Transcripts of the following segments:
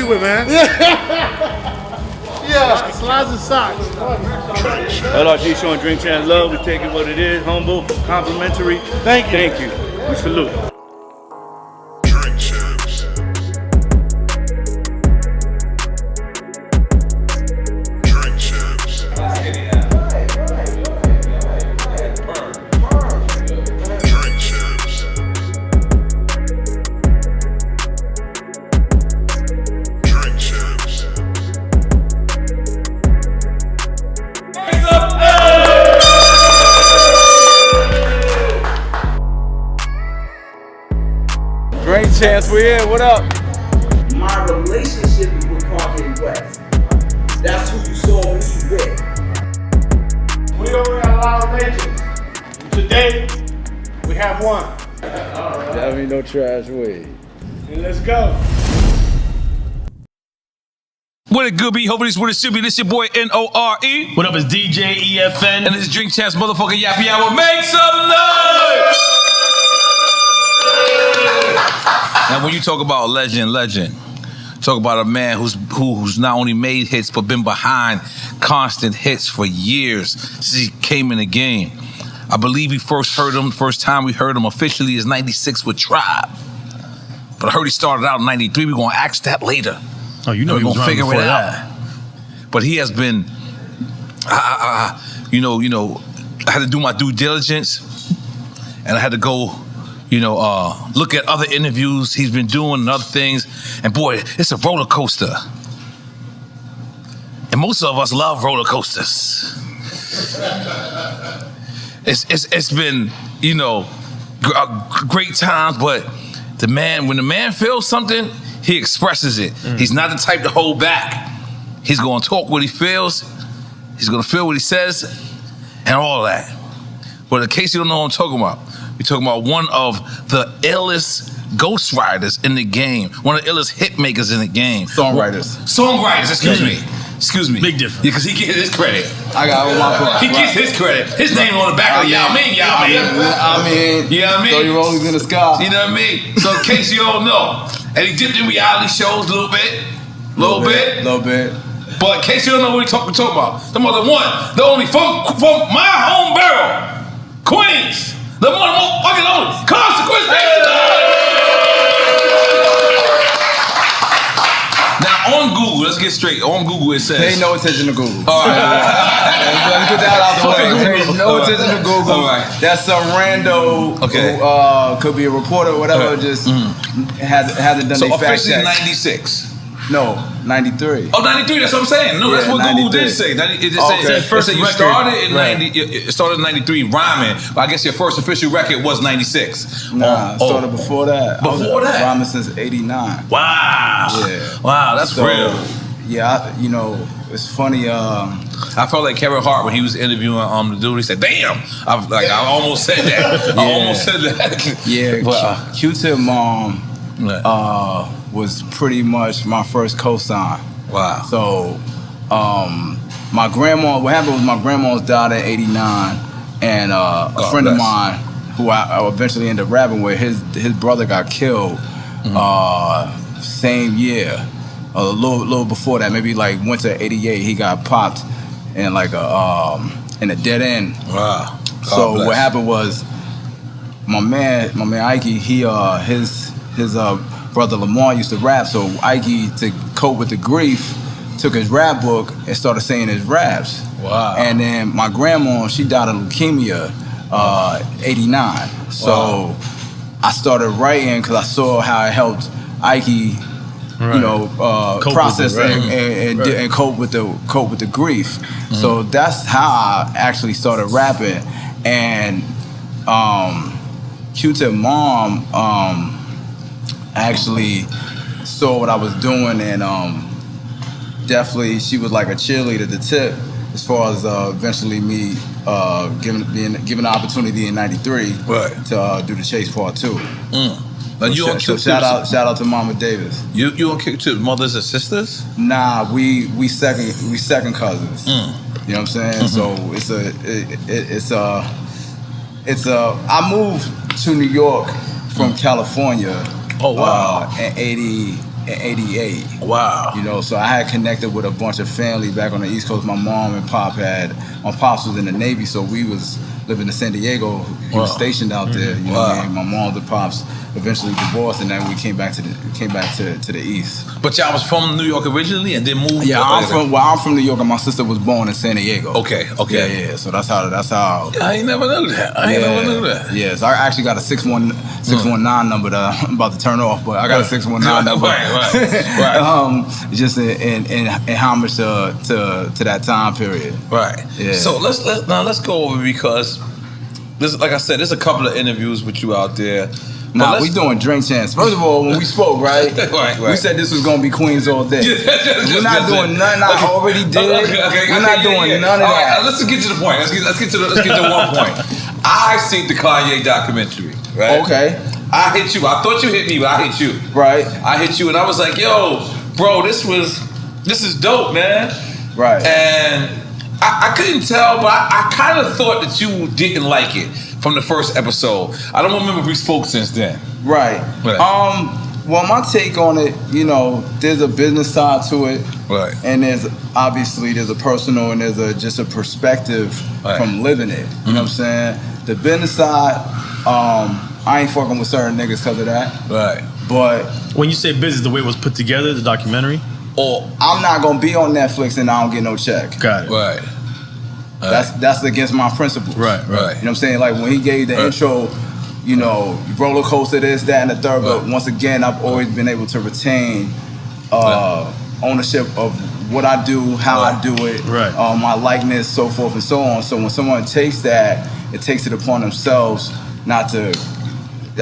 with, man. Yeah, slides and socks. LRG showing Drink Champs love. We take it what it is, humble, complimentary. Thank you. Thank you. We salute. Drink Champs. Drink Champs. Drink Champs. Drink Champs. Drink Champs, we in. What up? My relationship is with Kanye West. That's who you saw me with. We already got a lot of legends. Today, we have one. That ain't no trash way. And let's go. What it good be? Hopefully this what it should be. This your boy N-O-R-E. What up, it's DJ EFN. And this is Drink Champs motherfucking Yappy Hour. Make some noise! Now when you talk about legend, talk about a man who's not only made hits but been behind constant hits for years since he came in the game. I believe first time we heard him officially is 96 with Tribe. But I heard he started out in 93. We're gonna ask that later. Oh, you know we're he was gonna figure it out. that. But he has been, I had to do my due diligence, and I had to go, look at other interviews he's been doing and other things. And boy, it's a roller coaster. And most of us love roller coasters. It's been, great times, but when the man feels something, he expresses it. He's not the type to hold back. He's gonna talk what he feels. He's gonna feel what he says, and all that. But in case you don't know what I'm talking about, we're talking about one of the illest ghostwriters in the game, one of the illest hit makers in the game. Songwriters, excuse me. Big difference. Because he gets his credit. I got all my part. He gets his credit. His name on the back of Wyoming. I mean, You know what I mean? throw your rollies in the sky. You know what I mean? So in case you don't know, and he dipped in reality shows a little bit. But in case you don't know what we're talking about, the one, the only from my home borough, Queens, the fucking only Consequence. Now on Google, let's get straight. On Google it says. Pay no attention to Google. All right. Let me put that out the way. Pay no attention to Google. All right. That's some rando who could be a reporter or whatever, just hasn't done So their fact officially check. 96. No, 93. Oh, 93, that's what I'm saying. No, that's what 93. Google did say. It said first you record. started in 90. It started in 93 rhyming, but I guess your first official record was 96. Nah, started before that. Before that? Rhyming since 89. Wow. Yeah. Wow, that's real. Yeah, it's funny. I felt like Kevin Hart when he was interviewing the dude. He said, "Damn!" I almost said that. I almost said that. Yeah, But, Q-Tip mom was pretty much my first co-sign. Wow. So, my grandma. What happened was my grandma died in '89, and a friend of mine who I eventually ended up rapping with, his brother got killed same year. A little before that, maybe like winter '88, he got popped in like in a dead end. Wow. So what happened was my man Ike, his brother Lamar used to rap. So Ike, to cope with the grief, took his rap book and started saying his raps. Wow. And then my grandma, she died of leukemia, '89. So I started writing because I saw how it helped Ike. Process and cope with the grief. So that's how I actually started rapping. And Q-Tip mom actually saw what I was doing, and definitely she was like a cheerleader to Tip as far as eventually me given the opportunity in '93 to do the Chase Part 2. So shout out to Mama Davis. You on Q-Tip mothers and sisters? Nah, we second cousins. You know what I'm saying? So I moved to New York from California. Oh wow! In in '88. Wow. You know, so I had connected with a bunch of family back on the East Coast. My mom and pop my pops was in the Navy, so we was living in San Diego. He was stationed out there. You know what I mean? My mom and pops eventually divorced, and then we came back to the East. But y'all was from New York originally, and then moved. Yeah, I'm from New York, and my sister was born in San Diego. Okay. Yeah. So that's how. I ain't never knew that. I never knew that. Yeah, so I actually got a 619 number that I'm about to turn off, but I got a 619 number. Right. Just in homage to that time period. Right. Yeah. So let's go over, because this, like I said, there's a couple of interviews with you out there. Nah, we doing drink chants. First of all, when we spoke, right? right. We said this was gonna be Queens all day. We're not doing nothing I already did. We're not doing none of that. Right, let's get to the point. Let's get to one point. I seen the Kanye documentary, right? Okay. I hit you. I thought you hit me, but I hit you. Right. I hit you, and I was like, "Yo, bro, this is dope, man." Right. And I couldn't tell, but I kind of thought that you didn't like it from the first episode. I don't remember if we spoke since then. Right. Well, my take on it, you know, there's a business side to it. Right. And there's a personal, and there's just a perspective from living it. You know what I'm saying? The business side, I ain't fucking with certain niggas because of that. Right. But when you say business, the way it was put together, the documentary? Or I'm not gonna be on Netflix and I don't get no check. Got it. Right. That's against my principles. Right. You know what I'm saying? Like when he gave the intro, you know, roller coaster, this, that, and the third. But once again, I've always been able to retain ownership of what I do, how I do it, my likeness, so forth and so on. So when someone takes that, it takes it upon themselves not to.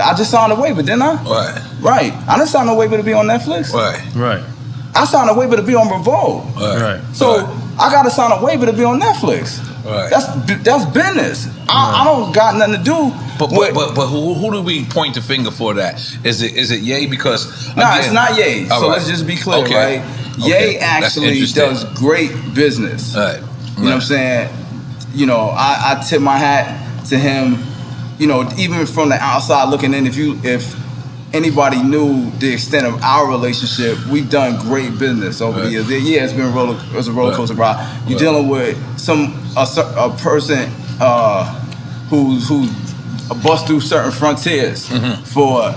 I just signed a waiver, didn't I? Right. I didn't sign a waiver to be on Netflix. Right. I signed a waiver to be on Revolt. So I gotta sign a waiver to be on Netflix. That's business. I don't got nothing to do. But who do we point the finger for that? Is it Ye? Because nah, it's not Ye. So let's just be clear, right? Ye actually does great business. You know what I'm saying? You know, I tip my hat to him. You know, even from the outside looking in, if anybody knew the extent of our relationship, we've done great business over the years. Yeah, it's been a roller coaster ride. You're dealing with a person who's bust through certain frontiers for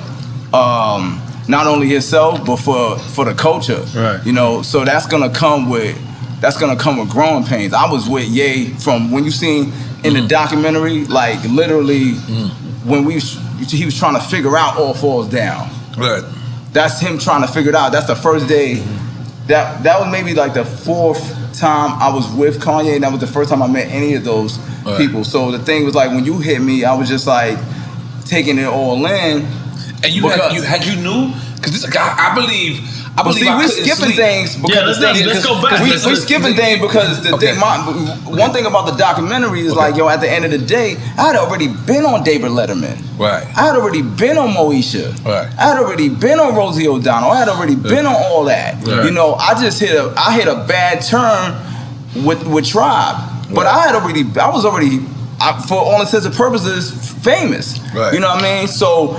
not only himself but for the culture. You know, so that's gonna come with growing pains. I was with Ye from when you seen in the documentary, like literally when he was trying to figure out All Falls Down. That's him trying to figure it out. That's the first day. That was maybe like the fourth time I was with Kanye, and that was the first time I met any of those people. So the thing was like when you hit me, I was just like taking it all in. And you knew? Because I believe we're skipping things because let's go back. We're skipping things because one thing about the documentary is like, yo, at the end of the day, I had already been on David Letterman. I had already been on Moesha. I had already been on Rosie O'Donnell. I had already been on all that. You know, I hit a bad turn with Tribe. But I was already, for all intents and purposes, famous. You know what I mean? So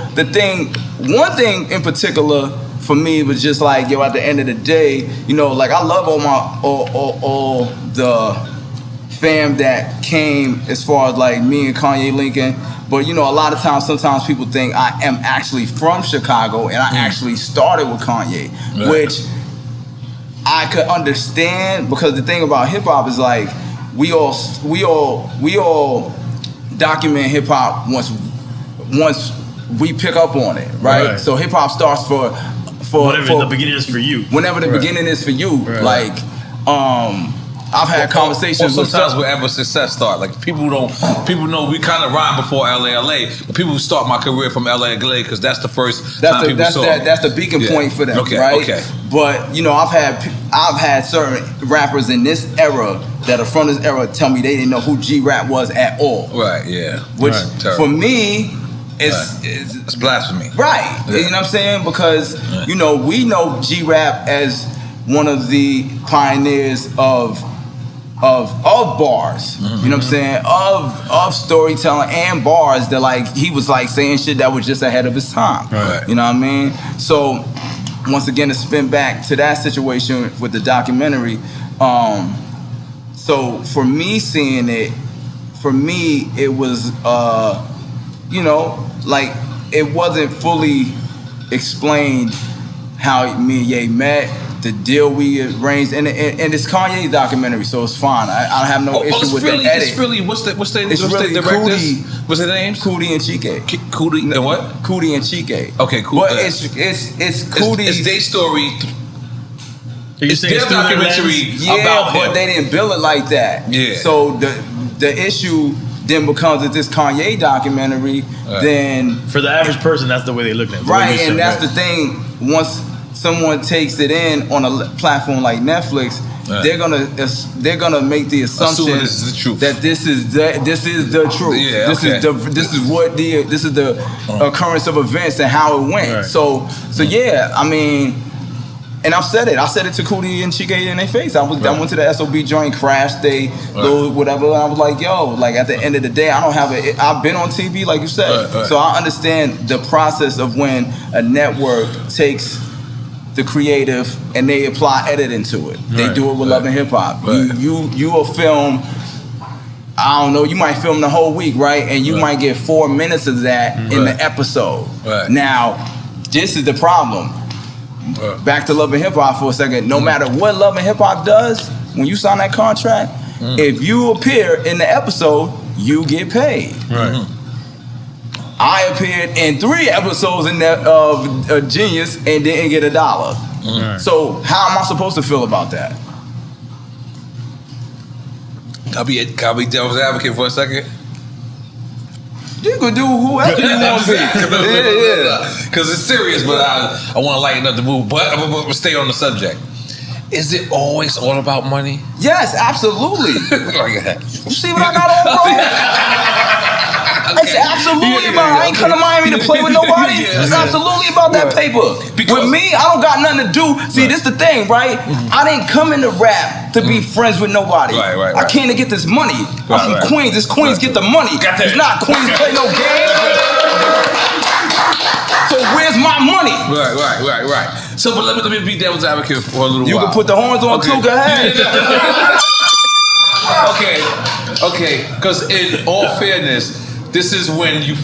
one thing in particular for me was just like, yo, at the end of the day, you know, like I love all the fam that came as far as like me and Kanye Lincoln. But you know, a lot of times, sometimes people think I am actually from Chicago and I actually started with Kanye, which I could understand, because the thing about hip hop is like we all document hip hop once we pick up on it, right? So hip hop starts for whenever the beginning is for you. Whenever the beginning is for you, like I've had conversations with sometimes wherever success start. Like people know we kind of rhyme before LA, but people start my career from LA because that's the first time people saw me. That's the beacon point for them, right? But you know, I've had certain rappers in this era that are from this era tell me they didn't know who G-Rap was at all. Which for me, it's blasphemy. You know what I'm saying? Because you know, we know G-Rap as one of the pioneers of bars. You know what I'm saying? Of storytelling and bars that like he was like saying shit that was just ahead of his time. You know what I mean? So once again to spin back to that situation with the documentary. So for me seeing it, it was, you know, like it wasn't fully explained how me and Ye met, the deal we arranged, and it's Kanye's documentary, so it's fine. I have no issue with the edit. It's really what's the really directors? What's their names? Cootie and Chike. Cootie and what? Cootie and Chike. Okay, cool. But it's Cootie's. It's their story. It's their documentary about him. But they didn't bill it like that. Yeah. So the issue then becomes that this Kanye documentary, then for the average person, that's the way they look at it. Right, and that's the thing. Once someone takes it in on a platform like Netflix, they're gonna make the assumption this is the truth. that this is the truth. Yeah, this is the occurrence of events and how it went. Right. So yeah, I mean. And I said it to Cootie and Chike in their face. I went to the SOB joint, crashed they little whatever, and I was like, yo, like at the end of the day, I don't have I've been on TV, like you said. So I understand the process of when a network takes the creative and they apply editing to it. They do it with Love and Hip Hop. You will film, I don't know, you might film the whole week, right? And you might get 4 minutes of that in the episode. Now, this is the problem. Back to Love and Hip Hop for a second. No matter what Love and Hip Hop does, when you sign that contract, if you appear in the episode, you get paid. Right. I appeared in 3 episodes in that Genius and didn't get $1. So how am I supposed to feel about that? Can I be devil's advocate for a second? You could do whoever you want to be. Because it's serious, but I want to lighten up the mood. But I'm going to stay on the subject. Is it always all about money? Yes, absolutely. You see what I got on, bro? It's absolutely about it. I ain't come to Miami to play with nobody. It's absolutely about that paper. With me, I don't got nothing to do. See, this the thing, right? I didn't come into rap to be friends with nobody. I came to get this money. I'm from Queens. This Queens get the money. It's not Queens play no games. So where's my money? Right. So, but let me be devil's advocate for a little while. You can put the horns on too. Go ahead. Okay. Because in all fairness, this is when you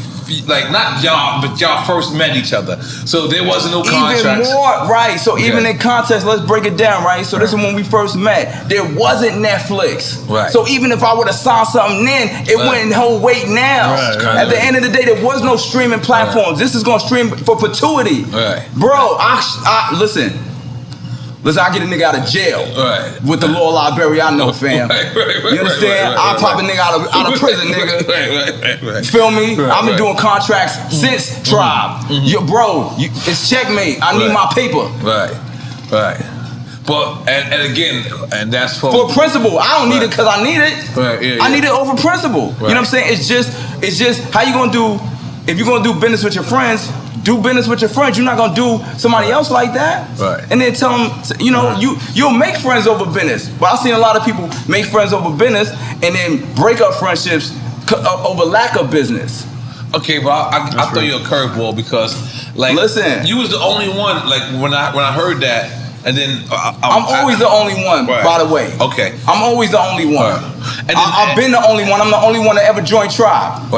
like not y'all, but y'all first met each other. So there wasn't no contracts. Even more, right? So even in context, let's break it down, right? So this is when we first met. There wasn't Netflix, right? So even if I would have signed something then, it wouldn't hold weight now. At the end of the day, there was no streaming platforms. This is gonna stream for perpetuity, bro. I listen. I get a nigga out of jail with the law library I know, fam. You understand? I pop a nigga out of prison, nigga. Feel me? I've been doing contracts since Tribe. Yo, bro, it's checkmate. I need my paper. Right. But and again, and that's for principle. I don't need it because I need it. I need it over principle. You know what I'm saying? It's just how you gonna do if you're gonna do business with your friends. Do business with your friends. You're not gonna do somebody else like that. And then tell them, you know, you'll make friends over business. But I've seen a lot of people make friends over business and then break up friendships over lack of business. Okay, but I throw you a curveball because, like, listen, you was the only one. Like when I heard that, and then I'm always the only one. By the way, okay, I'm always the only one. And then, I've been the only one. I'm the only one to ever join Tribe.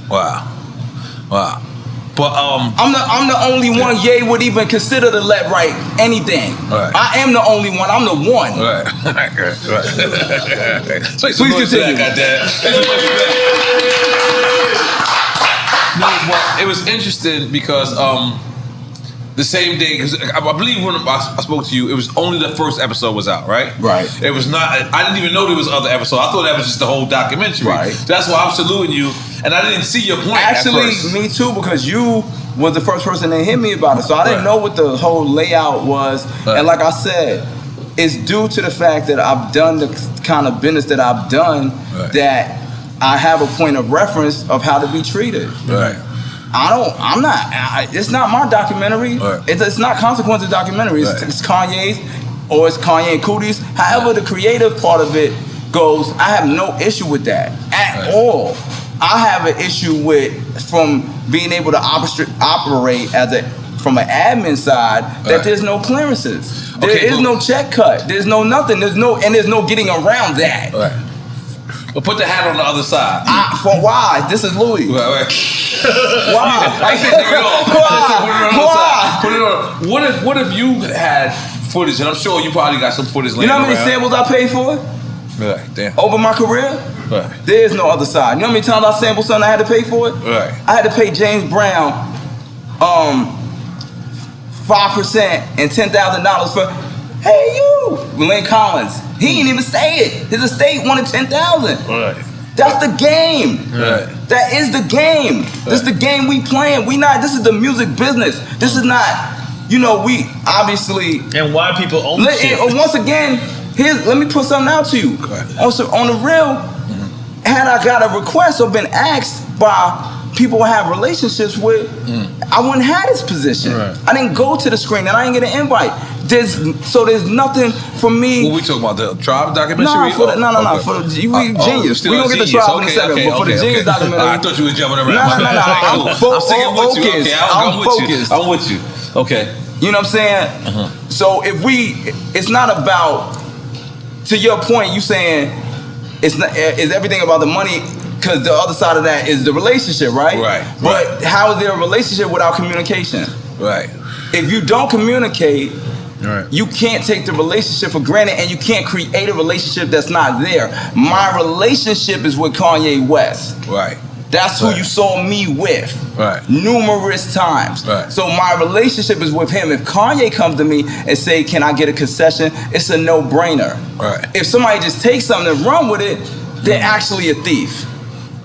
Wow. But I'm the only one Ye would even consider to let write anything. I am the only one. I'm the one. Please continue. No, it was interesting because the same day, because I believe when I spoke to you, it was only the first episode was out, right? It was not. I didn't even know there was other episodes. I thought that was just the whole documentary. That's why I'm saluting you, and I didn't see your point. Actually, me too, because you was the first person that hit me about it, so I didn't know what the whole layout was. And like I said, it's due to the fact that I've done the kind of business that I've done that I have a point of reference of how to be treated. It's not my documentary. It's not Consequences documentary. It's Kanye's, or it's Kanye and Cootie's. However the creative part of it goes, I have no issue with that at all. I have an issue with from being able to operate as a from an admin side that there's no clearances. There is no check cut. There's no nothing. There's no getting around that. Right. But put the hat on the other side. For why? This is Louis. Right. Why? I said take it off. Why? Put it on. What if you had footage, and I'm sure you probably got some footage laying You know how many around. samples I paid for? Right, damn. Over my career? Right. There is no other side. You know how many times I sampled something I had to pay for it? Right. I had to pay James Brown 5% and $10,000 for Hey You, Lynn Collins. He didn't even say it. His estate wanted $10,000. Right. That's the game. Right. That is the game. This is the game we playing. This is the music business. This is not, we obviously. And why people own shit. Once again, let me put something out to you. Also, on the real, had I got a request or been asked by people I have relationships with, I wouldn't have this position. Right. I didn't go to the screen and I didn't get an invite. There's nothing for me. What we talking about? The Tribe documentary? No. For the you read Genius. We gonna get the Tribe in a second, but for the Genius documentary. I thought you was jumping around. No. I'm sticking with you. Okay, I'm focused. I'm with you. Okay. You know what I'm saying? So it's not about. To your point, you saying is everything about the money? Because the other side of that is the relationship, right? Right. But how is there a relationship without communication? Right. If you don't communicate, right, you can't take the relationship for granted, and you can't create a relationship that's not there. My relationship is with Kanye West. Right. That's who you saw me with. Right. Numerous times. Right. So my relationship is with him. If Kanye comes to me and say, "Can I get a concession?" It's a no-brainer. Right. If somebody just takes something and run with it, they're actually a thief.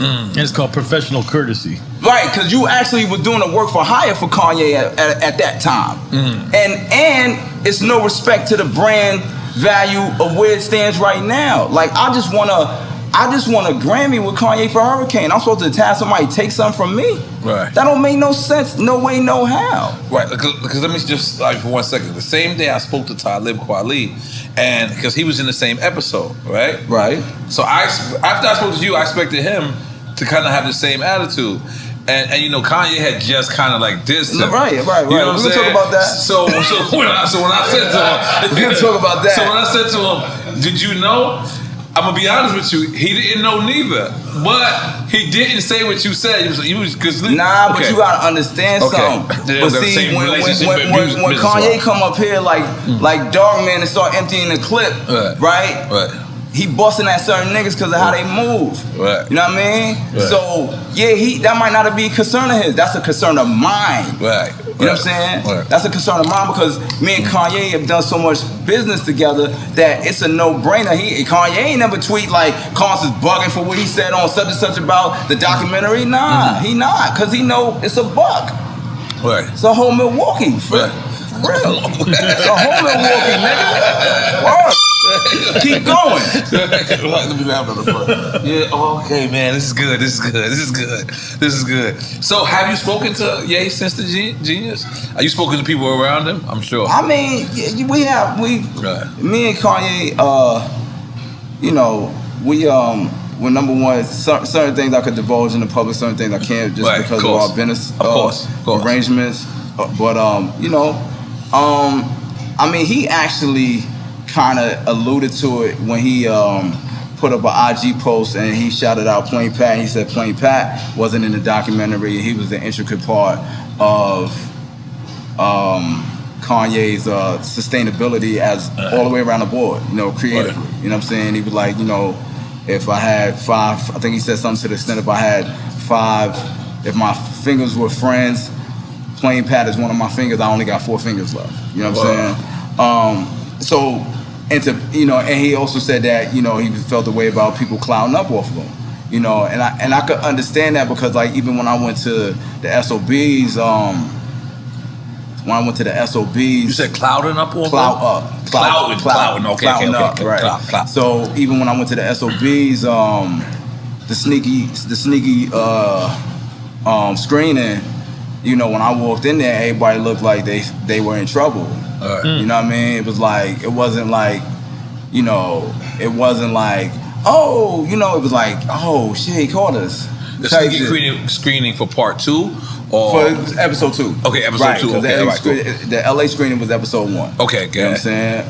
And it's called professional courtesy. Right, because you actually was doing the work for hire for Kanye at that time. And it's no respect to the brand value of where it stands right now. Like I just want a Grammy with Kanye for Hurricane. I'm supposed to have somebody take something from me. Right. That don't make no sense. No way, no how. Right, because let me just for 1 second. The same day I spoke to Talib Kweli, and because he was in the same episode, right? Right. So after I spoke to you, I expected him to kind of have the same attitude. And Kanye had just kind of like dissed him. Right. You know what I'm We're gonna talk about that. So when I said to him, we're gonna talk about that. So when I said to him, did you know? I'm gonna be honest with you, he didn't know neither. But he didn't say what you said. But you gotta understand something. But see, when Kanye come up here like Dog Man and start emptying the clip, right? He busting at certain niggas because of how they move. Right. You know what I mean? Right. So that might not be a concern of his. That's a concern of mine. Right. You know what I'm saying? Right. That's a concern of mine because me and Kanye have done so much business together that it's a no-brainer. Kanye ain't never tweet like Cons is bugging for what he said on such and such about the documentary. Nah, he not, because he know it's a buck. Right. It's a whole Milwaukee. For real. It's a whole Milwaukee, nigga. Word. Keep going. Let me have another part. Yeah, okay, man. This is good. So have you spoken to Ye since the Genius? Are you spoken to people around him? I'm sure. I mean, me and Kanye, we're number one. Certain things I could divulge in the public, certain things I can't just because of our business arrangements. But I mean, he actually kind of alluded to it when he put up an IG post and he shouted out Plain Pat. He said Plain Pat wasn't in the documentary. He was the intricate part of Kanye's sustainability as all the way around the board, creatively. Right. You know what I'm saying? He was like, if I had 5, I think he said something to the extent if I had 5, if my fingers were friends, Plain Pat is one of my fingers. I only got 4 fingers left. You know what I'm saying? And he also said that he felt the way about people clouding up off of him. And I could understand that because like even when I went to the SOBs, you said clouding up off clouding. Okay. Right. Cloud. So even when I went to the SOBs, the sneaky screening. When I walked in there, everybody looked like they were in trouble. Right. You know what I mean? It wasn't like, it was like, oh shit, he caught us. Did you get screening for part 2? Or for episode 2. Okay, episode 2. Okay, the LA screening was episode 1. Okay, you know what I'm saying?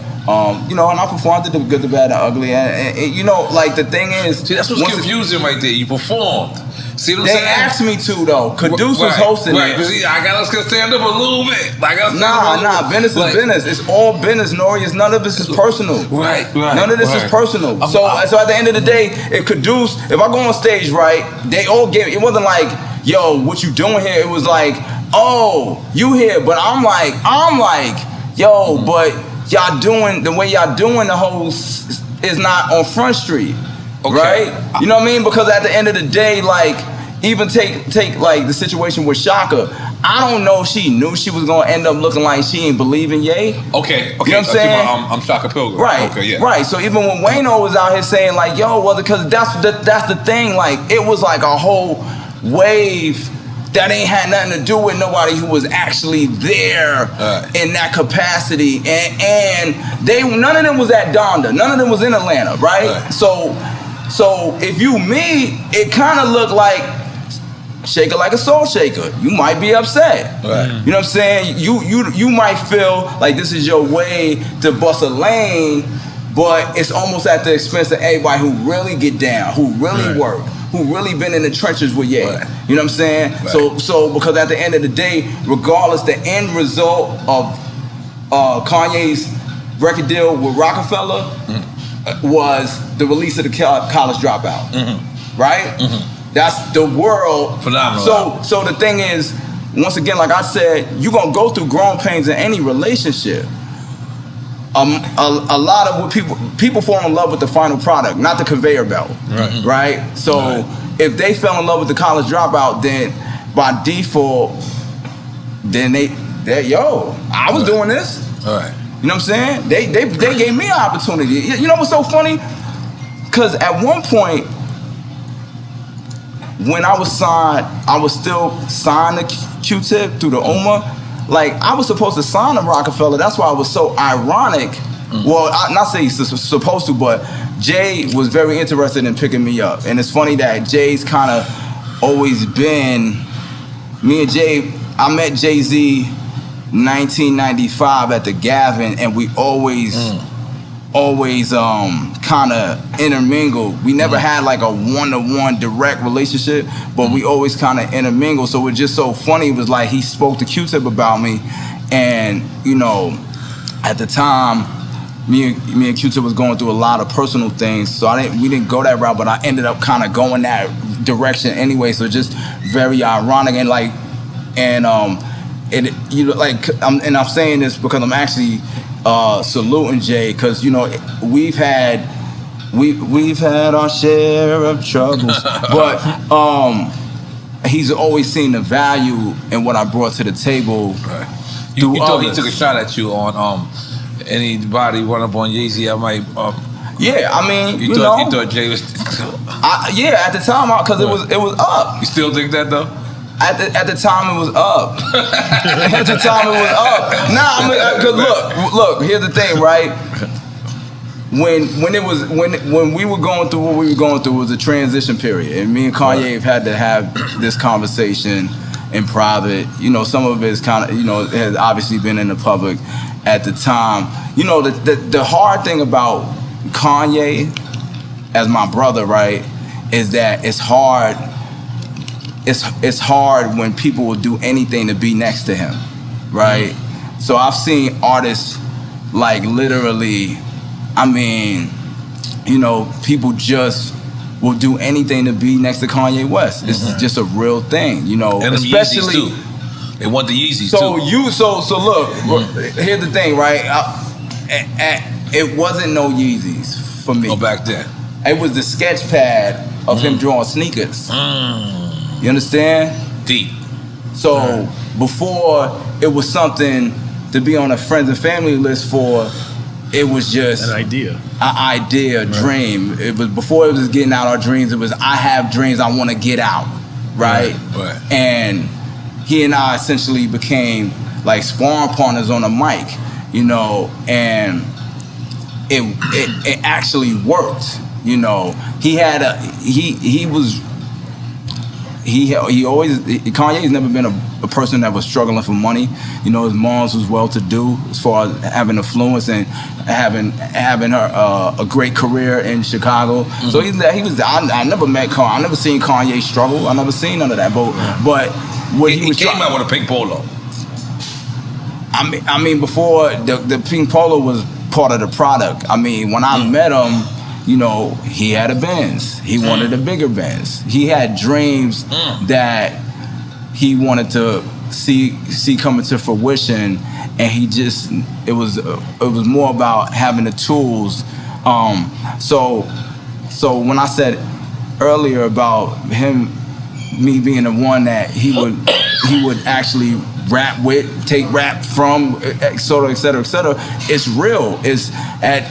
You know, and I performed the good, the bad, the ugly, and you know, like the thing is, see, that's what's confusing right there. You performed. See what I'm they saying? They asked me to though. Caduce was hosting it. See, I gotta stand up a little bit. Business is business. It's all business, Nori. None of this is personal. Right. None of this is personal. So at the end of the day, if I go on stage, right, they all gave. It wasn't like, yo, what you doing here? It was like, oh, you here, but I'm like, yo, but y'all doing the way y'all doing the whole is not on Front Street. Okay. Right? You know what I mean? Because at the end of the day, like, even take like the situation with Shaka, I don't know if she knew she was gonna end up looking like she ain't believing Ye. Okay. You know what I'm saying? I'm Shaka Pilgrim. Right. Okay, yeah. Right. So even when Wayno was out here saying like, yo, well, because that's the thing, like, it was like a whole wave that ain't had nothing to do with nobody who was actually there in that capacity, and none of them was at Donda, none of them was in Atlanta, right? So if you meet, it kind of looked like shake it like a soul shaker. You might be upset, right? You know what I'm saying? You might feel like this is your way to bust a lane, but it's almost at the expense of everybody who really get down, who really work, who really been in the trenches with Ye. You know what I'm saying? So because at the end of the day, regardless, the end result of Kanye's record deal with Rockefeller was the release of the College Dropout, right? That's the world. Phenomenal. So the thing is, once again, like I said, you're gonna go through growing pains in any relationship. A lot of what people fall in love with the final product, not the conveyor belt, right? So if they fell in love with the College Dropout, then by default, then they yo, I was doing this. All right. You know what I'm saying? They gave me an opportunity. You know what's so funny? Because at one point, when I was signed, I was still signed to Q-Tip through the UMA. Like, I was supposed to sign to Rockefeller. That's why it was so ironic. Well, not say he's supposed to, but Jay was very interested in picking me up. And it's funny that Jay's kind of always been, me and Jay, I met Jay-Z 1995 at the Gavin, and we always kind of intermingled. We never had like a one-to-one direct relationship, but we always kind of intermingled. So it was just so funny. It was like he spoke to Q-Tip about me, and you know, at the time, me and Q-Tip was going through a lot of personal things. So we didn't go that route, but I ended up kind of going that direction anyway. So just very ironic and I'm saying this because I'm actually saluting Jay, because you know we've had our share of troubles, but he's always seen the value in what I brought to the table. Right. You thought he took a shot at you on anybody run up on Ye-Z? I might. Yeah, I mean, you thought Jay was. Yeah, at the time, because it was up. You still think that though? At the time it was up. At the time it was up. Nah, I mean, cause look. Here's the thing, right? When we were going through what we were going through, it was a transition period, and me and Kanye had to have this conversation in private. You know, some of it is kind of, you know, it has obviously been in the public at the time. You know, the hard thing about Kanye as my brother, right, is that it's hard. It's hard when people will do anything to be next to him, right? So I've seen artists like literally, I mean, you know, people just will do anything to be next to Kanye West. It's just a real thing, you know. And especially Yeezys too. They want the Yeezys too. So look, here's the thing, right? It wasn't no Yeezys for me. Oh, back then. It was the sketch pad of him drawing sneakers. You understand? Deep. So before it was something to be on a friends and family list for, it was just an idea. A dream. It was before it was getting out our dreams. It was I have dreams I want to get out, right? And he and I essentially became like sparring partners on a mic, you know, and it actually worked. You know, he was Kanye's never been a person that was struggling for money. You know, his mom's was well-to-do as far as having influence and having her a great career in Chicago. So he was. I never met Kanye. I never seen Kanye struggle. I never seen none of that. But what he was came out with a pink polo. I mean, before the pink polo was part of the product. I mean, when I met him, you know, he had a Benz. He wanted a bigger Benz. He had dreams that he wanted to see coming to fruition, and he just it was more about having the tools. So when I said earlier about me being the one that he would actually rap with, take rap from, et cetera, et cetera, et cetera. It's real. It's at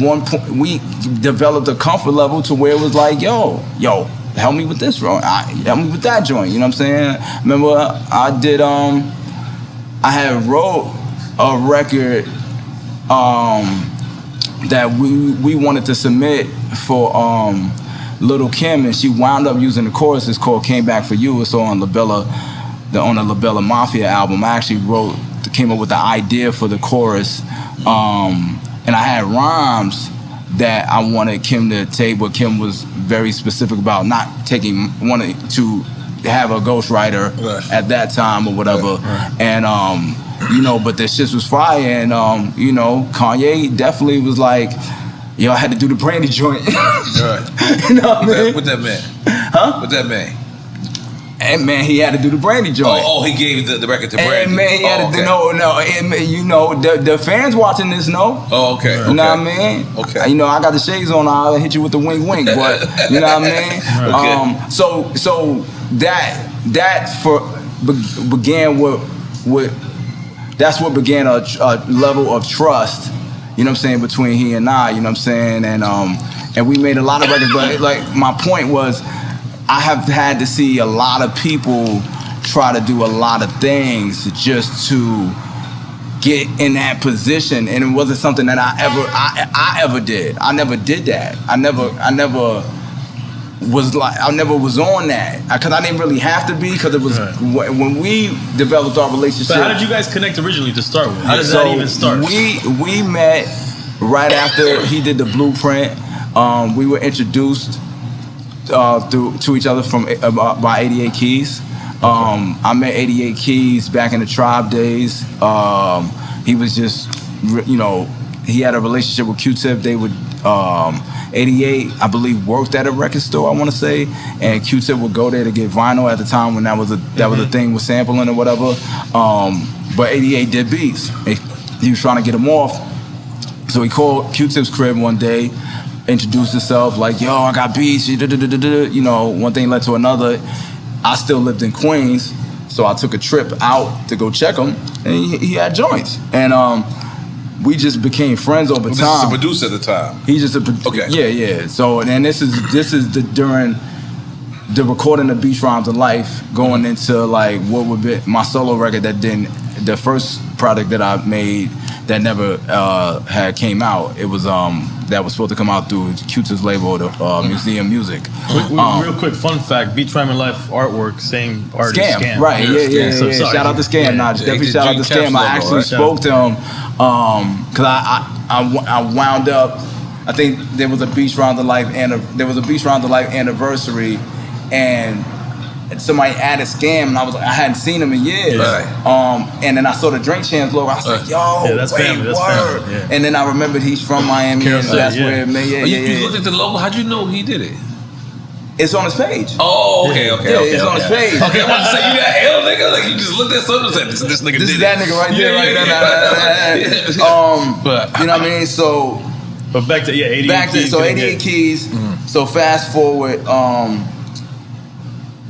one point we developed a comfort level to where it was like, yo, help me with this, bro. Help me with that joint. You know what I'm saying? Remember, I had wrote a record that we wanted to submit for Little Kim, and she wound up using the chorus. It's called "Came Back for You." It's on the Labella Mafia album. I actually came up with the idea for the chorus, and I had rhymes that I wanted Kim to take, but Kim was very specific about not wanting to have a ghostwriter at that time or whatever. And but the shit was fire, and Kanye definitely was like, yo, I had to do the Brandy joint. You know what I mean? What that meant? Huh? What that meant? And man, he had to do the Brandy joint. Oh, he gave the record to Brandy. And man, he had to the fans watching this know. Oh, okay. You know what I mean? Okay. I got the shades on. I'll hit you with the wink, wink. But you know what I mean? Okay. So that began with that's what began a level of trust. You know what I'm saying, between he and I. You know what I'm saying, and we made a lot of records. But like my point was, I have had to see a lot of people try to do a lot of things just to get in that position, and it wasn't something that I ever did. I never did that. I never was on that because I didn't really have to be, because it was when we developed our relationship. But how did you guys connect originally to start with? How did that even start? We met right after he did the Blueprint. We were introduced to each other by 88 Keys. I met 88 Keys back in the Tribe days. He was just, he had a relationship with Q-Tip. They would, 88, I believe, worked at a record store, I want to say, and Q-Tip would go there to get vinyl at the time when that was a thing with sampling or whatever. But 88 did beats. He was trying to get him off, so he called Q-Tip's crib one day, introduced himself like, yo, I got beats, one thing led to another. I still lived in Queens, so I took a trip out to go check him, and he had joints. And we just became friends over time. This is a producer at the time. He's just a producer. Okay. Yeah. So, and this is during the recording of Beach Rhymes of Life, going into like what would be my solo record the first product that I made that never had came out. It was that was supposed to come out through Q-Tip's label, the Museum Music. Real quick, fun fact: Beach Rhyme and Life artwork, same artist, Scam. Right? Yeah. So shout out to Scam. Definitely shout out to Scam. I actually spoke to him because I wound up. I think there was a Beach Rhymes of Life anniversary, and somebody added Scam, and I hadn't seen him in years. Right. And then I saw the Drink Champs logo. I was like, yo, that's wait, family, that's word. family, yeah. And then I remembered he's from Miami, and that's where, You looked at the logo. How'd you know he did it? It's on his page. Oh, okay. It's on his page. Okay, I want to say you got hell, nigga. Like you just looked at something and said, "This nigga did it." This is that nigga right there, right there. But you know what I mean? So, but back to 88 Keys. So 88 Keys. Mm-hmm. So fast forward.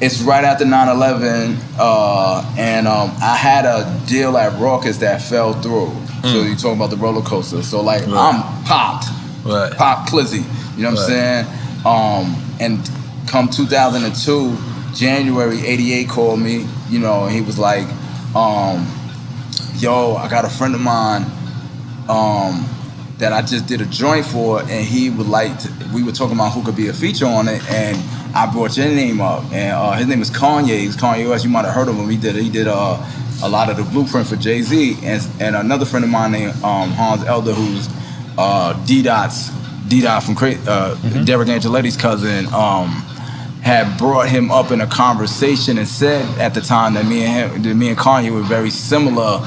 It's right after 9/11, and I had a deal at Raucous that fell through. So you talking about the roller coaster. So like I'm popped, pop Clizzy. You know what I'm saying? And come 2002, January, 88 called me. And he was like, "Yo, I got a friend of mine that I just did a joint for, and he would like to." We were talking about who could be a feature on it, and I brought your name up, and his name is Kanye. He's Kanye West. You might have heard of him. He did a lot of the blueprint for Jay-Z, and another friend of mine named Hans Elder, who's D-Dot from Derek Angeletti's cousin, had brought him up in a conversation and said at the time that me and Kanye were very similar.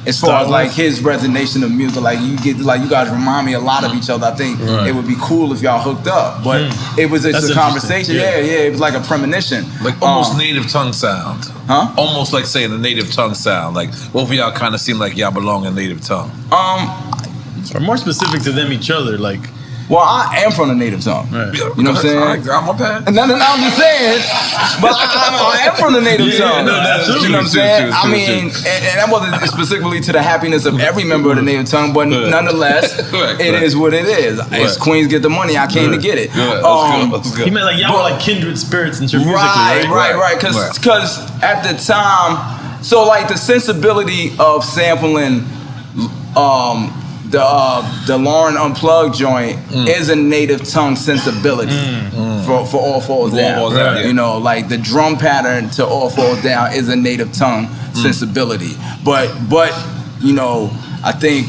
As far as like his resonation of music, like you guys remind me a lot of each other. I think it would be cool if y'all hooked up, but it was just a conversation. Yeah, it was like a premonition, like almost native tongue sound. Huh? Almost like saying a native tongue sound. Like both of y'all kind of seem like y'all belong in native tongue. Or more specific to them each other, like. Well, I am from the native tongue. Right. You know what I'm saying? I'm a bad. No, I'm just saying. But I am from the native tongue. No, that's true. You know what I'm saying? I mean, and that wasn't specifically to the happiness of every member of the native tongue, but nonetheless, it is what it is. It's Queens get the money, I came to get it. Let's go. He meant like y'all were like kindred spirits in terms of musically, right. Because at the time, so like the sensibility of sampling the Lauren Unplugged joint is a native tongue sensibility for All Falls Down. Right. You know, like the drum pattern to All Falls Down is a native tongue sensibility. But you know, I think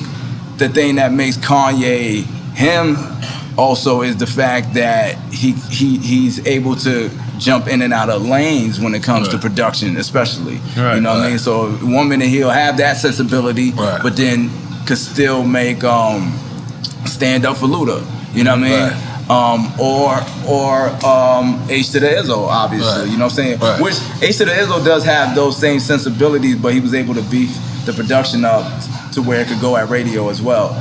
the thing that makes Kanye him also is the fact that he's able to jump in and out of lanes when it comes to production, especially. You know what I mean? So 1 minute he'll have that sensibility, but then could still make Stand Up for Luda, you know what I mean? Or H to the Izzo, obviously, you know what I'm saying? Which H to the Izzo does have those same sensibilities, but he was able to beef the production up to where it could go at radio as well.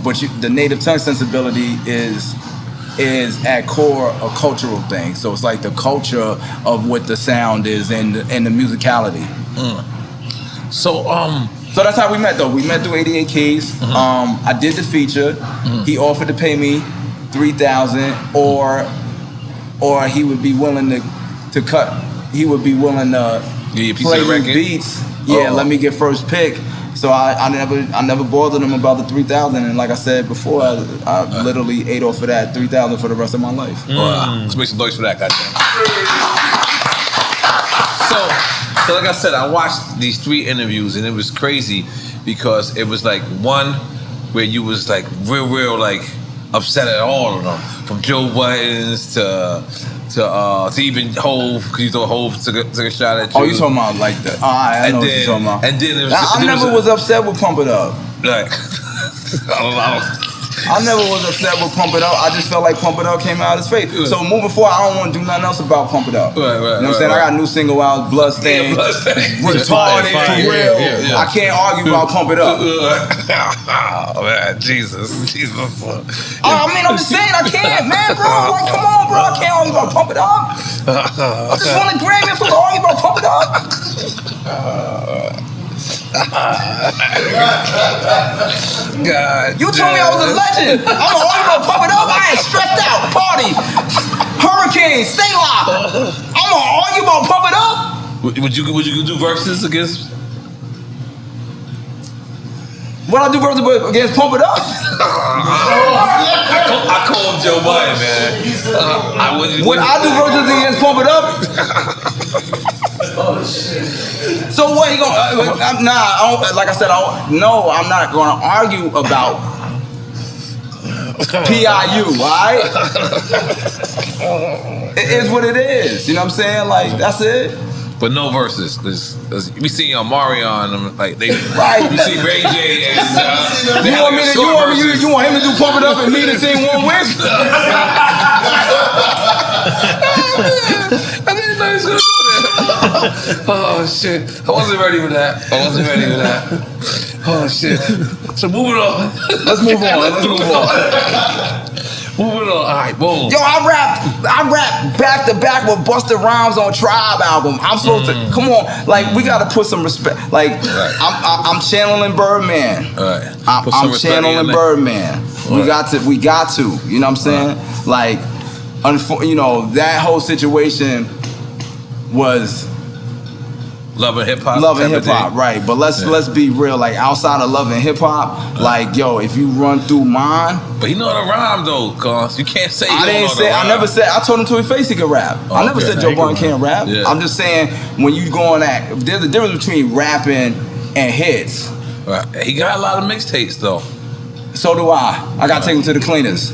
But the native tongue sensibility is at core a cultural thing. So it's like the culture of what the sound is and the musicality. So that's how we met though. We met through 88 Keys. I did the feature. He offered to pay me $3,000 or he would be willing to cut. He would be willing to play me beats. Let me get first pick. So I never bothered him about the $3,000, and like I said before, I literally ate off of that $3,000 for the rest of my life. Let's make some noise for that, goddamn. So like I said, I watched these 3 interviews, and it was crazy because it was like one where you was like real like upset at all of them, from Joe Buttons to even Hove, because you thought Hove took a shot at you. Oh, you talking about like that? I know what you're talking about. And then it was, I never was upset with Pump It Up. Like, I never was upset with Pump It Up. I just felt like Pump It Up came out of his face. So moving forward, I don't want to do nothing else about Pump It Up. You know what I'm saying? I got a new single out, Bloodstained, retarded, for real. I can't argue about Pump It Up. Oh man, Jesus. I mean, I'm just saying, I can't, man, bro. Like, come on, bro. I can't argue about Pump It Up. I just want to Grammy for arguing about Pump It Up. God, you told me I was a legend. I'm gonna Pump It Up. I ain't stressed out. Party, hurricane, Selah. I'm gonna argue about Pump It Up. Would you do verses against? What I do versus against Pump It Up? I call him Joe Budden, man. Would I do versus against Pump It Up? Oh shit. So what you gonna? Like I said, I'm not gonna argue about PIU, alright? It is what it is. You know what I'm saying? Like, that's it. But no verses, because we see Marion, like they. Right. You see Ray J and you want him to do Pump It Up and me to sing one with? I didn't know he was gonna do that. Oh shit! I wasn't ready for that. Oh shit! So moving on. Let's move on. Moving on. All right, boom. Yo, I rap back to back with Busta Rhymes on Tribe album. I'm supposed to come on. Like, we gotta put some respect. Like, I'm channeling Birdman. I'm channeling Birdman. We got to. You know what I'm saying? Like, you know, that whole situation was Love and hip hop. Love and hip hop, right? But let's be real. Like outside of love and hip hop, like yo, if you run through mine. But he know how to rhyme though, cause you can't say. I didn't say. I never said. I told him to his face he could rap. I never said Joe Budden can't rap. Yeah. I'm just saying when you go on that, there's a difference between rapping and hits. Right. He got a lot of mixtapes though. So do I. I gotta take him to the cleaners.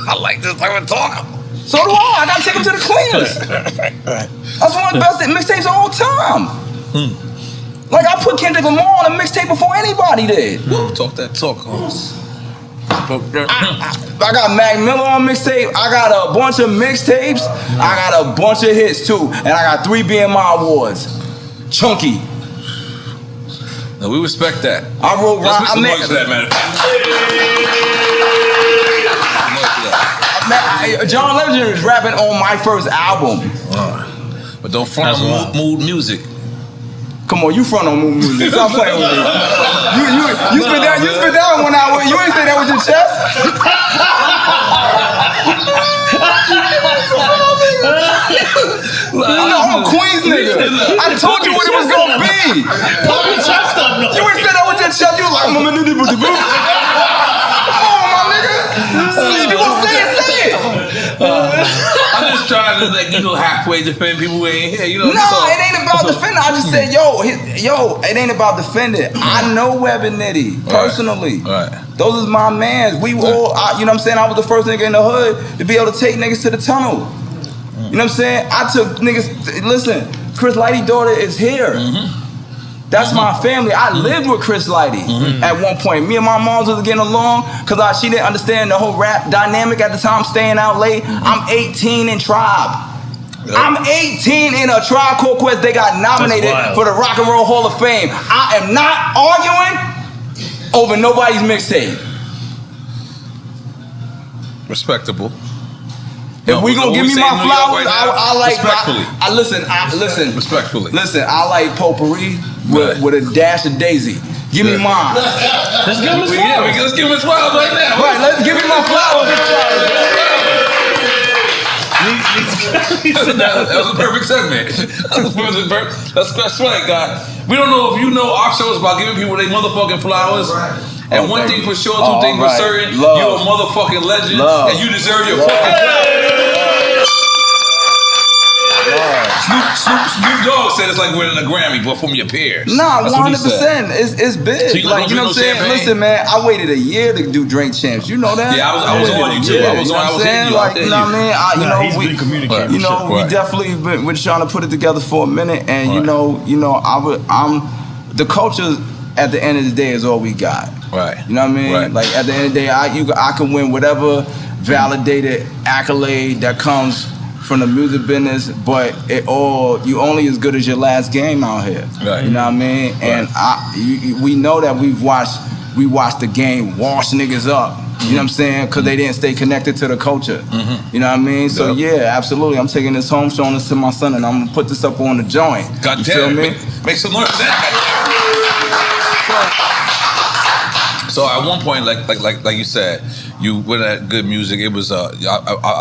I like this type of talk. So do I. I gotta take him to the cleaners. That's one of the best mixtapes of all time. Like I put Kendrick Lamar on a mixtape before anybody did. Talk that talk. I got Mac Miller on mixtape. I got a bunch of mixtapes. I got a bunch of hits too, and I got 3 BMI awards. Chunky. No, we respect that. I wrote. Let's make some noise for that, matter of fact. John Legend is rapping on my first album. But don't front on mood music. Come on, you front on mood music. Stop playing with me. You spit that one out. You ain't say that with your chest. I'm a Queens nigga. I told you what it was gonna be. Pop your chest up, no. You ain't say that with your chest. You was like, come on, my nigga. If you gonna say it, say it. I'm just trying to halfway defend people who ain't here. You know. No, it ain't about defending. I just said, yo, it ain't about defending. I know Web and Nitty personally. Right. Those is my mans. We all, you know what I'm saying? I was the first nigga in the hood to be able to take niggas to the tunnel. You know what I'm saying? I took niggas. Listen, Chris Lighty's daughter is here. That's my family. I lived with Chris Lighty at one point. Me and my moms was getting along because she didn't understand the whole rap dynamic at the time, staying out late. I'm 18 in Tribe. I'm 18 in a Tribe Called Quest. They got nominated for the Rock and Roll Hall of Fame. I am not arguing over nobody's mixtape. Respectable. If we gonna give me my flowers, I like. Respectfully. I listen. Respectfully. Listen, I like potpourri with a dash of daisy. Give me mine. Let's give him his flowers. Yeah, let's give him his flowers right now. Right, let's give me my flowers. That was a perfect segment. That's right, guys. We don't know if you know our show is about giving people their motherfucking flowers. And one thing for sure, two things for certain, you're a motherfucking legend, and you deserve your fucking flowers. Snoop Dogg said it's like winning a Grammy, but from your peers. Nah, 100%. It's big. So you like, you know what I'm saying? champagne? Listen, man, I waited a year to do Drink Champs. You know that? Yeah, I was on you too. I was saying, like, you know what I mean? He's been communicating. We definitely been trying to put it together for a minute, and I'm the culture. At the end of the day, is all we got. Right. You know what I mean? Right. Like at the end of the day, I can win whatever validated accolade that comes from the music business, but you only as good as your last game out here. Right. You know what I mean? And we know that we watched the game wash niggas up. You know what I'm saying? Because they didn't stay connected to the culture. You know what I mean? So yeah, absolutely. I'm taking this home, showing this to my son, and I'm gonna put this up on the joint. God you damn feel it. me? Make some noise for that. So at one point, like you said, you went at good music. It was I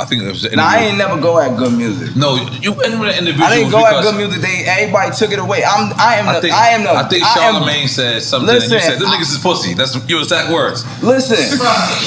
think it was. I ain't never go at good music. No, you ended with an individual. I didn't go at good music. Everybody took it away. I think Charlamagne said something. Listen, and you said, "Them niggas is pussy." That's your exact words. Listen,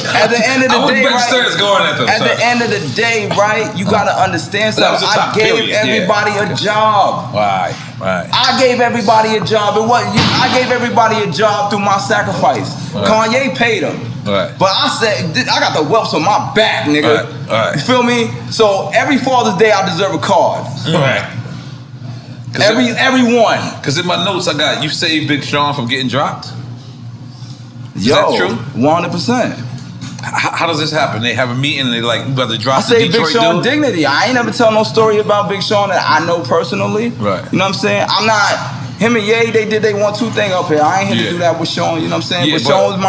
at the end of the day, at the end of the day, right? You gotta understand something. I gave everybody a job. Right. I gave everybody a job. I gave everybody a job through my sacrifice. Right. Kanye paid them. Right. But I said, I got the wealth on my back, nigga. Right. You feel me? So every Father's Day, I deserve a card. Right. Everyone. Because in my notes, I got, you saved Big Sean from getting dropped. Is that true? 100%. How does this happen? They have a meeting and they like, you about to drop the Detroit Big Sean dude? dignity. I ain't never tell no story about Big Sean that I know personally. Right. You know what I'm saying? I'm not. Him and Ye, they did they 1-2 thing up here. I ain't here to do that with Sean. You know what I'm saying? Yeah, but Sean was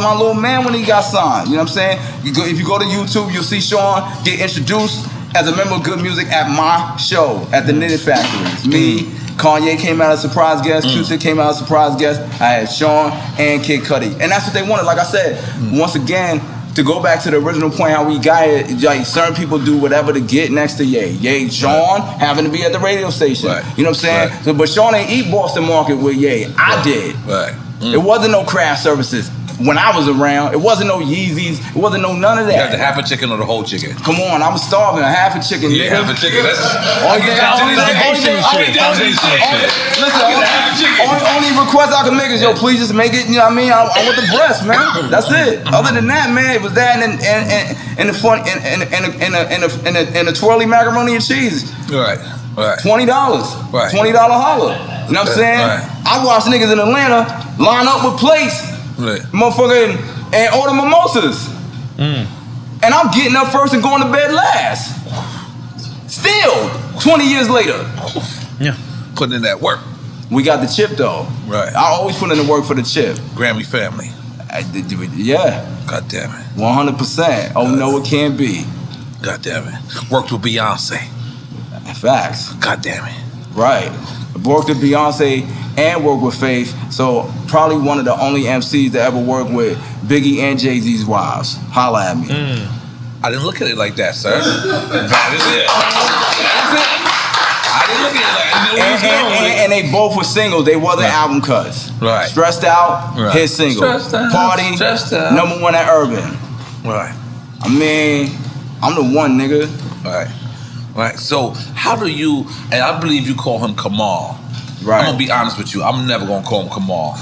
my little man when he got signed. You know what I'm saying? If you go to YouTube, you'll see Sean get introduced as a member of Good Music at my show at the Knitted Factories. Me, Kanye came out as a surprise guest. Q-Tip came out as a surprise guest. I had Sean and Kid Cudi, and that's what they wanted. Like I said, once again, to go back to the original point how we got it, like certain people do whatever to get next to Ye. Ye, Sean having to be at the radio station. Right. You know what I'm saying? Right. So, but Sean ain't eat Boston Market with Ye. I did. Right. It wasn't no craft services. When I was around, it wasn't no Yeezys, it wasn't no none of that. You got the half a chicken or the whole chicken? Come on, I was starving. A half a chicken. Yeah, half a chicken. That's only request I can make is, yo, please just make it. You know what I mean? I want the breast, man. That's it. Other than that, man, it was that and the fun and the twirly macaroni and cheese. Right. Right. $20. Right. $20 holler. You know what I'm saying? Right. I watch niggas in Atlanta line up with plates. Right. Motherfucker, and order mimosas. And I'm getting up first and going to bed last. Still, 20 years later. Yeah. Putting in that work. We got the chip though. Right. I always put in the work for the chip. Grammy family. Yeah. God damn it. 100%. Oh no, it can't be. God damn it. Worked with Beyonce. Facts. God damn it. Right. Worked with Beyonce and worked with Faith. So probably one of the only MCs that ever worked with Biggie and Jay-Z's wives. Holla at me. I didn't look at it like that, sir. That is it. I didn't look at it like that. And they both were singles. They wasn't album cuts. Right. Stressed Out, his single. Stressed Out, Party, Stressed Out. #1 at Urban. Right. I mean, I'm the one, nigga. Right. Right. So how do you, and I believe you call him Kamal. Right. I'm gonna be honest with you. I'm never gonna call him Kamal.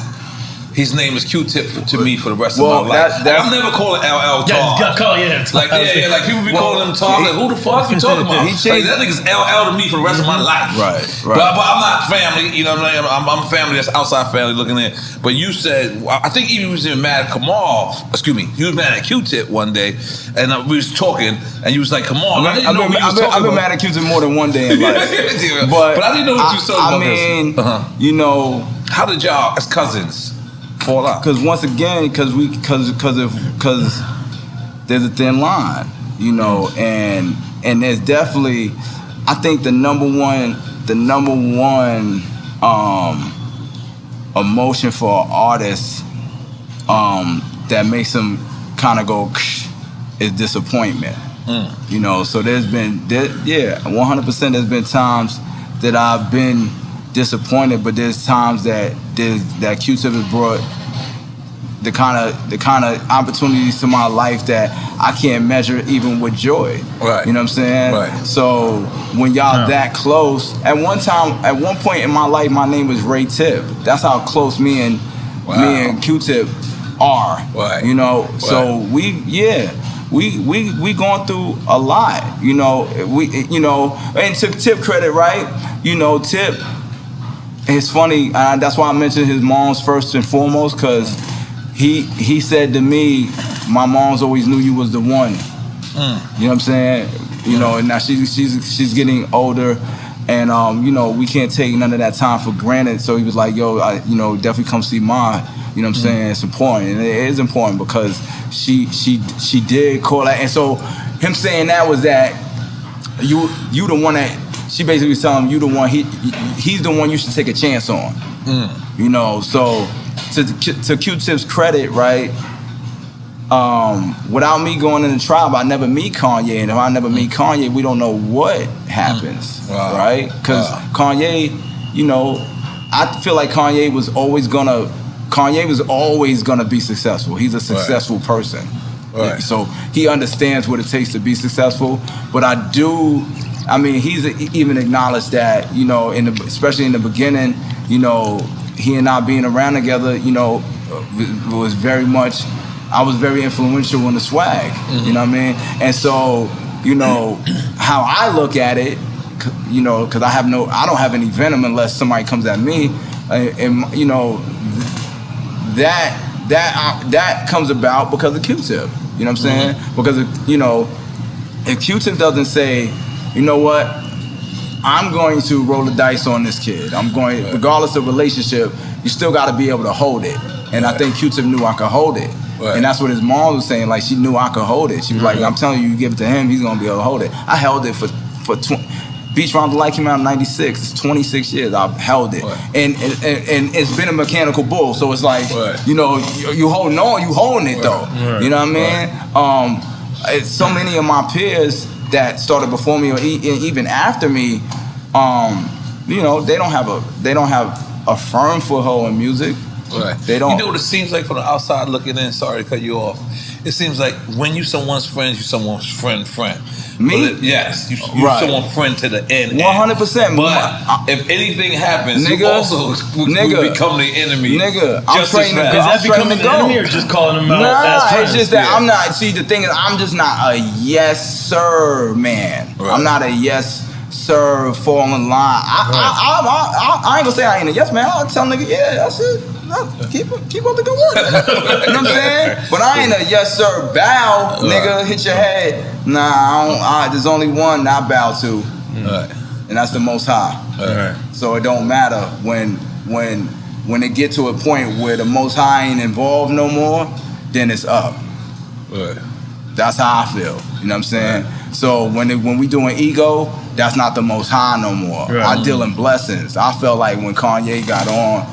His name is Q-Tip to me for the rest of my life. I'm never calling LL Tar. Like people be calling him Tar. Like, who the fuck you talking about? Like, that nigga's LL to me for the rest of my life. Right. But I'm not family. You know what I mean? I'm family that's outside family looking in. But you said, I think he was even mad at Kamal. Excuse me. He was mad at Q-Tip one day, and we was talking, and you was like, Kamal. I didn't know what you was talking about. I've been mad at Q-Tip more than one day in life. But I didn't know what you was talking about. I mean, you know, how did y'all as cousins fall out? Because once again, because there's a thin line, you know, and there's definitely, I think the number one emotion for an artist that makes them kind of go is disappointment. You know, so there's been 100% there's been times that I've been disappointed, but there's times that Q-Tip has brought the kind of opportunities to my life that I can't measure even with joy. Right. You know what I'm saying? Right. So when y'all that close, at one point in my life, my name was Ray Tip. That's how close me and Q-Tip are. Right. You know, right. So we going through a lot. You know, and to Tip credit, right? You know, Tip. It's funny, that's why I mentioned his mom's first and foremost, because he said to me, my mom's always knew you was the one. You know what I'm saying? You know, and now she's getting older, and you know, we can't take none of that time for granted. So he was like, yo, definitely come see Ma. You know what I'm saying? It's important, and it is important because she did call that, and so him saying that was that you the one that. She basically was telling him, you the one, he's the one you should take a chance on. You know, so to Q-Tip's credit, right, without me going in the tribe, I never meet Kanye, and if I never meet Kanye, we don't know what happens, right? Because Kanye, you know, I feel like Kanye was always gonna be successful. He's a successful person. Right. So he understands what it takes to be successful, but he's even acknowledged that, you know, especially in the beginning, you know, he and I being around together, you know, was very much, I was very influential in the swag, you know what I mean? And so, you know, how I look at it, you know, because I don't have any venom unless somebody comes at me, and you know, that comes about because of Q-Tip, you know what I'm saying? Because you know, if Q-Tip doesn't say, you know what, I'm going to roll the dice on this kid. Regardless of relationship, you still got to be able to hold it. And I think Q-Tip knew I could hold it. Right. And that's what his mom was saying, like she knew I could hold it. She was like, I'm telling you, you give it to him, he's going to be able to hold it. I held it for Beach Round the Light came out in '96. It's 26 years. I've held it, and it's been a mechanical bull. So it's like, you know, you holding on, you holding it though. You know what I mean? It's so many of my peers that started before me or even after me, you know, they don't have a firm foothold in music. Right. They don't. You know what it seems like from the outside looking in? Sorry to cut you off. It seems like when you someone's friend, you someone's friend. Me? Yes, you someone's friend to the end. 100%. But if anything happens, you also would become the enemy. Nigga, I'm training to go. Is that becoming an enemy or just calling them out as friends? It's just that I'm not. See, the thing is, I'm just not a yes sir man. Right. I'm not a yes sir fall in line. I ain't gonna say I ain't a yes man. I'll tell nigga, yeah, that's it. Keep up the good work. You know what I'm saying? But I ain't a yes sir bow, nigga. Hit your head. Nah, I don't. There's only one I bow to, and that's the Most High. So it don't matter when it get to a point where the Most High ain't involved no more, then it's up. That's how I feel. You know what I'm saying? So when we doing ego, that's not the Most High no more. I deal in blessings. I felt like when Kanye got on.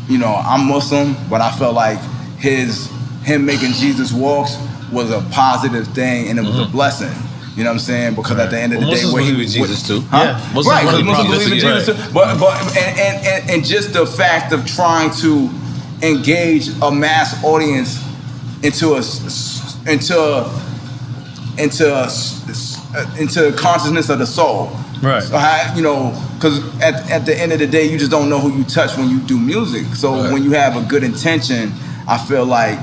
You know, I'm Muslim, but I felt like him making Jesus walks was a positive thing, and it was a blessing. You know what I'm saying? Because at the end of the day, Muslims believe in Jesus too. Yeah, right. Because Muslims believe in Jesus too. But and just the fact of trying to engage a mass audience into consciousness of the soul. Right. So you know, because at the end of the day, you just don't know who you touch when you do music. So when you have a good intention, I feel like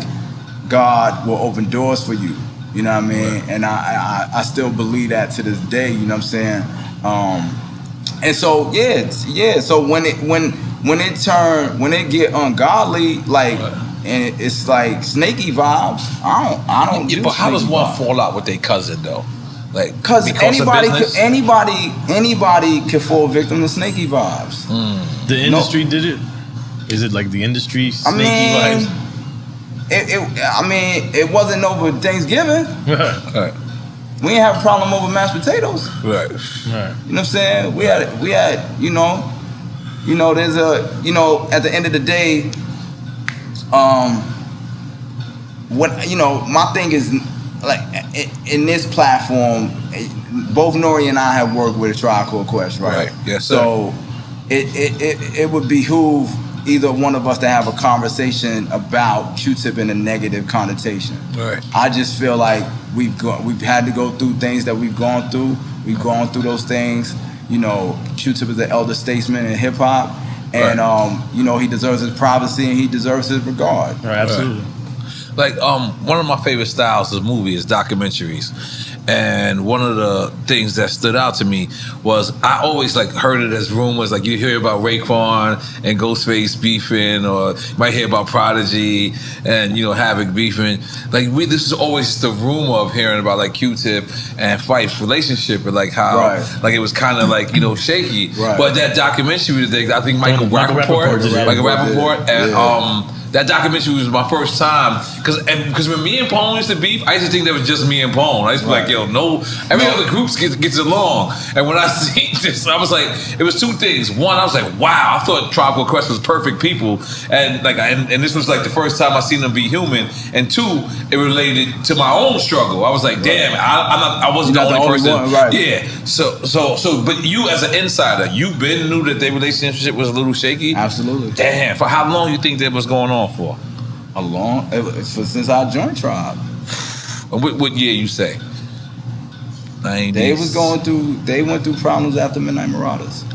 God will open doors for you. You know what I mean? And I still believe that to this day. You know what I'm saying? And so yeah. So when it get ungodly, like. And it's like snaky vibes. I don't. Yeah, but how does one fall out with their cousin though? Like, because anybody can fall victim to snaky vibes. The industry did it. Is it like the industry snaky vibes? It wasn't over Thanksgiving. Right. We didn't have a problem over mashed potatoes. Right. You know what I'm saying? We had you know there's at the end of the day. My thing is like in this platform, both Nori and I have worked with a Tribe Called Quest, right? Yes, sir. So it would behoove either one of us to have a conversation about Q-Tip in a negative connotation. Right. I just feel like we've had to go through things that we've gone through. We've gone through those things. You know, Q-Tip is the elder statesman in hip hop. And he deserves his privacy and he deserves his regard. Right, absolutely. Like one of my favorite styles of movie is documentaries. And one of the things that stood out to me was I always like heard it as rumors, like you hear about Raekwon and Ghostface beefing, or you might hear about Prodigy and Havoc beefing. Like this is always the rumor of hearing about like Q-Tip and Fife's relationship, and like how like it was kind of like shaky. Right. But that documentary, I think Michael Rapaport and that documentary was my first time, because when me and Pone used to beef, I used to think that was just me and Pone. I used to be like, every other group gets along. And when I seen this, I was like, it was two things. One, I was like, wow, I thought Tribe Called Quest was perfect people, and like, and this was like the first time I seen them be human. And two, it related to my own struggle. I was like, damn, I wasn't the only person. Right. Yeah. So, but you as an insider, you knew that their relationship was a little shaky. Absolutely. Damn. For how long you think that was going on? For since I joined Tribe. What year you say? They went through problems after Midnight Marauders.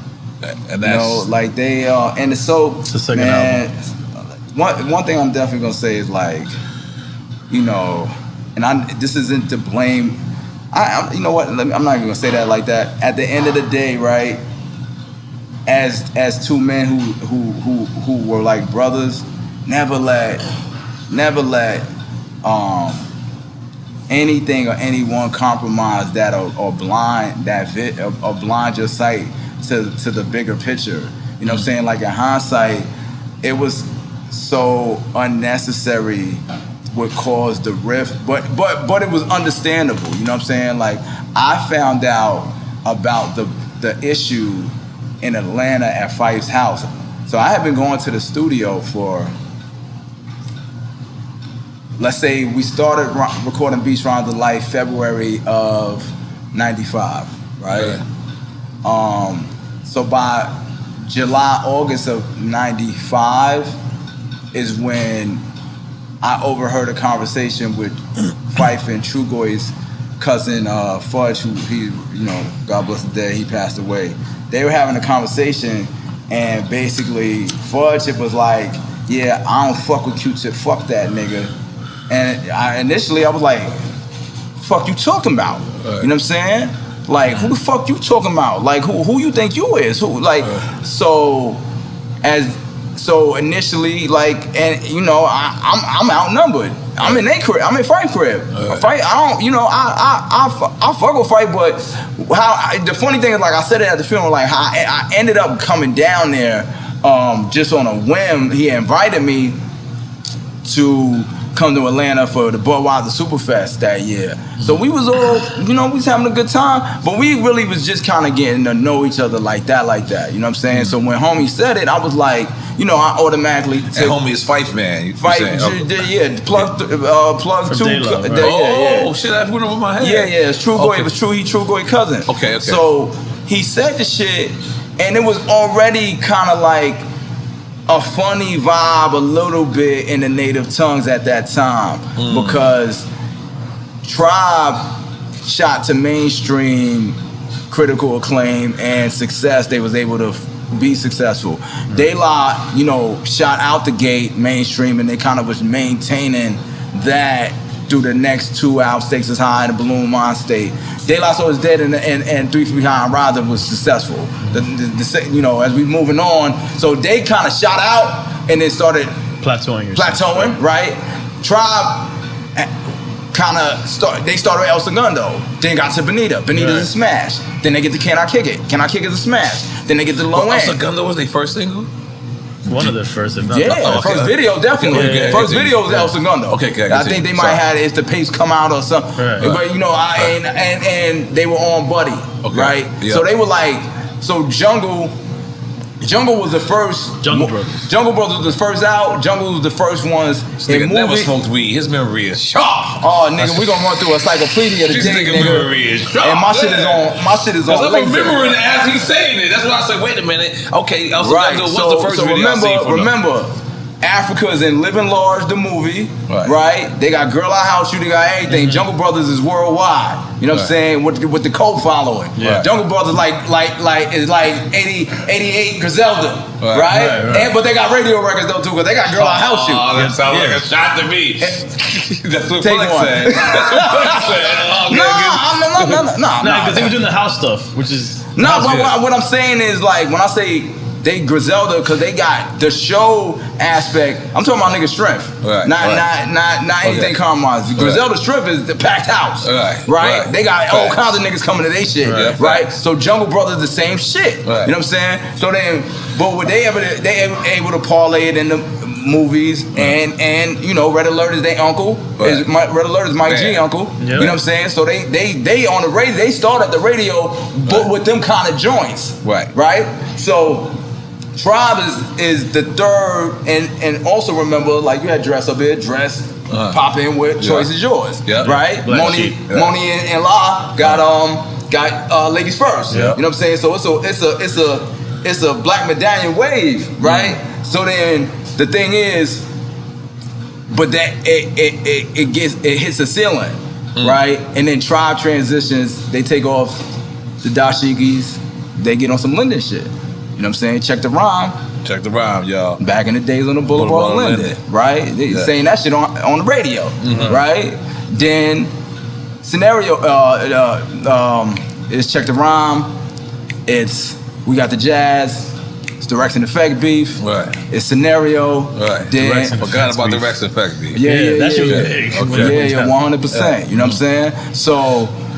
And that's like they and it's so it's the second album. One thing I'm definitely gonna say is like, this isn't to blame. You know what? I'm not even gonna say that like that. At the end of the day, right? As two men who were like brothers. Never let anything or anyone compromise that or blind your sight to the bigger picture. You know what I'm saying? Like in hindsight, it was so unnecessary what caused the rift, but it was understandable. You know what I'm saying? Like I found out about the the issue in Atlanta at Fife's house. So I had been going to the studio for, let's say we started recording Beach Round of Life February of 95, right? So by July, August of 95 is when I overheard a conversation with Fife and Trugoy's cousin Fudge, who he, God bless the dead, he passed away. They were having a conversation, and basically Fudge was like, yeah, I don't fuck with Q-Tip, fuck that nigga. And initially I was like, fuck you talking about? You know what I'm saying? Like, who the fuck you talking about? Like, who you think you is? Who? Like, so initially, like, and I'm outnumbered. I'm in their crib. I'm in Fife crib. Fife, I don't, I fuck with Fife, but the funny thing is, like I said it at the funeral, like how I ended up coming down there just on a whim. He invited me to come to Atlanta for the Budweiser Superfest that year. So we was all, we was having a good time, but we really was just kind of getting to know each other like that, you know what I'm saying? So when homie said it, I was like, I automatically... And homie is Fife, man. Fife, yeah, plug two. Daylight, right? Oh, shit, that went over my head. Yeah, it's Trugoy, okay. It was Trugoy cousin. Okay. So he said the shit, and it was already kind of like a funny vibe a little bit in the native tongues at that time, because Tribe shot to mainstream critical acclaim and success. They was able to be successful. De La, shot out the gate mainstream, and they kind of was maintaining that through the next two albums, Stakes Is High and the Balloon Mind State. De La Soul Is Dead and 3 Feet High and Rider was successful. As we moving on, so they kind of shot out and then started plateauing, right? Tribe they started El Segundo, then got to Benita's a smash. Then they get to Can I Kick It? Can I Kick It is a smash. Then they get to Lil Wayne. El Segundo was their first single? One of the first, if not first video, definitely. Okay, first video was El Segundo. Okay, I think they might have It's the Pace Come Out or something. Right. But and they were on Buddy, right? Yeah. So they were like, Jungle was the first. Jungle Brothers. Jungle Brothers was the first out. Jungle was the first ones. Nigga never smoked weed. His memory is sharp. Oh, nigga, we gonna run through a encyclopedia today, nigga. Memory is sharp. And my shit is on. I'm remembering it as he's saying it. That's why I said, wait a minute. Okay, El Segundo was the first video I seen from remember, Africa is in Living Large, the movie, right? They got Girl I House You, they got everything. Jungle Brothers is worldwide. You know what I'm saying? With the cult following. Yeah. Jungle Brothers is like 88 Griselda, right? But they got radio records though too, because they got Girl I House You. Oh, that sounds like a shot to me. That's what Take Flex one. said. That's what Flex said. No, because they were doing the house stuff, which is what I'm saying is, like, when I say they Griselda, because they got the show aspect. I'm talking about nigga strength, not anything compromised. Griselda strength is the packed house, right? They got all kinds of niggas coming to their shit, right? So Jungle Brothers the same shit. You know what I'm saying? So then, but what they able to parlay it in the movies, and Red Alert is their uncle. Red Alert is Mike G uncle. You know what I'm saying? So they on the radio. They start at the radio, but with them kind of joints, right? So Tribe is the third, and also remember, like, you had Dress Up Here, pop in with Choice Is Yours, right? Moni and La got Ladies First. You know what I'm saying? So it's a Black Medallion wave, right? So then the thing is, but that it hits a ceiling, right? And then Tribe transitions. They take off the dashikis. They get on some Linden shit. You know what I'm saying? Check the rhyme, y'all. Back in the days on the Boulevard of Linden, right? They saying that shit on the radio, right? Then scenario is Check the Rhyme. It's We Got the Jazz. It's the Rex and Effect beef. It's scenario. Then forgot about the Rex and Effect beef. Yeah, that shit was big. 100%. You know what I'm saying?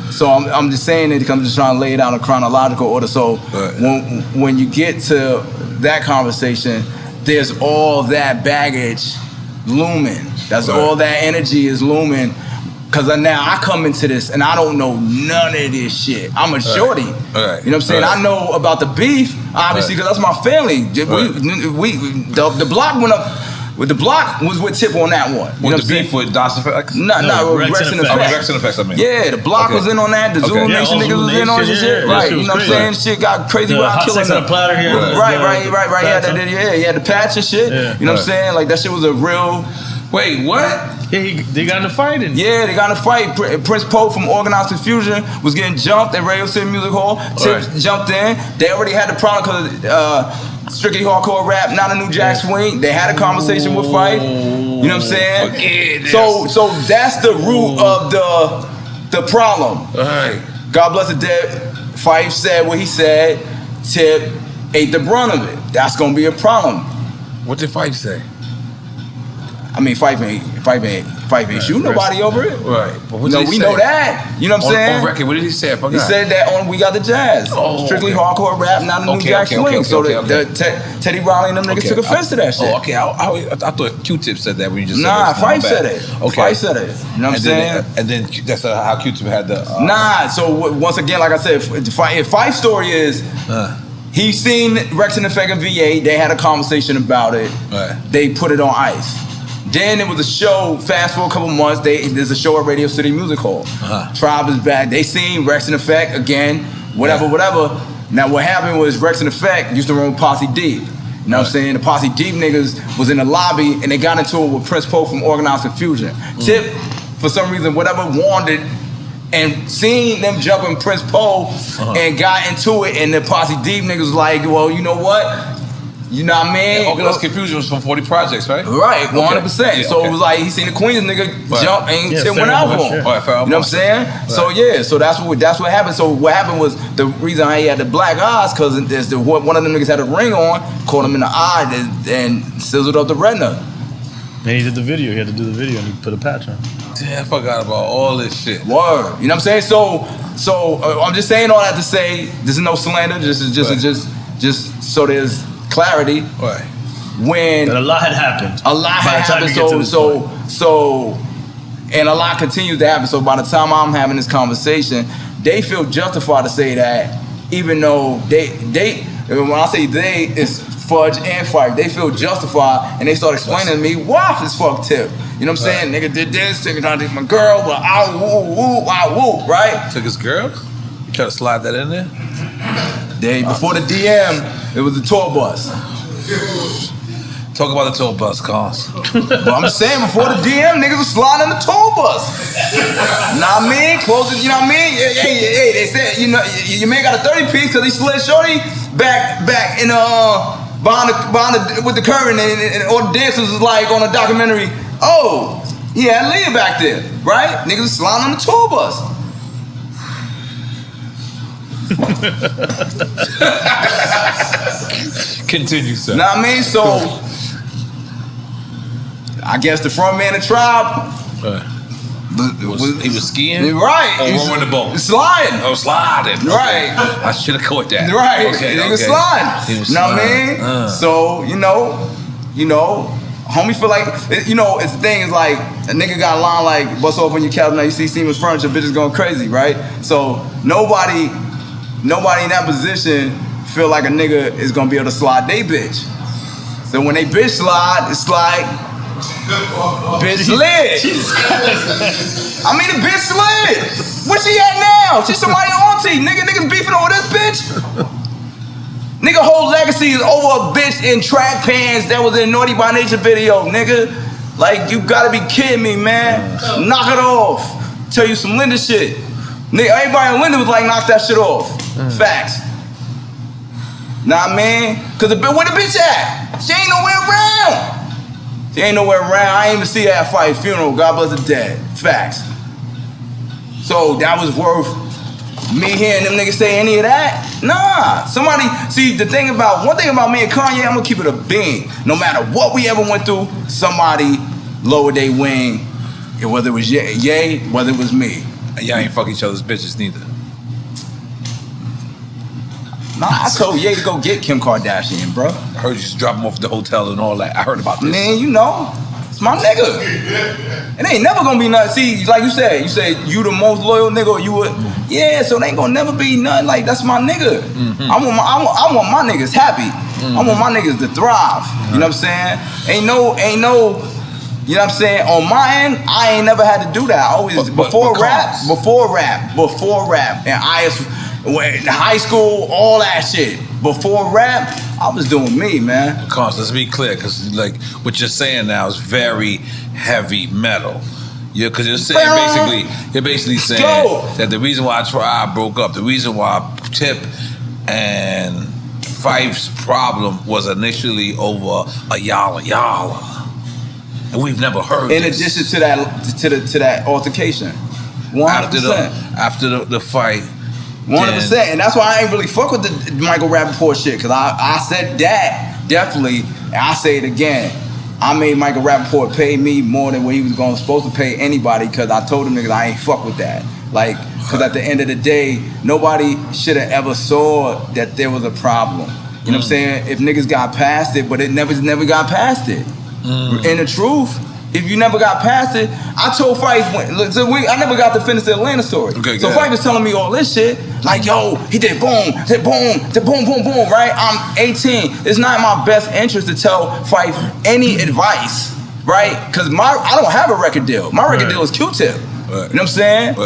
So I'm just saying it. I'm just trying to lay it out in chronological order. So when you get to that conversation, there's all that baggage looming. That's all that energy is looming. Cause now I come into this and I don't know none of this shit. I'm a shorty. You know what I'm saying? I know about the beef, obviously, because that's my family. The block went up. With the block was with Tip on that one. You know the beef with Dawson Effects? No, Rex and Effects. Rex and Effects, I mean. Yeah, the block was in on that. The Zulu Nation niggas was in on this shit. Right, you know what I'm saying? Shit got crazy without killing them. Platter here. Right. He had the patch and shit. You know what I'm saying? Like that shit was a real. Wait, what? Yeah, they got in a fight. Yeah, they got in a fight. Prince Poe from Organized Confusion was getting jumped at Radio City Music Hall. Tip jumped in. They already had the problem because strictly hardcore rap, not a new Jack Swing. They had a conversation with Fife. You know what I'm saying? So that's the root of the problem. God bless the dead. Fife said what he said. Tip ate the brunt of it. That's gonna be a problem. What did Fife say? I mean, Fife ain't shooting nobody over it. Right. But what no, did he we say? know that. You know what I'm saying? On record, what did he say? I forgot. He said that on We Got the Jazz. Strictly hardcore rap, not a new Jack Swing. So Teddy Riley and them niggas took offense to that shit. Oh, okay. I thought Q-Tip said that when you just said Nah, Fife said it. Okay. Fife said it. You know what I'm saying? And then that's how Q-Tip had the... Nah, so once again, like I said, if Fife's story is... He seen Rex and Effect and VA. They had a conversation about it. They put it on ice. Then it was a show, fast forward a couple months, there's a show at Radio City Music Hall. Tribe is back. They seen Rex and Effect again, whatever. Now what happened was Rex and Effect used to run with Posse Deep. You know what I'm saying? The Posse Deep niggas was in the lobby and they got into it with Prince Poe from Organized Confusion. Tip, for some reason, wanted and seeing them jumping Prince Poe and got into it, and the Posse Deep niggas was like, well, you know what? You know what I mean? Organized Confusion was from 40 Projects, right? Right, 100%. So it was like he seen the Queens nigga jump and Tip went out for him. You know what I'm saying? So so that's what happened. So what happened was the reason he had the black eyes because one of them niggas had a ring on, caught him in the eye and sizzled up the retina. And he did the video. He had to do the video and he put a patch on. Damn, I forgot about all this shit. Word. You know what I'm saying? So I'm just saying all that to say this is no slander. This is just so there's clarity. When a lot had happened. A lot had happened. And a lot continues to happen. So by the time I'm having this conversation, they feel justified to say that, even though they when I say they, it's Fudge and Fife. They feel justified and they start explaining to me why this fuck Tip. You know what I'm saying? Nigga did this, nigga trying to take my girl, but I woo, right? Took his girl? You try to slide that in there? Before the DM, it was the tour bus. Talk about the tour bus, cause. But I'm saying before the DM, niggas was sliding the tour bus. Know what I mean? Closing, you know what I mean? Hey, they said, you know, your man got a 30 piece because he slid shorty back in behind with the curtain, and all the dancers was like on a documentary. Oh, he had Leah back there, right? Niggas was sliding on the tour bus. Continue, sir. Know what I mean? So, I guess the front man of the tribe. He was skiing? Right. Or rowing the boat? Sliding. Oh, sliding. Right. Okay. I should have caught that. Right. Okay, He was sliding. He was know what I mean? So, you know, homie feel like, it's the thing is like, a nigga got a line like, bust off on your couch, now you see Siemens furniture, bitches going crazy, right? So, nobody in that position feel like a nigga is gonna be able to slide they bitch. So when they bitch slide, it's like, bitch slid. I mean, the bitch slid. Where she at now? She's somebody auntie. Niggas beefing over this bitch. Nigga whole legacy is over a bitch in track pants that was in Naughty by Nature video, nigga. Like, you gotta be kidding me, man. Knock it off. Tell you some Linda shit. Nigga, everybody in Linda was like, knock that shit off. Facts. Nah, man. Cause where the bitch at? She ain't nowhere around. She ain't nowhere around. I ain't even see her at Fife funeral. God bless the dead. Facts. So that was worth me hearing them niggas say any of that? Nah. Somebody, see, one thing about me and Kanye, I'm gonna keep it a bean. No matter what we ever went through, somebody lowered their wing, whether it was Ye, whether it was me. Y'all ain't fuck each other's bitches neither. Nah, I told Ye to go get Kim Kardashian, bro. I heard you just drop him off at the hotel and all that. I heard about this. Man, you know. It's my nigga. It ain't never gonna be nothing. See, like you said you the most loyal nigga, or you would. Yeah, so it ain't gonna never be nothing like that's my nigga. I want my niggas happy. I want my niggas to thrive. You know what I'm saying? Ain't no. You know what I'm saying? On my end, I ain't never had to do that. I always before rap, and in high school, all that shit. Before rap, I was doing me, man. Because let's be clear, because like what you're saying now is very heavy metal. Yeah, because you're basically saying that the reason why Tribe broke up, the reason why Tip and Fife's problem was initially over a yalla, and we've never heard. In addition to that altercation, 100%. After the fight. 100%, and that's why I ain't really fuck with the Michael Rapaport shit, cause I said that definitely, and I say it again. I made Michael Rapaport pay me more than what he was supposed to pay anybody, cause I told him niggas I ain't fuck with that. Like, cause at the end of the day, nobody should have ever saw that there was a problem. You know what I'm saying? If niggas got past it, but it never got past it. And the truth, if you never got past it, I told Fife I never got to finish the Atlanta story. Okay, so Fife was telling me all this shit, like, yo, he did boom, right? I'm 18. It's not in my best interest to tell Fife any advice, right? Because I don't have a record deal. My record deal is Q-Tip. You know what I'm saying?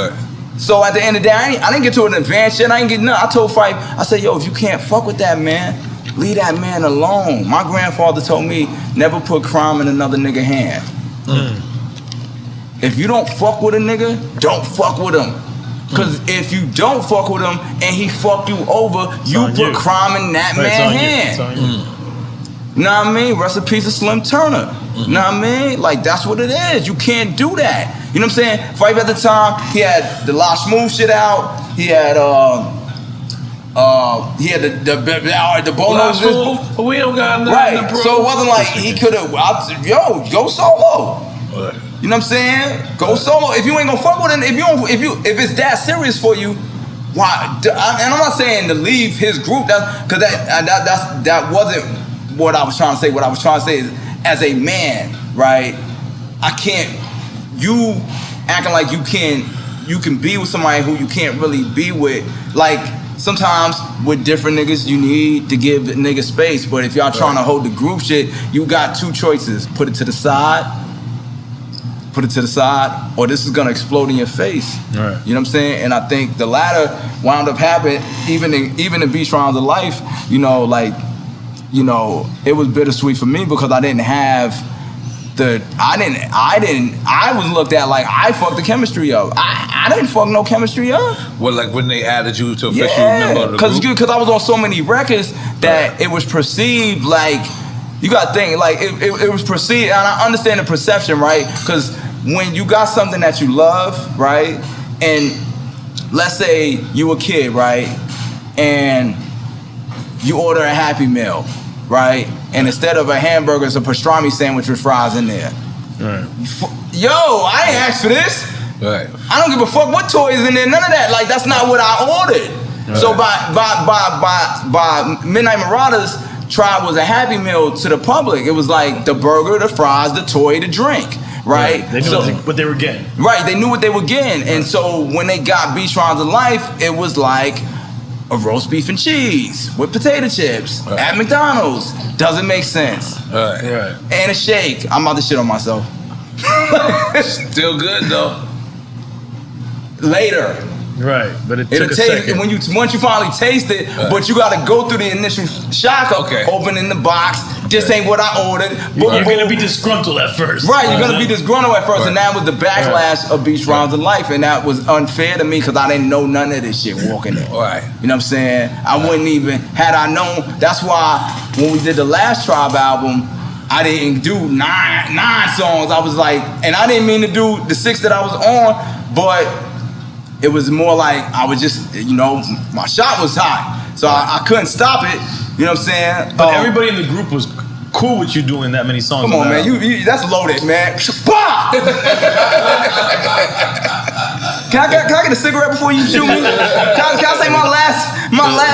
So at the end of the day, I didn't get to an advanced shit. I didn't get nothing. I told Fife, I said, yo, if you can't fuck with that man, leave that man alone. My grandfather told me, never put crime in another nigga hand. If you don't fuck with a nigga, don't fuck with him. Cause if you don't fuck with him and he fuck you over, you put crime in that man's hand. You know what I mean? Rest in peace of Slim Turner. You know what I mean? Like, that's what it is. You can't do that. You know what I'm saying? Fife at the time, he had the La Smooth shit out. He had the Bono. But we don't got nothing. Right. So it wasn't like he could have. Go solo. You know what I'm saying? Go solo. If you ain't gonna fuck with it, if it's that serious for you, why? And I'm not saying to leave his group. That wasn't what I was trying to say. What I was trying to say is, as a man, right? I can't. You acting like you can be with somebody who you can't really be with, like. Sometimes with different niggas, you need to give the nigga space. But if y'all trying to hold the group shit, you got two choices. Put it to the side, or this is gonna explode in your face. Right. You know what I'm saying? And I think the latter wound up happening, even in Beach Rounds of Life, it was bittersweet for me because I didn't have I was looked at like I fucked the chemistry up. I didn't fuck no chemistry up. Well, like when they added you to official member of the group? Because I was on so many records that it was perceived like, you gotta think, like it was perceived, and I understand the perception, right? Because when you got something that you love, right? And let's say you a kid, right? And you order a Happy Meal, right? And instead of a hamburger, it's a pastrami sandwich with fries in there. Right. Yo, I ain't asked for this. Right. I don't give a fuck what toys in there, none of that. Like, that's not what I ordered. Right. So by Midnight Marauders, Tribe was a Happy Meal to the public. It was like the burger, the fries, the toy, the drink, right? They knew what they were getting. Right, they knew what they were getting. And so when they got Beach Rounds of Life, it was like a roast beef and cheese with potato chips at McDonald's. Doesn't make sense. Right. And a shake. I'm about to shit on myself. Still good though. Later. Right, but it took a second. Once you finally taste it, but you gotta go through the initial shock of opening the box. This ain't what I ordered. You're gonna be disgruntled at first. Right, you're gonna be disgruntled at first, and that was the backlash of Beach Rounds of Life, and that was unfair to me because I didn't know none of this shit walking in. Right. You know what I'm saying? I wouldn't even, had I known. That's why when we did the last Tribe album, I didn't do nine songs. I was like, and I didn't mean to do the 6 that I was on, but it was more like I was just, my shot was hot. So I couldn't stop it. You know what I'm saying? But everybody in the group was cool with you doing that many songs. Come on, man. You that's loaded, man. Bah! Can I get a cigarette before you shoot me? Can I say my last?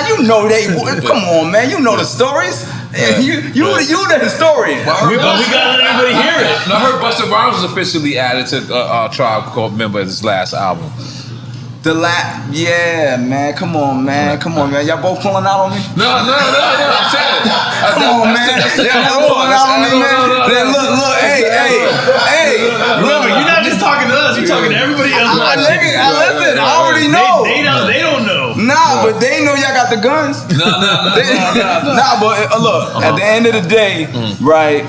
You know they. Come on, man. You know the stories. You the historian. But we gotta let everybody hear it. No, I heard Busta Rhymes was officially added to Tribe Called member of this last album. Yeah, man. Come on, man. Y'all both pulling out on me? No. I'm saying it. Come on, man. Y'all pulling out on me, man. Look, hey. Look, you're not just talking to us. You're talking to everybody else. Listen, I already know. They don't know. Nah, but they know y'all got the guns. No. Nah, but look, at the end of the day, right?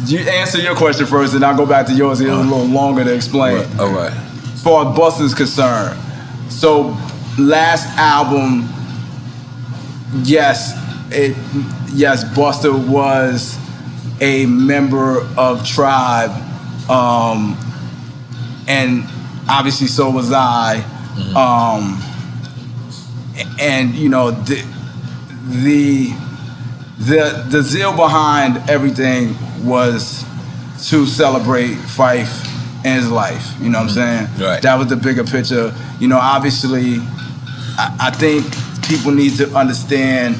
You answer your question first, and I'll go back to yours. It's a little longer to explain. All right. As far as Busta's concerned, so last album, yes, Busta was a member of Tribe, and obviously so was I. And you know the zeal behind everything was to celebrate Fife and his life. You know what I'm saying? Right. That was the bigger picture. You know, obviously, I think people need to understand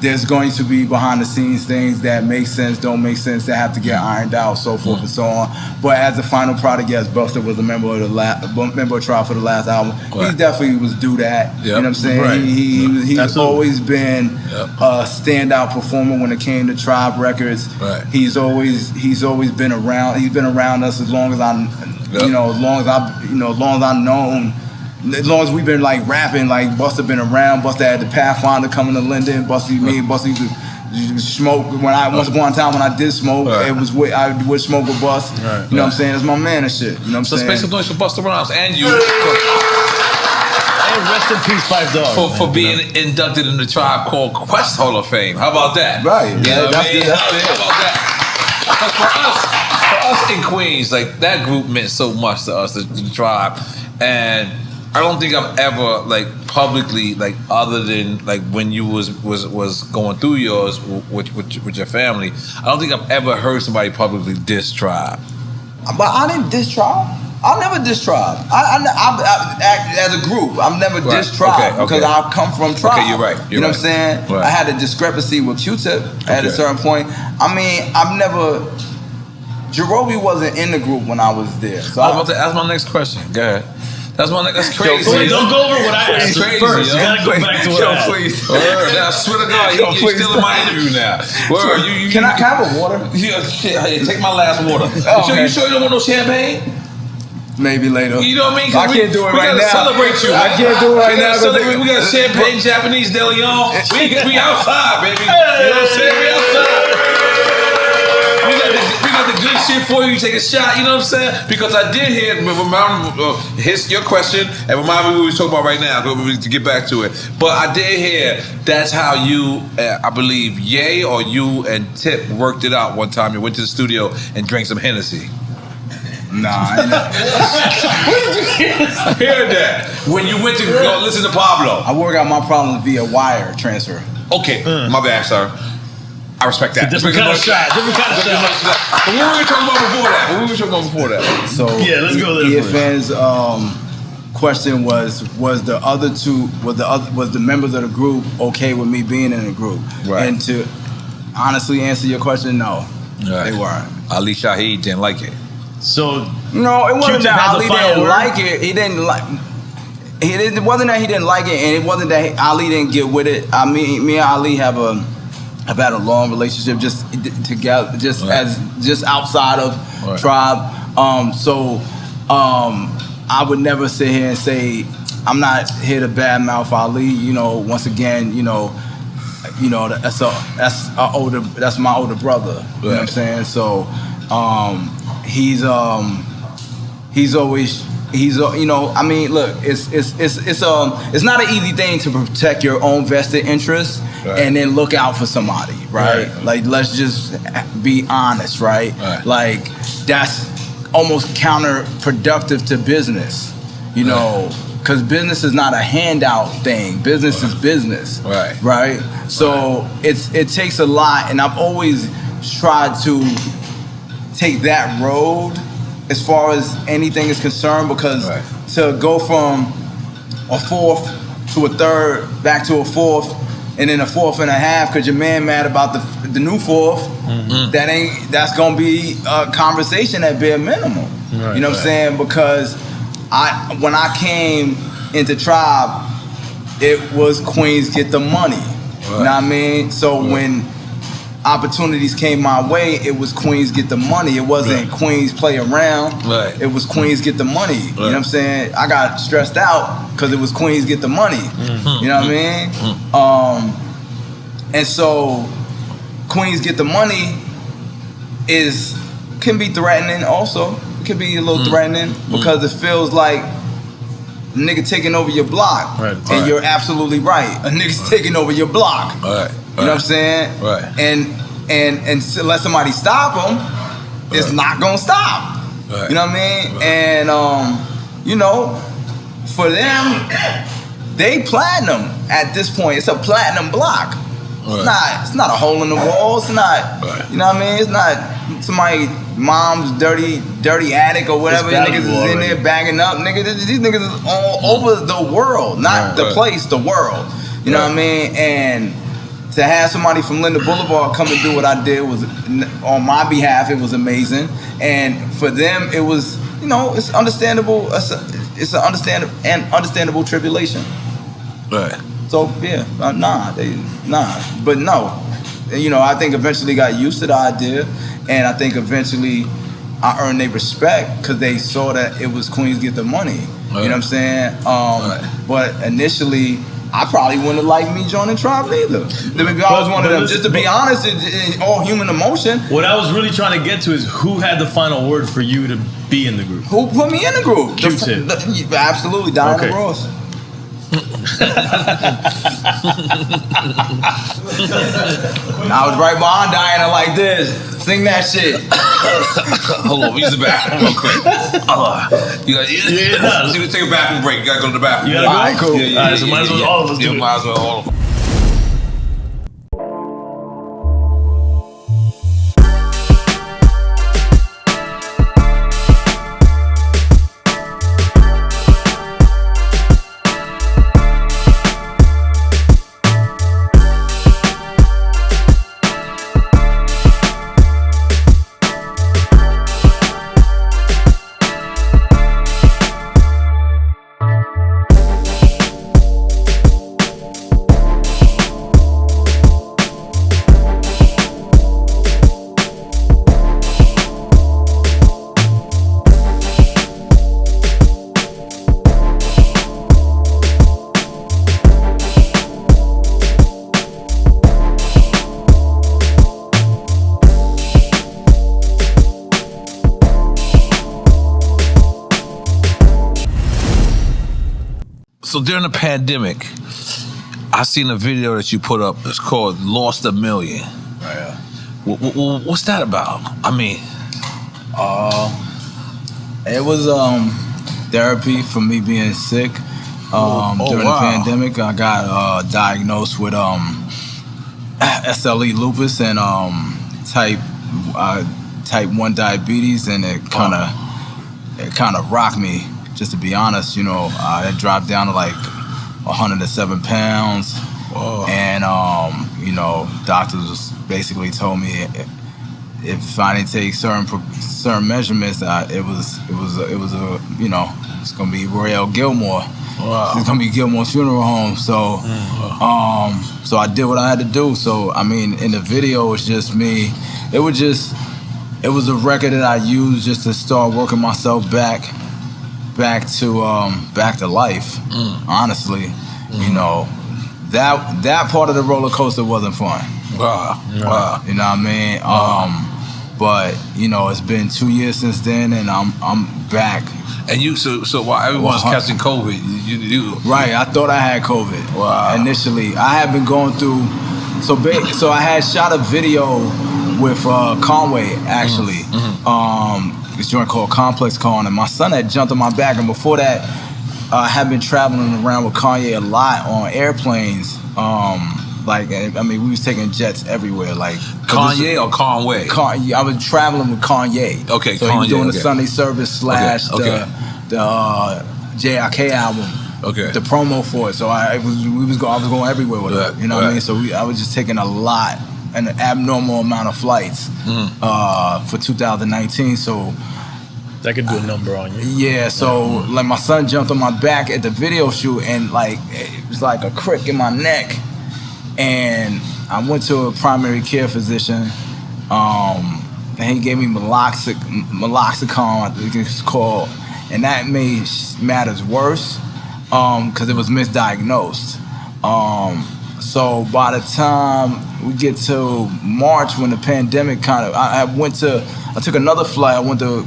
there's going to be behind the scenes things that make sense, don't make sense, that have to get ironed out, so forth and so on. But as the final product, yes, Busta was a member of Tribe for the last album. Right. He definitely was do that. Yep. You know what I'm saying? Right. He's always been a standout performer when it came to Tribe Records. Right. He's always been around. He's been around us as long as as long as I've known. As long as we've been like rapping, like Busta been around. Busta had the Pathfinder coming to Linden. Busta used to smoke. Once upon a time when I did smoke, it was I would smoke with Bust. You know what I'm saying? It's my man and shit. You know what I'm saying? So special noise for Busta Rhymes and you. And rest in peace, Five Dog. For being inducted in the Tribe Called Quest Hall of Fame. How about that? Right. Yeah, That's I mean? How about that? For us in Queens, like that group meant so much to us, the Tribe, and I don't think I've ever like publicly, like other than like when you was going through yours with your family, I don't think I've ever heard somebody publicly diss Tribe. But I didn't diss Tribe. I never diss Tribe. I as a group, I've never dissed Tribe because I come from Tribe. Okay, you're right. You know what I'm saying? Right. I had a discrepancy with Q-Tip at a certain point. I mean, I've never. Jerobi wasn't in the group when I was there. So I was about to ask my next question. Go ahead. That's crazy. Wait, don't go over what I asked crazy, first. You gotta go back to what I asked. Please. I swear to God, you're still in my interview now. Can I have a water? Yeah, shit, hey, take my last water. You sure you don't want no champagne? Maybe later. You know what I mean? I can't do it right now. We gotta celebrate you. I can't do it right now. We got champagne, Japanese, De Leon. We outside, baby. You know what I'm saying? We outside. We got the good shit for you. Take a shot. You know what I'm saying? Because I did hear, your question, and remind me what we talking about right now to get back to it. But I did hear that's how you, I believe, Ye or you and Tip worked it out one time. You went to the studio and drank some Hennessy. Nah, I hear that when you went to go listen to Pablo. I work out my problems via wire transfer. Okay, my bad, sir. I respect that. Different kind of shot. But what were we talking about before that? So yeah, let's go there. EFN's question was the members of the group okay with me being in the group? Right. And to honestly answer your question, no, they weren't. Ali Shaheed didn't like it. So no, it wasn't Q-Tip that Ali didn't word? like it. He didn't like. It wasn't that he didn't like it, and it wasn't that Ali didn't get with it. I mean, me and Ali have had a long relationship just together, just outside of Tribe. I would never sit here and say I'm not here to badmouth Ali. You know, once again, that's my older brother. You know what I'm saying? So he's always. I mean, look, it's not an easy thing to protect your own vested interests and then look out for somebody, right? Like, let's just be honest, right? Like, that's almost counterproductive to business, you know, because business is not a handout thing. Business is business, right? So it takes a lot, and I've always tried to take that road as far as anything is concerned, because to go from a fourth to a third, back to a fourth, and then a fourth and a half, because your man mad about the new fourth, that's gonna be a conversation at bare minimum. Right, you know what I'm saying? Because when I came into Tribe, it was Queens get the money. You know what I mean? So when opportunities came my way, it was Queens get the money. It wasn't Queens play around. It was Queens get the money. You know what I'm saying? I got stressed out because it was Queens get the money. You know what I mean? And so Queens get the money can be threatening also. It can be a little threatening because it feels like a nigga taking over your block. And you're absolutely right. A nigga's taking over your block. You know what I'm saying? And unless somebody stop them, it's not gonna stop. You know what I mean? And you know, for them, they platinum at this point. It's a platinum block. It's not a hole in the wall. It's not. You know what I mean? It's not somebody mom's dirty attic or whatever. These niggas is in there bagging up. These niggas is all over the world, not the place, the world. You know what I mean? And to have somebody from Linda Boulevard come and do what I did was, on my behalf, it was amazing. And for them, it was, you know, it's understandable. It's an understandable tribulation. So yeah, but no, you know, I think eventually got used to the idea, and I think eventually I earned their respect because they saw that it was Queens get the money. You know what I'm saying? But initially, I probably wouldn't have liked me joining Tribe either. I was one of them. Just to be honest, it's all human emotion. What I was really trying to get to is who had the final word for you to be in the group? Who put me in the group? Q-Tip. Absolutely, Diana Ross. I was right behind Diana like this. Sing that shit. Hold on, we use the bathroom real quick. You gotta take a bathroom break. You gotta go to the bathroom. You gotta go? All right, cool. All right, so might as well all of us do it. Might as well all of us. So during the pandemic, I seen a video that you put up. It's called "Lost a Million." What's that about? I mean, it was therapy for me being sick. During the pandemic, I got diagnosed with SLE lupus and type 1 diabetes, and it kind of rocked me. Just to be honest, you know, it dropped down to like 107 pounds. Whoa. And, you know, doctors basically told me if I didn't take certain measurements, it was a, you know, it's gonna be Royale Gilmore. Wow. It's gonna be Gilmore's funeral home. So, so I did what I had to do. So, I mean, in the video, it was just me. It was a record that I used just to start working myself back to life. Honestly, you know, that part of the roller coaster wasn't fun. Wow. You know what I mean? But you know, it's been 2 years since then, and I'm back. And you, so while everyone's catching COVID, you right? I thought I had COVID. Wow. Initially, I had been going through. So I had shot a video with Conway actually. This joint called Complex Con, and my son had jumped on my back, and before that I had been traveling around with Kanye a lot on airplanes, Like, I mean, we was taking jets everywhere. Like Kanye or Conway? I was traveling with Kanye. Okay, so Kanye, he was doing the okay. Sunday service / the JIK album. Okay. The promo for it. So I was going everywhere with it. You know what I mean? So I was just taking an abnormal amount of flights for 2019. So that could do a number on you. Yeah, so like my son jumped on my back at the video shoot and like it was like a crick in my neck. And I went to a primary care physician. And he gave me Meloxicam, I think it's called. And that made matters worse because it was misdiagnosed. So by the time we get to March, when the pandemic kind of, I took another flight. I went to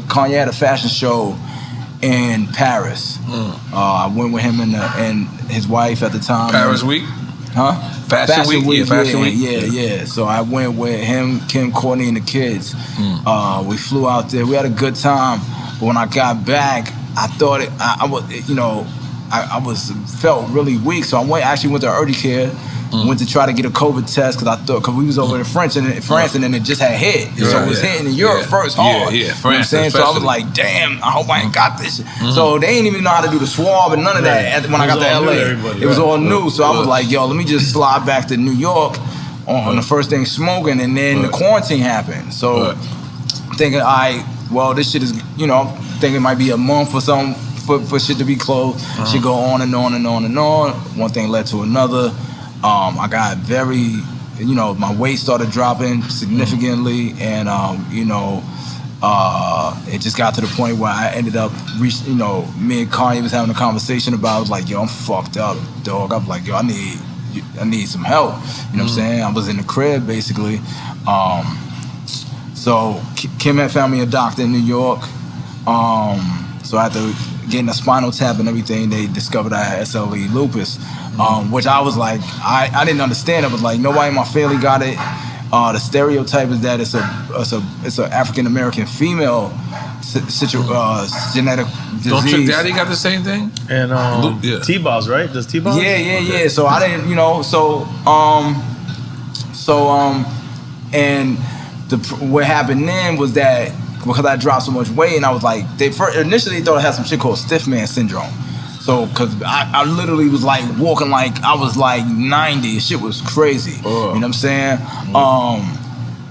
Kanye at a fashion show in Paris. I went with him and his wife at the time. Paris Week? Huh? Fashion Week? Yeah, Fashion Week. Yeah. So I went with him, Kim, Courtney, and the kids. We flew out there. We had a good time. But when I got back, I thought felt really weak. So I actually went to urgent care. Went to try to get a COVID test because we was over in France and then it just had hit. So it was hitting in Europe first hard. Yeah, France. You know what I'm saying? So I was like, damn, I hope I ain't got this. So they ain't even know how to do the swab and none of that when I got to LA. It was all new. So I was like, yo, let me just slide back to New York on the first thing smoking, and then the quarantine happened. So thinking, this shit is, thinking it might be a month or something for shit to be closed. Shit go on and on and on and on. One thing led to another. I got very, my weight started dropping significantly, and it just got to the point where I ended up me and Kanye was having a conversation about. I was like, yo, I'm fucked up, dog. I was like, yo, I need some help. You know what I'm saying? I was in the crib basically. So Kim had found me a doctor in New York. So I had to get a spinal tap and everything. They discovered I had SLE lupus. Which I was like, I didn't understand. I was like, nobody in my family got it. The stereotype is that it's a African American female genetic disease. Don't your daddy got the same thing? And T-Boz, right? Does T-Boz? Yeah. So I didn't, and what happened then was that because I dropped so much weight, and I was like, initially thought I had some shit called stiff man syndrome. So, cause I literally was like walking like I was like 90. Shit was crazy. You know what I'm saying?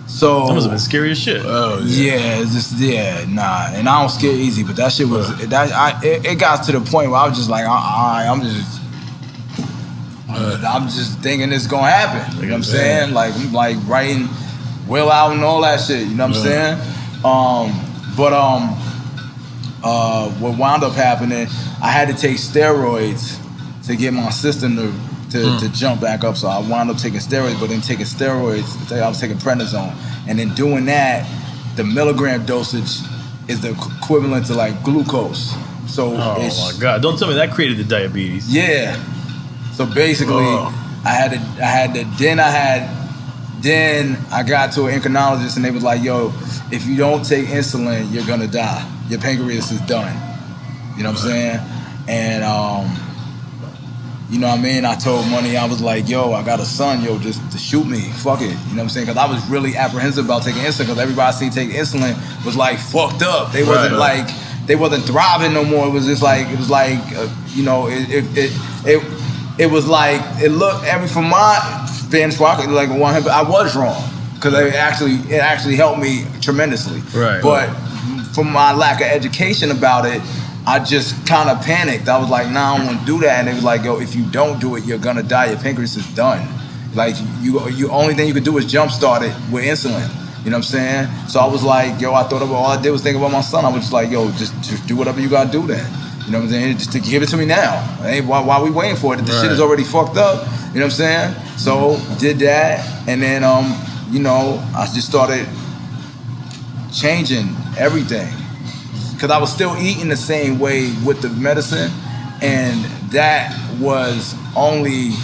So that must have been scary as shit. Yeah, it's just And I don't scare easy, but that shit was it got to the point where I was just like, I'm just thinking it's gonna happen. You know what I'm saying? Like I'm like writing Will out and all that shit. You know what I'm saying? What wound up happening, I had to take steroids to get my system to jump back up. So I wound up taking steroids, but then taking steroids, I was taking prednisone. And then doing that, the milligram dosage is the equivalent to like glucose. So my God, don't tell me that created the diabetes. Yeah. So basically, then I got to an endocrinologist and they was like, yo, if you don't take insulin, you're gonna die. Your pancreas is done. You know what I'm saying? And you know what I mean? I told Money, I was like, yo, I got a son, yo, just to shoot me. Fuck it. You know what I'm saying? Because I was really apprehensive about taking insulin because everybody I seen take insulin was like fucked up. They wasn't like, they wasn't thriving no more. It was just like, it was like, it was like, it looked, from my vantage point, like I was wrong because it actually helped me tremendously. Right. But from my lack of education about it, I just kind of panicked. I was like, nah, I don't want to do that. And they was like, yo, if you don't do it, you're gonna die. Your pancreas is done. Like, you only thing you could do is jumpstart it with insulin. You know what I'm saying? So I was like, yo, all I did was think about my son. I was just like, yo, just do whatever you gotta do then. You know what I'm saying? Just to give it to me now. Hey, why we waiting for it? The shit is already fucked up. You know what I'm saying? So did that, and then I just started changing everything. Because I was still eating the same way with the medicine, and that was only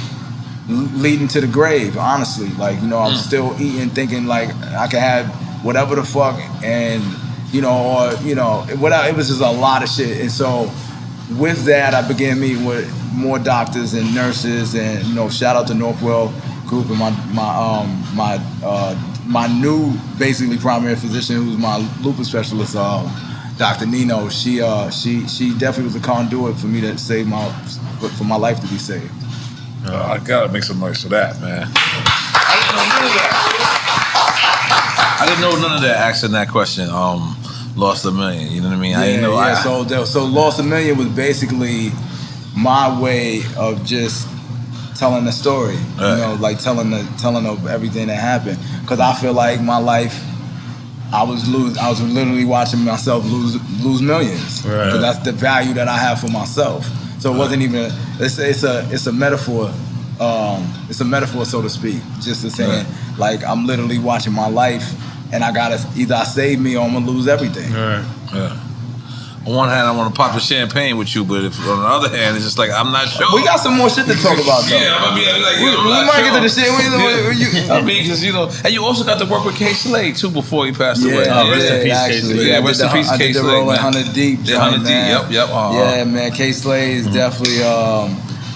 leading to the grave, honestly. Like, I was still eating, thinking like I could have whatever the fuck, and whatever. It was just a lot of shit. And so with that, I began meeting with more doctors and nurses, and shout out to Northwell Group and my new basically primary physician, who's my lupus specialist, Dr. Nino. She definitely was a conduit for me to save for my life to be saved. I gotta make some noise for that, man. I didn't know none of that. Asking that question, Lost a Million. You know what I mean? Yeah, I didn't know. Yeah. So Lost a Million was basically my way of just telling the story. Right. Like telling of everything that happened. Because I feel like my life, I was literally watching myself lose millions. Right. Because that's the value that I have for myself. So it wasn't even. It's a metaphor. It's a metaphor, so to speak. Just to saying, like, I'm literally watching my life, and I gotta either I save me or I'm gonna lose everything. Right. Yeah. On one hand, I want to pop the champagne with you, but on the other hand, it's just like I'm not sure. We got some more shit to talk about, though. Yeah, I mean, like, we might get to the shit. I mean, because and you also got to work with K Slade too before he passed away. Rest in peace, K Slade. Yeah, rest in peace, K Slade. I did the rolling 100 Deep. Yeah, 100 Deep. Yep. Yeah, man. K Slade is definitely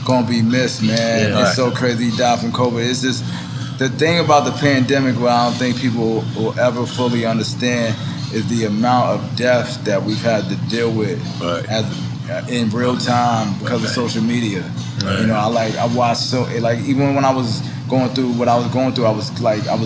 gonna be missed, man. Yeah. It's so crazy he died from COVID. It's just the thing about the pandemic, what I don't think people will ever fully understand is the amount of death that we've had to deal with in real time because of social media. Right. I watched even when I was going through what I was going through, I was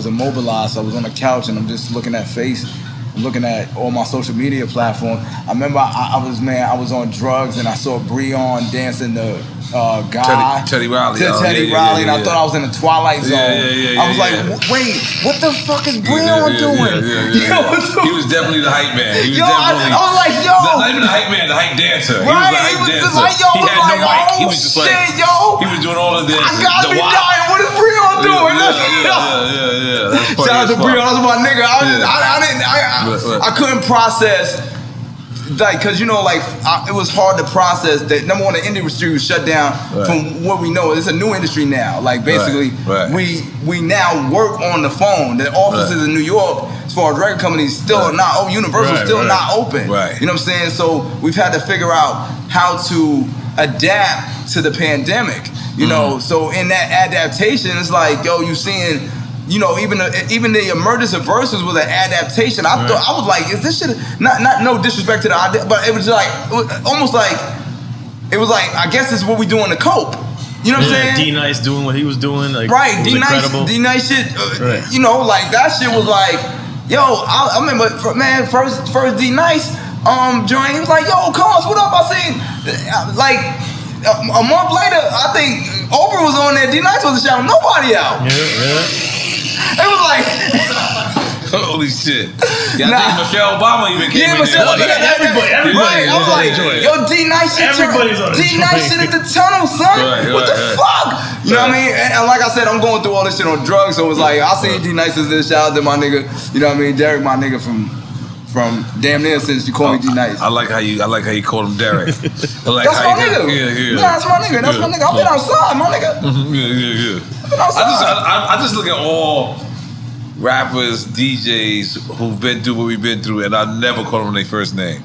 immobilized. I was on the couch and I'm just looking at all my social media platforms. I remember I was on drugs and I saw Breon dancing the Teddy Riley. Teddy Riley, and I thought I was in the Twilight Zone. I was like, wait, what the fuck is Breon doing? He was definitely the hype man. He was I was like, yo. Not even the hype man, the hype dancer. Right, he was the hype dancer. Like, yo, he had no mic. He was just like, yo. He was doing all of this. I gotta be dying. What is Breon doing? Yeah. Shout out to Breon. That's my nigga. I couldn't process. Cause it was hard to process that. Number one, the industry was shut down from what we know. It's a new industry now. Like basically, we now work on the phone. The offices in New York, as far as record companies, still are not. Universal's still not open. Right. You know what I'm saying? So we've had to figure out how to adapt to the pandemic. So in that adaptation, it's like, yo, you seeing. Even the emergence of Versuz was an adaptation. I thought I was like, is this shit not no disrespect to the idea, but it was like almost like it was like I guess this is what we doing to cope. You know what I'm saying? D-Nice doing what he was doing, like right. D-Nice shit. Like that shit was like, yo. I remember, man, first D-Nice joint. He was like, yo, Cons, what up? I seen like. A month later, I think Oprah was on there. D-Nice wasn't shouting nobody out. It was like, holy shit! Yeah, I think Michelle Obama even came in there. Everybody. Right, I was like, yo, D-Nice shit. Everybody's on D-Nice shit at the tunnel, son. What the fuck? You know what I mean? And like I said, I'm going through all this shit on drugs, so it was like I see D-Nice as this. Shout out to my nigga. You know what I mean? Derek, my nigga from damn near since you call me D-Nice. I like how you call him Derek. That's my nigga. Yeah, that's my nigga. That's my nigga. I've been outside, my nigga. Yeah. I've been outside. I just look at all rappers, DJs who've been through what we've been through, and I never call them their first name.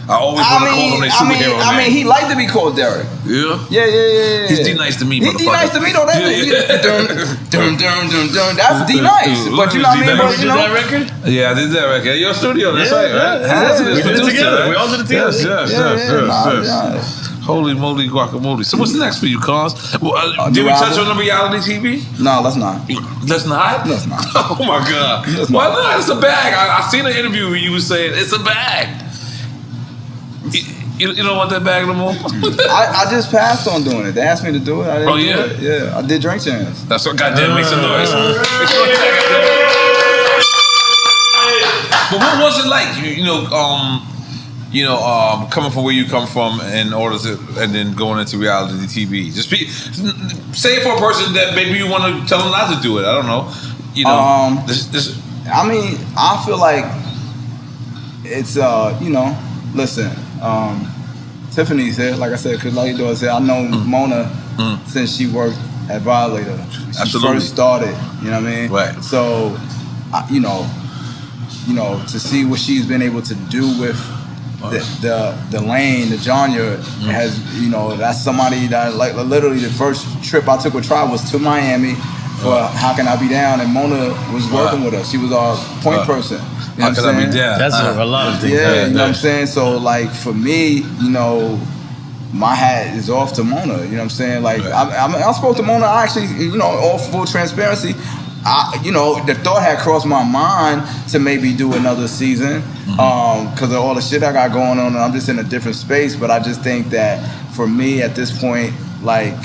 I always want to call them their superhero name. I mean, he liked to be called Derek. Yeah? Yeah. He's D-Nice to me, motherfucker. He's D-Nice to me, though. That's D-Nice. But you know what I mean? But, you did that record? Yeah, I did that record. Your studio, that's right? We did it together. We all did it together. Yes. Holy moly guacamole. So what's next for you, Cons? Did we touch on the reality TV? No, let's not. Let's not? Let's not. Oh my God. Why not? It's a bag. I seen an interview where you were saying it's a bag. You don't want that bag no more? I just passed on doing it. They asked me to do it. I didn't do it. Yeah, I did Drink Champs. That's what goddamn makes some noise. But what was it like? Coming from where you come from in order to, and then going into reality TV. Say it for a person that maybe you want to tell them not to do it. I don't know. I mean, I feel like it's listen. Tiffany's here, like I said, because like you said, I know Mona since she worked at Violator. She first started. You know what I mean? Right. So, to see what she's been able to do with the lane, the genre has, you know, that's somebody that like literally the first trip I took with Tribe was to Miami for How Can I Be Down, and Mona was working with us. She was our point person. You know How Can I Be Down? That's a lot of things. Yeah, you know what I'm saying? So like for me, you know, my hat is off to Mona. You know what I'm saying? Like I spoke to Mona. I actually, you know, all full transparency, you know, the thought had crossed my mind to maybe do another season because of all the shit I got going on, and I'm just in a different space. But I just think that for me at this point, like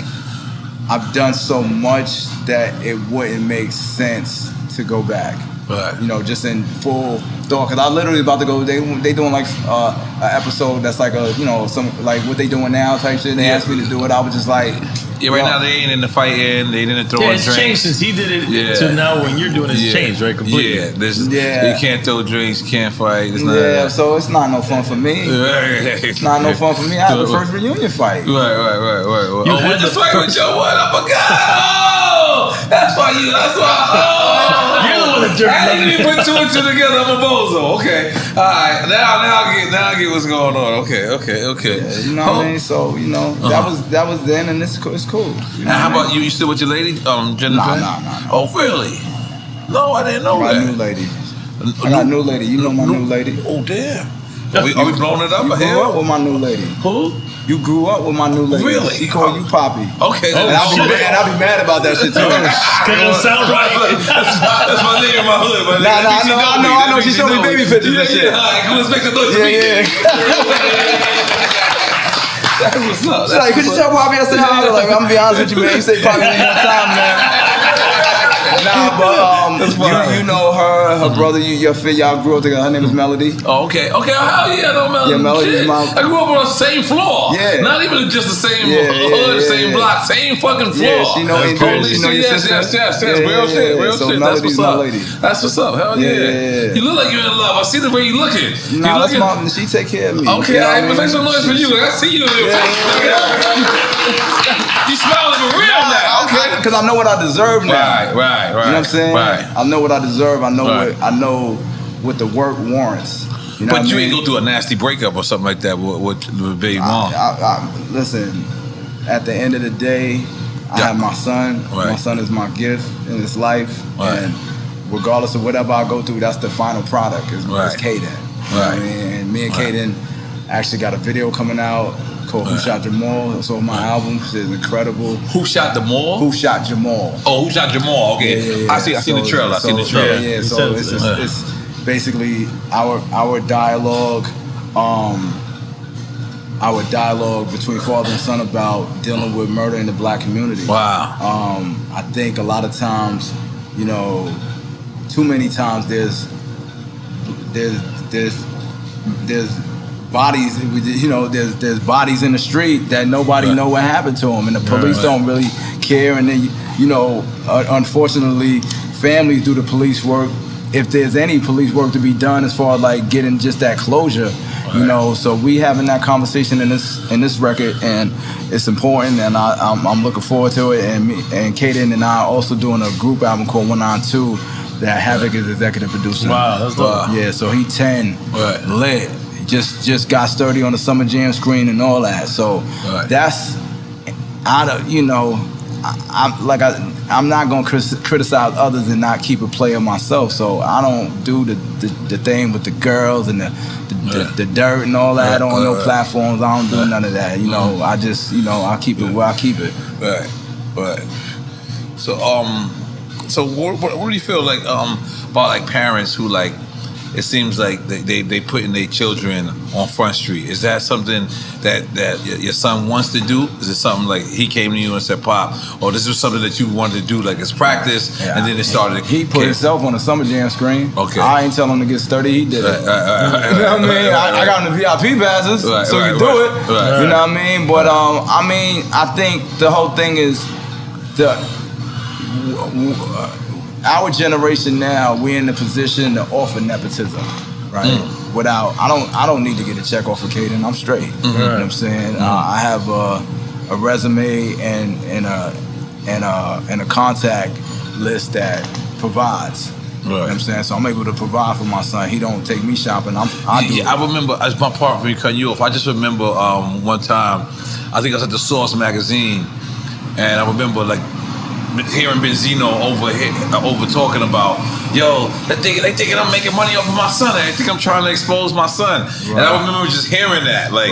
I've done so much that it wouldn't make sense to go back. Right. You know, just in full thought, because I literally about to go. They doing like an episode that's like a, you know, some like what they doing now type shit. They asked me to do it. I was just like, yeah, right now they ain't in the fighting. They didn't throw it's drinks. changed since he did it to now. When you're doing it, it's changed, right? Completely. You can't throw drinks, you can't fight. It's not so it's not no fun for me. It's not no fun for me. I had the first reunion fight. Right. Oh, with the fight with your what? I forgot. That's why. You're the one that jerked. I didn't even put 2 and 2 together. I'm a bozo. Okay. All right. Now I get what's going on. Okay. Yeah, you know what I mean? So, you know, that was then, and it's cool. You know how about you? You still with your lady, Jennifer? Nah. Oh, really? No, I didn't know that. I got a new lady. I got a new lady. You know my new lady. Oh, damn. Are we blowing it up? You grew up with my new lady. Who? You grew up with my new lady. Really? She called you Poppy. Okay. And I'll be mad about that shit too. Because it sounds right. That's my name in my hood. I know. She showed me baby pictures and shit. Let's make the noise. Yeah. That's what's up. She's like, could you tell Poppy I said hi? Like, I'm gonna be honest with you, man. You say Poppy one time, man. Nah, but you know her brother, y'all grew up together. Her name is Melody. Oh, okay. Hell yeah, I know Melody. Yeah, Melody is my. I grew up on the same floor. Yeah. Not even just the same hood, same block, same fucking floor. Yeah, she know your sister. Yes. Real shit. So That's what's up. Lady. That's what's up. Hell yeah. You look like you're in love. I see the way you looking. Nah, that's mom. She take care of me. Okay, I make some noise for you. I see you in your face. You smiling for real now. Okay. Because I know what I deserve now. Right. You know what I'm saying? Right. I know what I deserve. I know what the work warrants. You know but you ain't go through a nasty breakup or something like that with baby mom. Listen, at the end of the day, I have my son. Right. My son is my gift in this life. Right. And regardless of whatever I go through, that's the final product is Kaden. You know what I mean? And me and Kaden actually got a video coming out called Who Shot Jamal. It's on my album. It's incredible. Who Shot the Mall? Who Shot Jamal? Oh, Who Shot Jamal? Okay, yeah. I seen the trailer. I seen the trailer. Yeah. So it's basically our dialogue, between father and son about dealing with murder in the black community. Wow. I think a lot of times, you know, too many times there's bodies, you know, there's bodies in the street that nobody know what happened to them, and the police don't really care. And then, you know, unfortunately, families do the police work. If there's any police work to be done as far as like getting just that closure, you know. So we having that conversation in this record, and it's important, and I'm looking forward to it. And Kaden and I are also doing a group album called 192 that Havoc is executive producer. Wow, that's dope. Yeah, so he 10 lit. Just got sturdy on the Summer Jam screen and all that. So that's I'm not gonna criticize others and not keep a player myself. So I don't do the thing with the girls and the dirt and all that on no platforms. I don't do none of that. You know, I just I keep it where I keep it. Right. So what do you feel like about like parents who like? It seems like they putting their children on Front Street. Is that something that your son wants to do? Is it something like he came to you and said, "Pop," or this was something that you wanted to do, like it's practice, and then it started? He put himself on the Summer Jam screen. Okay. I ain't tell him to get sturdy. He did it. You know what I mean? I got him the VIP passes, so he do it. You know what I mean? But I think the whole thing is our generation now, we're in the position to offer nepotism, right? I don't need to get a check off of Kaden. I'm straight. You know what I'm saying? I have a resume and a contact list that provides. You know what I'm saying? So I'm able to provide for my son. He don't take me shopping. I remember, as my part for me cutting you off, I just remember one time, I think I was at the Source magazine, and I remember like hearing Benzino over talking about, yo, they thinking I'm making money off of my son. They think I'm trying to expose my son. Right. And I remember just hearing that, like,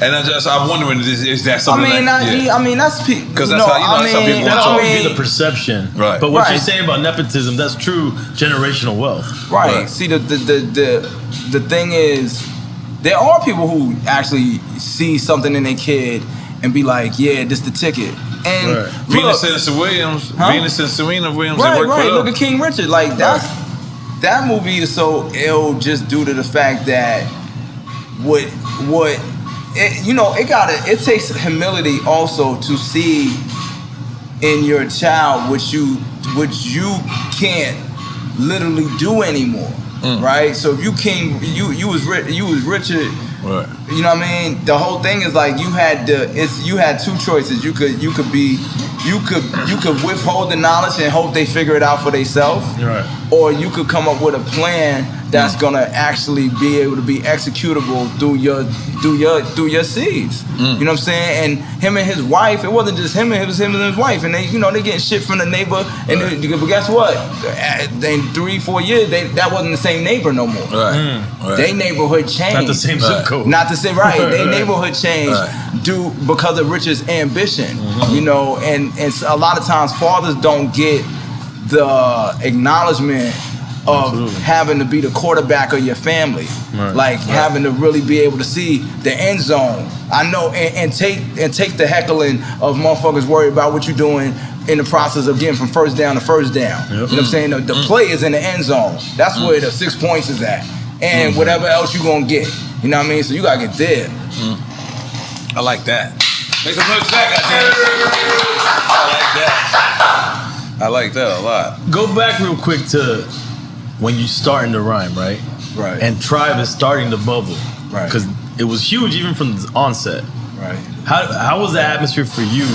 and I'm wondering, is that something? I mean, that's because that's how people that's always be the perception, right? But what you're saying about nepotism, that's true generational wealth, right? See, the thing is, there are people who actually see something in their kid and be like, yeah, this the ticket. And look, Venus and Serena Williams, right. Look at King Richard. Like that movie is so ill just due to the fact that it takes humility also to see in your child what you can't literally do anymore, right? So if you was Richard. Right. You know what I mean? The whole thing is like you had two choices. You could withhold the knowledge and hope they figure it out for themselves. Right. Or you could come up with a plan that's gonna actually be able to be executable through your seeds. You know what I'm saying? And him and his wife, it wasn't just him, it was him and his wife, and they getting shit from the neighbor. And but guess what? In 3-4 years, that wasn't the same neighbor no more. Right. They neighborhood changed. Not the same zip code. Not the same, right? They neighborhood changed because of Richard's ambition. You know, and a lot of times fathers don't get the acknowledgement of having to be the quarterback of your family, like having to really be able to see the end zone. I know, and take the heckling of motherfuckers worried about what you're doing in the process of getting from first down to first down. You know what I'm saying? The play is in the end zone. That's where the 6 points is at, and whatever else you gonna get. You know what I mean? So you gotta get there. I like that. Make some noise back, I like that. I like that a lot. Go back real quick to when you starting to rhyme, right? Right. And Tribe is starting to bubble, right? Because it was huge even from the onset, right? How was the atmosphere for you,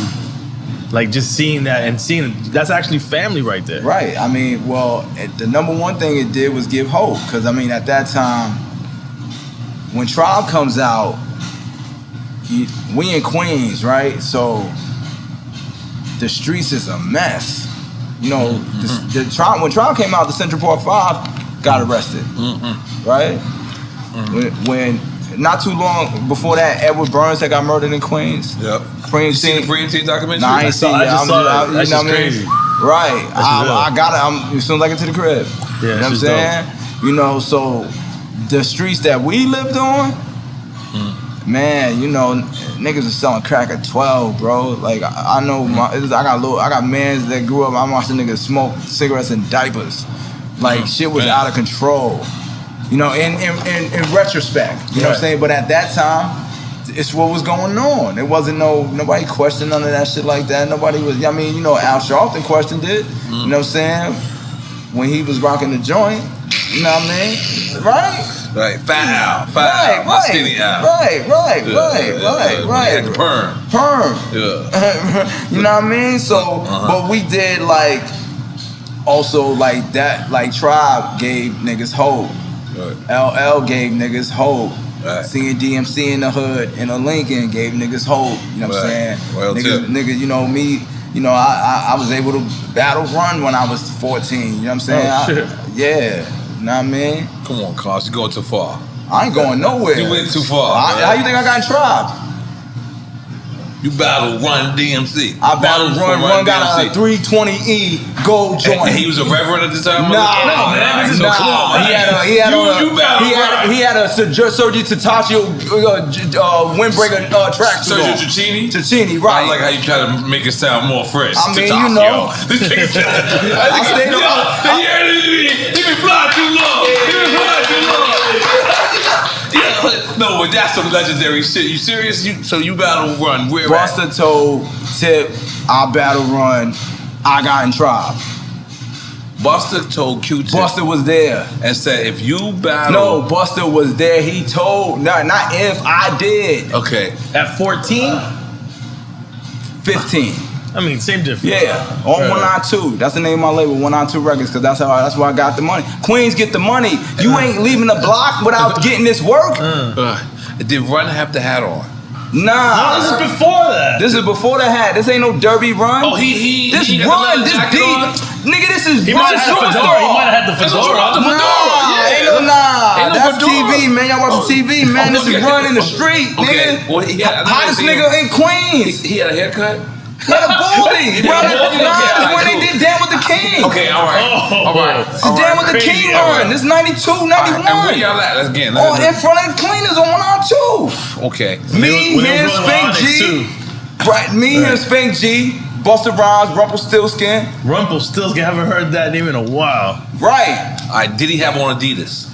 like just seeing that and seeing that's actually family right there, right? I mean, well, the number one thing it did was give hope, because I mean at that time when Tribe comes out, we in Queens, right? So the streets is a mess. You know, when Tribe came out, the Central Park 5 got arrested, right? When not too long before that, Edward Burns had got murdered in Queens. Yep. You seen the Green Tea documentary? Nah, I ain't seen it. I saw that. That's just crazy. Right. I got it. As soon as I get to the crib. Yeah, you know what I'm saying? You know, so the streets that we lived on, man, you know, niggas was selling crack at 12, bro. Like I know, I got mans that grew up. I watched niggas smoke cigarettes in diapers. Like shit was out of control. You know, in retrospect, you know what I'm saying. But at that time, it's what was going on. It wasn't nobody questioned none of that shit like that. Nobody was. I mean, you know, Al Sharpton questioned it. You know what I'm saying? When he was rocking the joint. You know what I mean? Right. Right, fat Al, skinny Al. Right. He had the perm. Yeah. You know what I mean? So, but we did like, also like that, like Tribe gave niggas hope. Right. LL gave niggas hope. Right. Seeing DMC in the hood in a Lincoln gave niggas hope. You know what I'm saying? Well, niggas, you know me. You know, I was able to battle run when I was 14. You know what I'm saying? Oh, shit. Yeah. You know what I mean? Come on, Carl, you're going too far. I ain't going nowhere. You went too far. How you think I got in Tribe? You battled Run-D.M.C. I battled Run got a 320E gold joint. And he was a reverend at the time? Nah. He had a Sergio Tataccio windbreaker track. Sergio Tacchini, right. I like how you try to make it sound more fresh. I mean, you know. I stayed on. He been flying too long. No, but that's some legendary shit. You serious? So you battle Run. Where Buster told Tip, I battle Run. I got in Tribe. Buster told Q-Tip. Buster was there. And said, if you battle... No, Buster was there. He told... No, not if. I did. Okay. At 14? 15. I mean, same difference. Yeah, on 192. That's the name of my label, 192 Records, because that's where I got the money. Queens get the money. You ain't leaving the block without getting this work. Did Run have the hat on? Nah. No, this is before that. This is before the hat. This ain't no derby Run. Oh, he This he Run, this jacket deep. on? Nigga, this is He Run might have had the fedora. He might have had the fedora. Nah, that's fedora. TV, man. Y'all watching TV, man. This is Run in the street, Okay, nigga. well, he had, Hottest nigga in Queens. He had a haircut? He had a baldy. Nah, when they did Down with the King. Okay, all right. This is Down with the King Run. This 92, 91. And where y'all at? Let's get Oh, in front of the cleaners on 102. Okay. Me, him, Spank G. Right, me, him, Spank G. Busta Rhymes, Rumpelstiltskin. Rumpelstiltskin, haven't heard that name in a while. Right. All right, did he have on Adidas?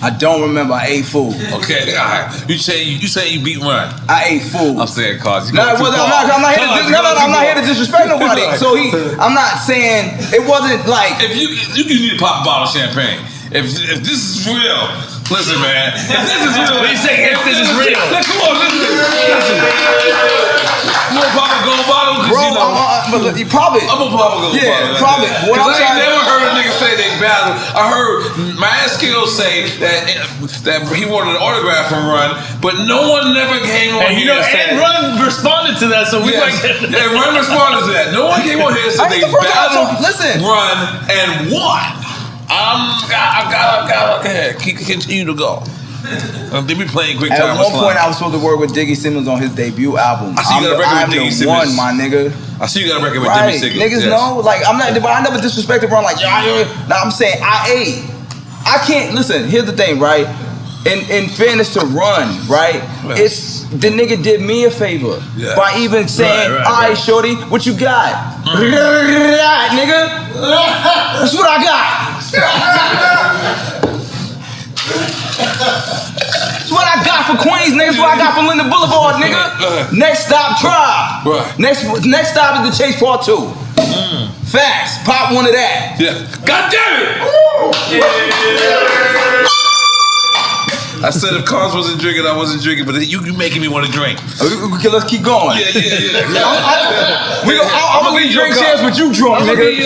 I don't remember. I ate food. Okay, all right. You say you beat Run. I ate food. I'm saying cause I'm not here to disrespect nobody. So I'm not saying it wasn't like. If you need to pop a bottle of champagne. If this is real, listen, man. If this is real, What do you say? If this is real, come on, listen. You want to pop a gold bottle? Bro, you know, you probably. I'm gonna pop a gold bottle. Yeah, probably. Because I ain't never heard a nigga say they battle. I heard Mad Skills say that he wanted an autograph from Run, but no one never came on and here and and said Run responded to that, so we might get yeah, Run responded to that. No one came on here and said they battled listen. Run and won. I got okay. Continue to go. They be playing quick time. At one point, I was supposed to work with Diggy Simmons on his debut album. I see you got a record with Diggy Simmons. I'm the one, my nigga. I see you got a record with Right, Diggy Simmons. niggas know. Like I'm not, but I never disrespected Run. Like nah, I'm saying I ate. I can't listen. Here's the thing, right? In fairness to Run, right? It's the nigga did me a favor by even saying, "All right, shorty, what you got?" Nigga, that's what I got. That's what I got for Queens, nigga. That's what I got for Linda Boulevard, nigga. Next stop, Tribe. Right. Next stop is the Chase Part 2. Facts. Pop one of that. Yeah. God damn it! I said if Cars wasn't drinking, I wasn't drinking, but you making me want to drink. Okay, let's keep going. Yeah. I'm gonna give you drink chance, but you drunk, nigga.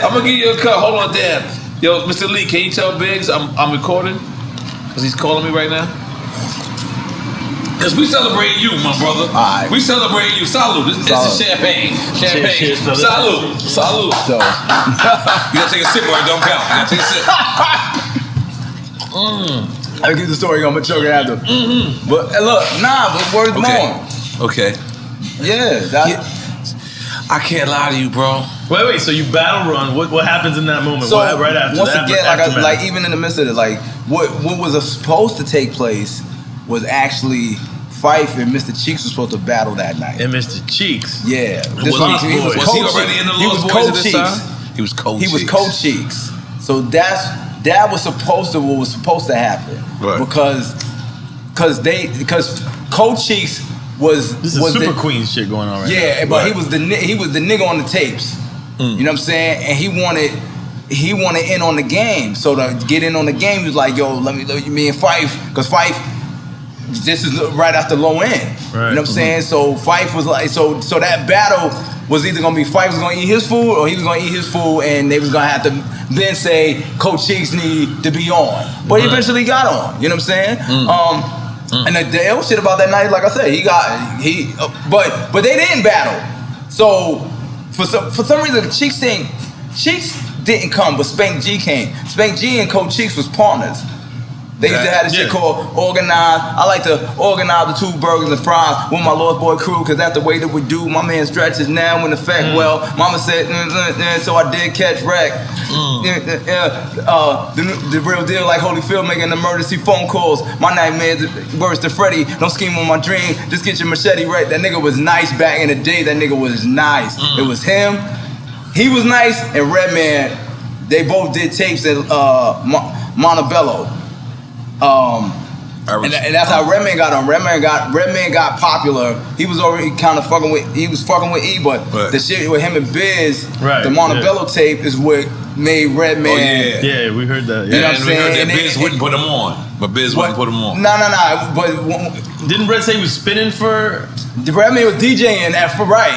I'm gonna give you a cup. Hold on, damn. Yo, Mr. Lee, can you tell Biggs I'm recording? Cause he's calling me right now. Cause we celebrate you, my brother. All right. We celebrate you. Salud. This is champagne. Champagne. Cheers, brother. Salud. So, You gotta take a sip or it don't count. You gotta take a sip. I'll give the story. I'm gonna choke it after. But look, but words more. Okay. Yeah. I can't lie to you, bro. Wait. So you battle Run. What happens in that moment? So right after once that? again, like even in the midst of it, like what was supposed to take place was actually Fife and Mr. Cheeks was supposed to battle that night. And Mr. Cheeks. Yeah. Was he already in the Lost Boys at this time? He was He was co-Cheeks. So that was supposed to happen. Right. Because co-Cheeks was This is Super Queen shit going on right now. Yeah, but he was the nigga on the tapes. You know what I'm saying? And he wanted in on the game. So to get in on the game, he was like, yo, let me and Fife, because Fife, this is right after low end. Right. You know what I'm saying? So Fife was like, so that battle was either gonna be Fife was gonna eat his food or he was gonna eat his food, and they was gonna have to then say Coach Cheeks need to be on. But he eventually got on. You know what I'm saying? And the ill shit about that night, like I said, but they didn't battle. So for some reason, Cheeks didn't come, but Spank G came. Spank G and Coach Cheeks was partners. They used to have this shit called Organize. I like to organize the 2 burgers and fries with my Lost Boy crew, because that's the way that we do. My man stretches now in effect. Well, mama said, so I did catch wreck. The real deal, like Holyfield making emergency phone calls. My nightmares, worse to Freddy. Don't scheme on my dream. Just get your machete right. That nigga was nice back in the day. That nigga was nice. It was him. He was nice, and Redman, they both did tapes at Montebello. And that's how Redman got on. Redman got popular. He was already kind of fucking with E, but the shit with him and Biz, the Montebello tape is what made Redman. Oh, yeah. Yeah, we heard that. Yeah, You know what I'm saying? We heard that Biz wouldn't put him on. But Biz wouldn't put him on. No. But didn't Red say he was spinning for Redman was DJing that for right.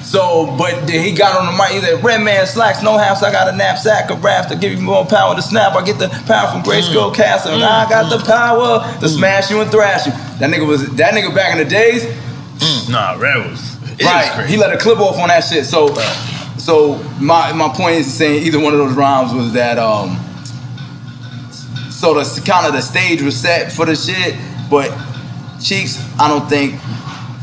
So, but then he got on the mic. He said, "Redman slacks, no halves. I got a knapsack of raps to give you more power to snap. I get the power from Great Skull Castle, and I got the power to smash you and thrash you." That nigga back in the days. Nah, Red was right. He let a clip off on that shit. So my point is saying either one of those rhymes was that so the kind of the stage was set for the shit, but Cheeks, I don't think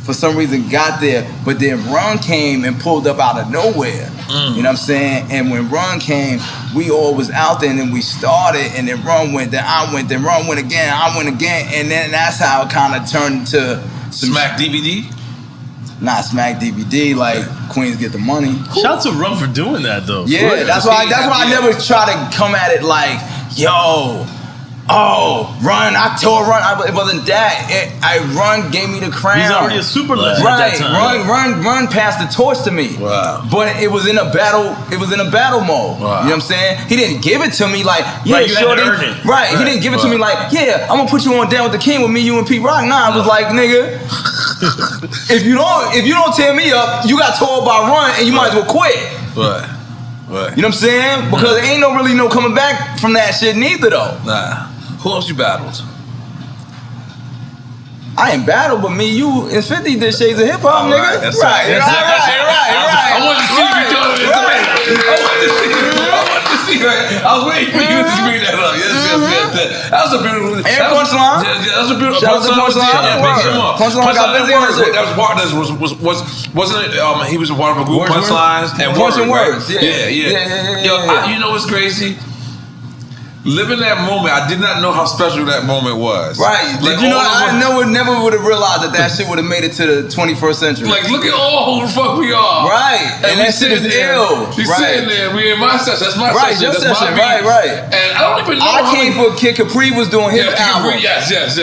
for some reason got there, but then Run came and pulled up out of nowhere. You know what I'm saying? And when Run came, we all was out there, and then we started, and then Run went, then I went, then Run went again, I went again, and then that's how it kind of turned to Smack DVD. Not Smack DVD, like Queens Get the Money. Shout out to Run for doing that though. Yeah, that's why I never try to come at it like, yo, Run, I told Run, it wasn't that. Run gave me the crown. He's already a super legend right, at that time. Run passed the torch to me. Wow. But it was in a battle mode. Wow. You know what I'm saying? He didn't give it to me like, yeah, right, you shorty. had to earn it. Right, he didn't give it to me like, yeah, I'm gonna put you on Down with the King with me, you and Pete Rock. Nah, I was like, nigga, if you don't tear me up, you got told by Run and you might as well quit. Right. You know what I'm saying? Because there ain't no coming back from that shit neither though. Nah. Who else you battled? I ain't battled, but me, you, and 50 did Shades of Hip Hop, nigga. That's right. I wanted to see you doing it. I wanted to see that. I was waiting for you to bring that up. Yes. That was a beautiful. And Punchline. That was a beautiful. Shout out to Punchline. Punchline got busy on it. That was partners. Wasn't it? He was a part of a group. Punchlines and Words. Yeah. Yo, you know what's crazy? Living that moment, I did not know how special that moment was. Right. Like, you know, I never would have realized that shit would have made it to the 21st century. Like, look at all who the fuck we are. Right. And that shit is ill. She's sitting there. We in my session. That's my session. Your That's session. my beat. Right. And I don't even know. I came for Kid Capri was doing his album. Yes. That's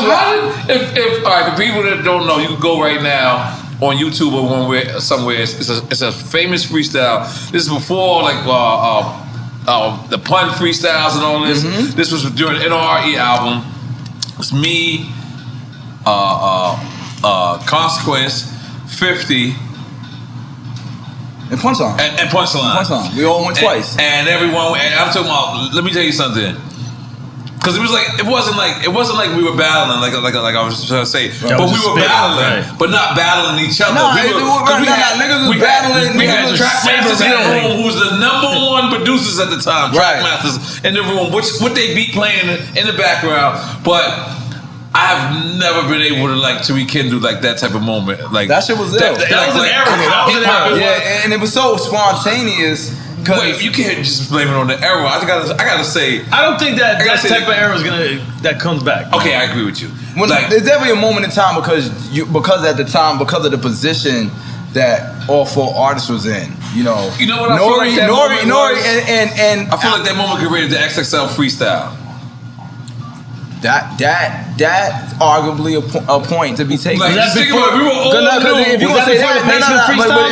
what. If all right, for people that don't know, you can go right now on YouTube or somewhere. It's a famous freestyle. This is before like the pun freestyles and all this. This was during the NRE album. It's me, Consequence, 50, and Punchline. And Punchline. We all went twice. And everyone. And I'm talking about. Let me tell you something. Because it wasn't like we were battling like I was trying to say, but we were battling, but not battling each other. Niggas was battling. We had Trackmasters in the room, who was the #1 producers at the time. Trackmasters in the room, what they beat playing in the background, but I have never been able to rekindle like that type of moment. Like that shit was ill. That was an era. Yeah, and it was so spontaneous. Wait, you can't just blame it on the era. I gotta say, I don't think that type of era is that comes back. Okay, I agree with you. There's definitely a moment in time because at the time, because of the position that all four artists was in. You know what I feel like that Nori and I feel like that moment could rated the XXL freestyle. That's arguably a point to be taken. Like, that's before we were all if you're gonna say that,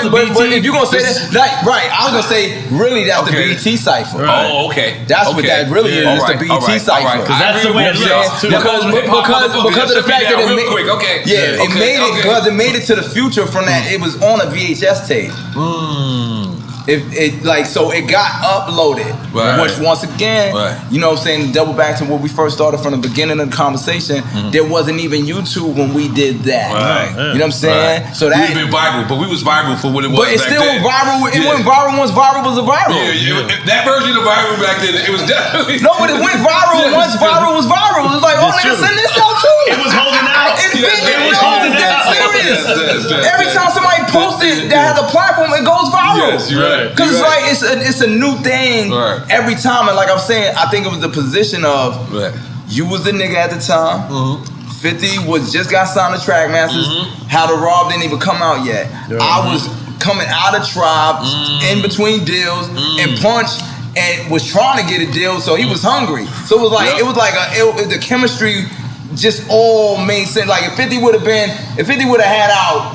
but if you're gonna say that, right? I was gonna say really that's the BET cipher. Oh, okay. That's what that really is. It's the BET cipher. Because that's the way it looks. Because of the fact that it made it to the future from that. It was on a VHS tape. It got uploaded, which once again, you know what I'm saying, double back to what we first started from the beginning of the conversation, there wasn't even YouTube when we did that. You know what I'm saying? So that we've been viral, but we was viral for what it was. But it still was viral. It went viral once viral was a viral. Yeah. That version of viral back then, it was definitely but it went viral once viral was viral. It was like, nigga, send this out too. It was holding out. It was holding out. Serious. Every time somebody posted that has a platform, it goes viral. Yes, you're right. Because it's like it's a new thing every time, and like I'm saying, I think it was the position of you was the nigga at the time. 50 was just got signed to Trackmasters. How to Rob didn't even come out yet. I was coming out of Tribe in between deals and Punch and was trying to get a deal, so he was hungry. So it was like the chemistry just all made sense. Like if 50 would have had out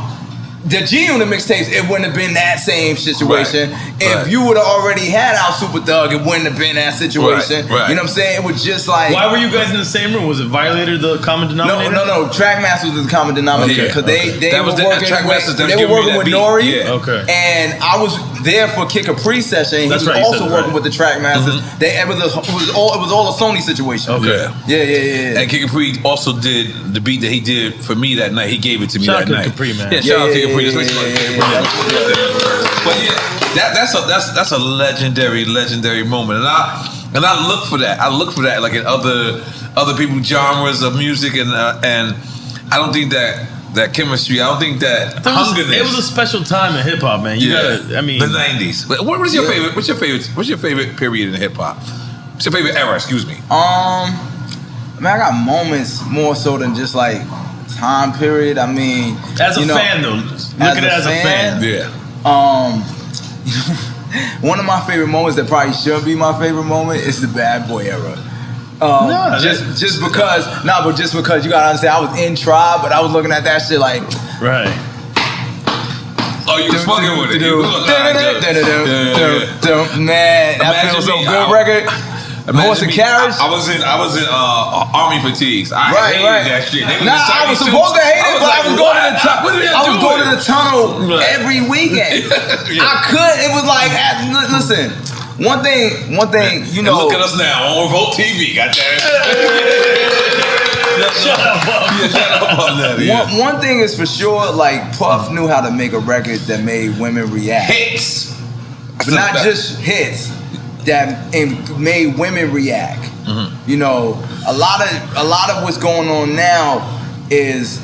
the G Unit mixtapes, it wouldn't have been that same situation. Right. If you would have already had Out Super Thug, it wouldn't have been that situation. Right. You know what I'm saying? It was just like. Why were you guys in the same room? Was it Violator the common denominator? No. Trackmasters was the common denominator because they were working with Nori. Yeah. Okay. And I was there for Kid Capri session. He was also working with the Trackmasters. It was all a Sony situation. Okay. Yeah. And Kid Capri also did the beat that he did for me that night. He gave it to me Shout that out to night. Capri, man. Yeah, shout out to Capri. But that's a legendary moment, and I look for that. I look for that like in other people's genres of music, and I don't think that chemistry. I don't think that hungerness. It was a special time in hip hop, man. You gotta, I mean, the '90s. What was your favorite? What's your favorite period in hip hop? What's your favorite era? Excuse me. I mean, I got moments more so than just like time period. I mean, as a fan though, look at it as a fan. Yeah. One of my favorite moments that probably should be my favorite moment is the Bad Boy era. Just because you gotta understand, I was in Tribe, but I was looking at that shit like. Right. Oh, you was fucking with it. Man, that feels so good. Record. Horse and Carriage. I was in Army fatigues. I hated that shit. I was supposed to hate it, but I was going to the tunnel every weekend. I could. It was like, listen. One thing. You know. Look at us now on Revolt TV. Goddamn. Shut up on that. Yeah. One thing is for sure. Like Puff knew how to make a record that made women react. Hits, but not just hits. That made women react. Mm-hmm. You know, a lot of what's going on now is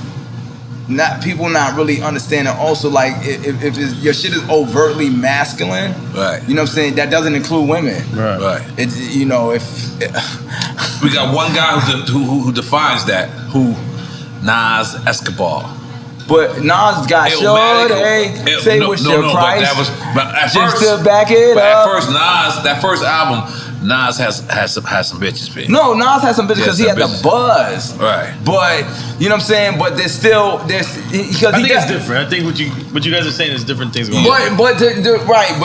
people not really understanding. Also, like if your shit is overtly masculine, right? You know what I'm saying? That doesn't include women, right? It's, you know, if we got one guy who defines that, Nas Escobar. But Nas got short, say what's your price. But at just first, to back it up. That first album, Nas has some bitches, baby. No, Nas has some bitches because he had the buzz. Right. But you know what I'm saying? But there's because I think it's different. I think what you guys are saying is different things going on. But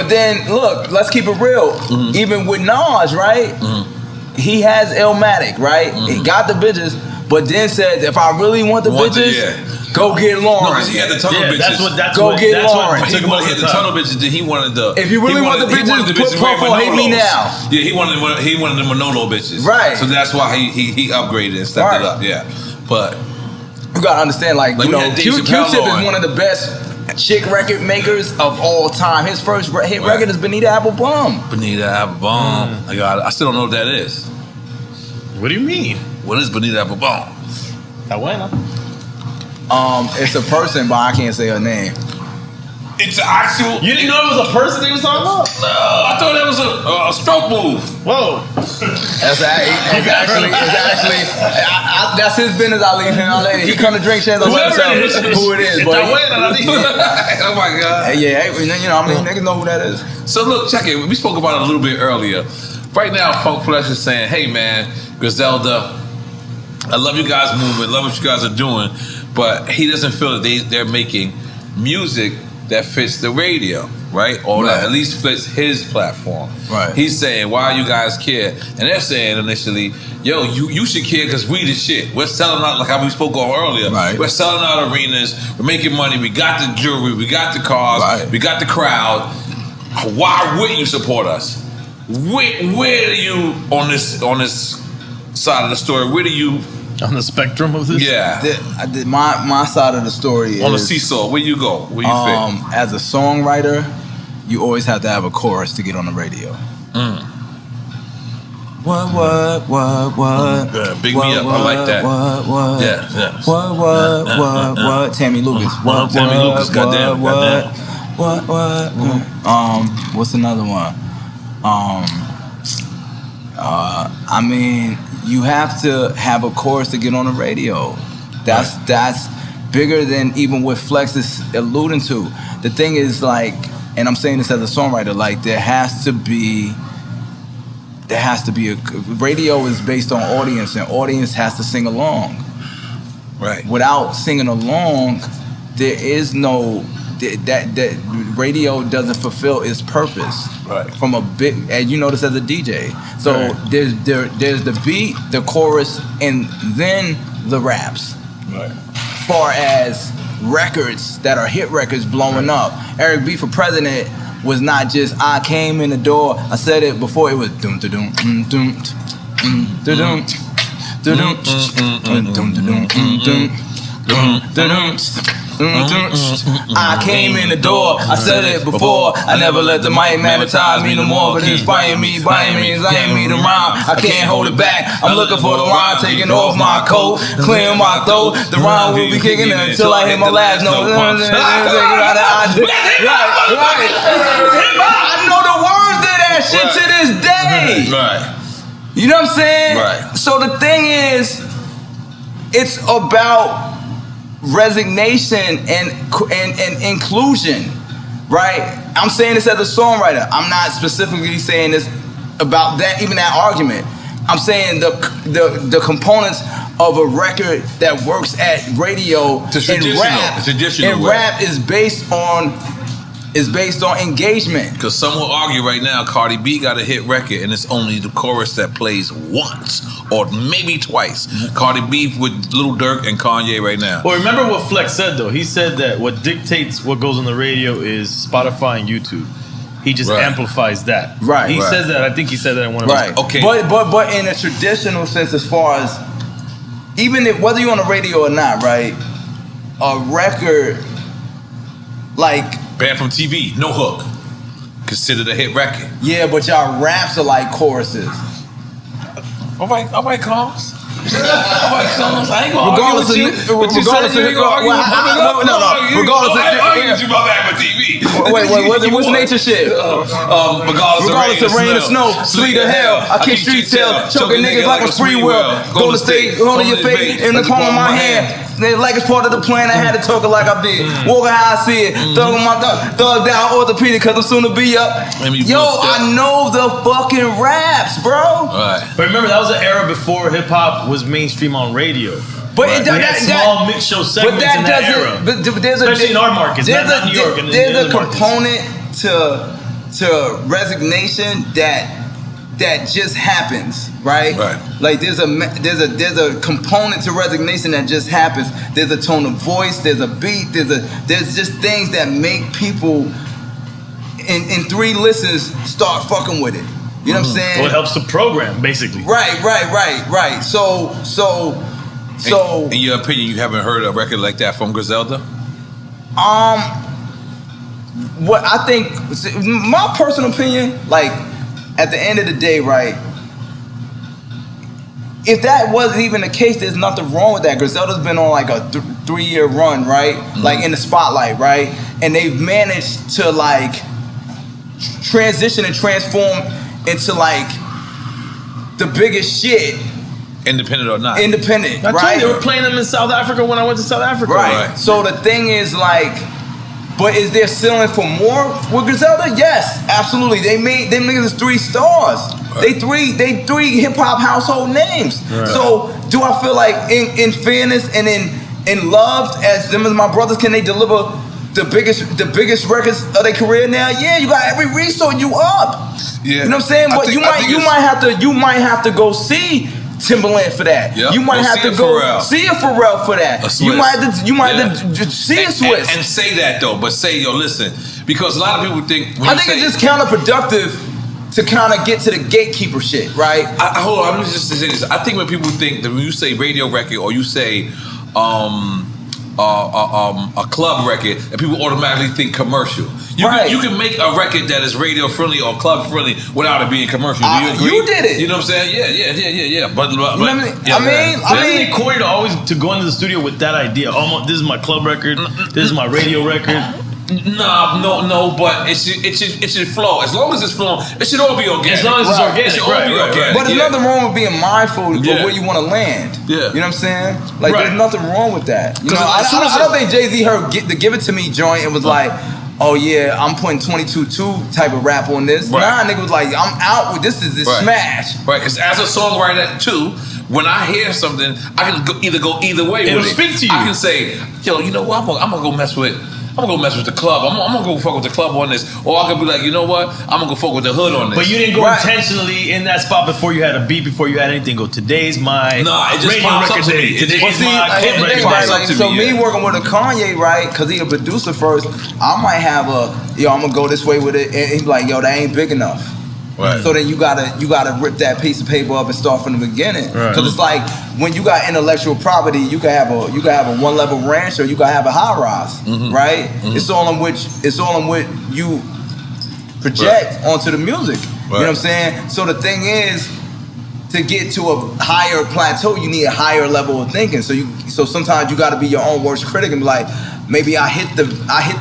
then look, let's keep it real. Mm-hmm. Even with Nas, right? Mm-hmm. He has Illmatic, right? Mm-hmm. He got the bitches, but then said, if I really want the bitches. Go get Lauren. No, because he had the tunnel bitches. Go get Lauren. He had the tunnel bitches. Then he wanted the. If you really want the bitches, put Puff on Hate Me Now. Yeah, he wanted the Manolo bitches. Right. So that's why he upgraded and stepped it up. Yeah, but you gotta understand, like you know, Q-Tip is one of the best chick record makers of all time. His first hit record is Bonita Apple Bum. Bonita Apple Bum. I still don't know what that is. What do you mean? What is Bonita Apple Bum? Está buena. It's a person, but I can't say her name. It's an actual. You didn't know it was a person he was talking about? No, I thought that was a stroke move. Whoa. That's actually that's his business. I leave him. He come to drink shares. I'll tell who it is. But oh my God. Yeah, you know, I mean, niggas know who that is. So look, check it. We spoke about it a little bit earlier. Right now, Funk Flesh is saying, "Hey man, Griselda, I love you guys' movement. Love what you guys are doing." But he doesn't feel that they're making music that fits the radio, right? Or that at least fits his platform. Right. He's saying, why you guys care? And they're saying initially, yo, you should care because we the shit. We're selling out, like how we spoke on earlier. Right. We're selling out arenas. We're making money. We got the jewelry. We got the cars. We got the crowd. Why wouldn't you support us? Where are you on this side of the story? Where do you... On the spectrum of this? Yeah. My side of the story is... On the seesaw, where you go? Where you fit? As a songwriter, you always have to have a chorus to get on the radio. What? Yeah, big me up. I like that. What? Yeah. What? Tammy Lucas. Tammy Lucas, goddamn. What's another one? I mean... You have to have a chorus to get on the radio. That's bigger than even what Flex is alluding to. The thing is, like, and I'm saying this as a songwriter, like there has to be a radio is based on audience, and audience has to sing along. Right. Without singing along, there is no that radio doesn't fulfill its purpose. Right. From a big, and you know this as a DJ. So there's the beat, the chorus, and then the raps. Right. As far as records that are hit records blowing up, Eric B for President was not just I came in the door. I said it before. It was doom to doom doom doom doom doom doom. I came in the door, I said it before. I never let the mic magnetize me no more, but inspiring me, buying me, inspiring me to rhyme. I can't hold it back. I'm looking for the line, taking off my coat, clearing my throat. The rhyme will be kicking in until I hit my last note. I know the words to that shit to this day. Right. You know what I'm saying? Right. So the thing is, it's about resignation and inclusion, right? I'm saying this as a songwriter. I'm not specifically saying this about that, even that argument. I'm saying the components of a record that works at radio and rap is based on engagement. Because some will argue right now, Cardi B got a hit record and it's only the chorus that plays once or maybe twice. Cardi B with Lil Durk and Kanye right now. Well, remember what Flex said though. He said that what dictates what goes on the radio is Spotify and YouTube. He just amplifies that. Right. He says that. I think he said that in one of his. Okay. But in a traditional sense, as far as even if whether you're on the radio or not, right? A record like Banned from TV, no hook. Considered a hit record. Yeah, but y'all raps are like choruses. All right, Combs. All right, Combs. I ain't gonna regardless argue with you. Regardless of TV. What's nature shit? Regardless of rain or snow, sleet or hell, I kick street tail, choking niggas like a free will. Golden State, holding your face in the palm of my hand. Like it's part of the plan, I had to talk it like I did. Walking how I see it, thug my thug down orthopedic, cause I'm soon to be up. Yo, I know the fucking raps, bro. Right. But remember, that was an era before hip hop was mainstream on radio. But we had small mix show segments in that era. But especially in our markets, not New York. There's a component to resignation that just happens, right? Right. Like there's a component to resignation that just happens. There's a tone of voice, there's a beat, there's just things that make people in 3 listens start fucking with it. You know what I'm saying? Well, it helps the program, basically. Right. So in your opinion, you haven't heard a record like that from Griselda? What I think, my personal opinion, like at the end of the day, right? If that wasn't even the case, there's nothing wrong with that. Griselda's been on like a 3-year run, right? Like in the spotlight, right? And they've managed to like transition and transform into like the biggest shit. Independent or not. Independent, I told right? you they were playing them in South Africa when I went to South Africa. Right. So the thing is like, but is there ceiling for more with Griselda? Yes, absolutely. They made them niggas is 3 stars. Right. They three hip hop household names. Right. So do I feel like in fairness and in love as them as my brothers, can they deliver the biggest records of their career now? Yeah, you got every resource, you up. Yeah. You know what I'm saying? But you might have to go see Timberland for that. Yep. You might have to go see a Pharrell for that. You might have to see a Swiss. And say that though, but say, yo, listen, because a lot of people think it's just counterproductive to kind of get to the gatekeeper shit, right? Hold on, I'm just saying this. I think when people think that when you say radio record or you say a club record, and people automatically think commercial. You can make a record that is radio friendly or club friendly without it being commercial. Do you agree? You did it. You know what I'm saying? Yeah. But you know what I mean? Isn't it corny to always to go into the studio with that idea? This is my club record. This is my radio record. No, but it should flow. As long as it's flowing, it should all be organic. As long as it's organic, it should all be organic. But there's nothing wrong with being mindful of where you want to land. Yeah. You know what I'm saying? Like there's nothing wrong with that. You know, I don't think Jay-Z heard the Give It To Me joint and was like, oh yeah, I'm putting 22-2 type of rap on this. Right. Nah, nigga was like, I'm out with this smash. Right, because as a songwriter too, when I hear something, I can go either way It'll with it. Speak to you. I can say, yo, you know what? I'm gonna go mess with I'm gonna go mess with the club. I'm gonna go fuck with the club on this. Or I could be like, you know what? I'm gonna go fuck with the hood on this. But you didn't go intentionally in that spot before you had a beat, before you had anything. Go, today's my it just radio pops up record to day. me. Today's my Here's the record thing, right? day. Like, so me working with a Kanye, right? Because he a producer first. I might have I'm gonna go this way with it, and he's like, yo, that ain't big enough. Right. So then you gotta rip that piece of paper up and start from the beginning. Because Right. it's like when you got intellectual property, you can have a one level ranch or you can have a high rise, right? It's all in which you project onto the music. You know what I'm saying? So the thing is, to get to a higher plateau, you need a higher level of thinking. So sometimes you got to be your own worst critic and be like, maybe I hit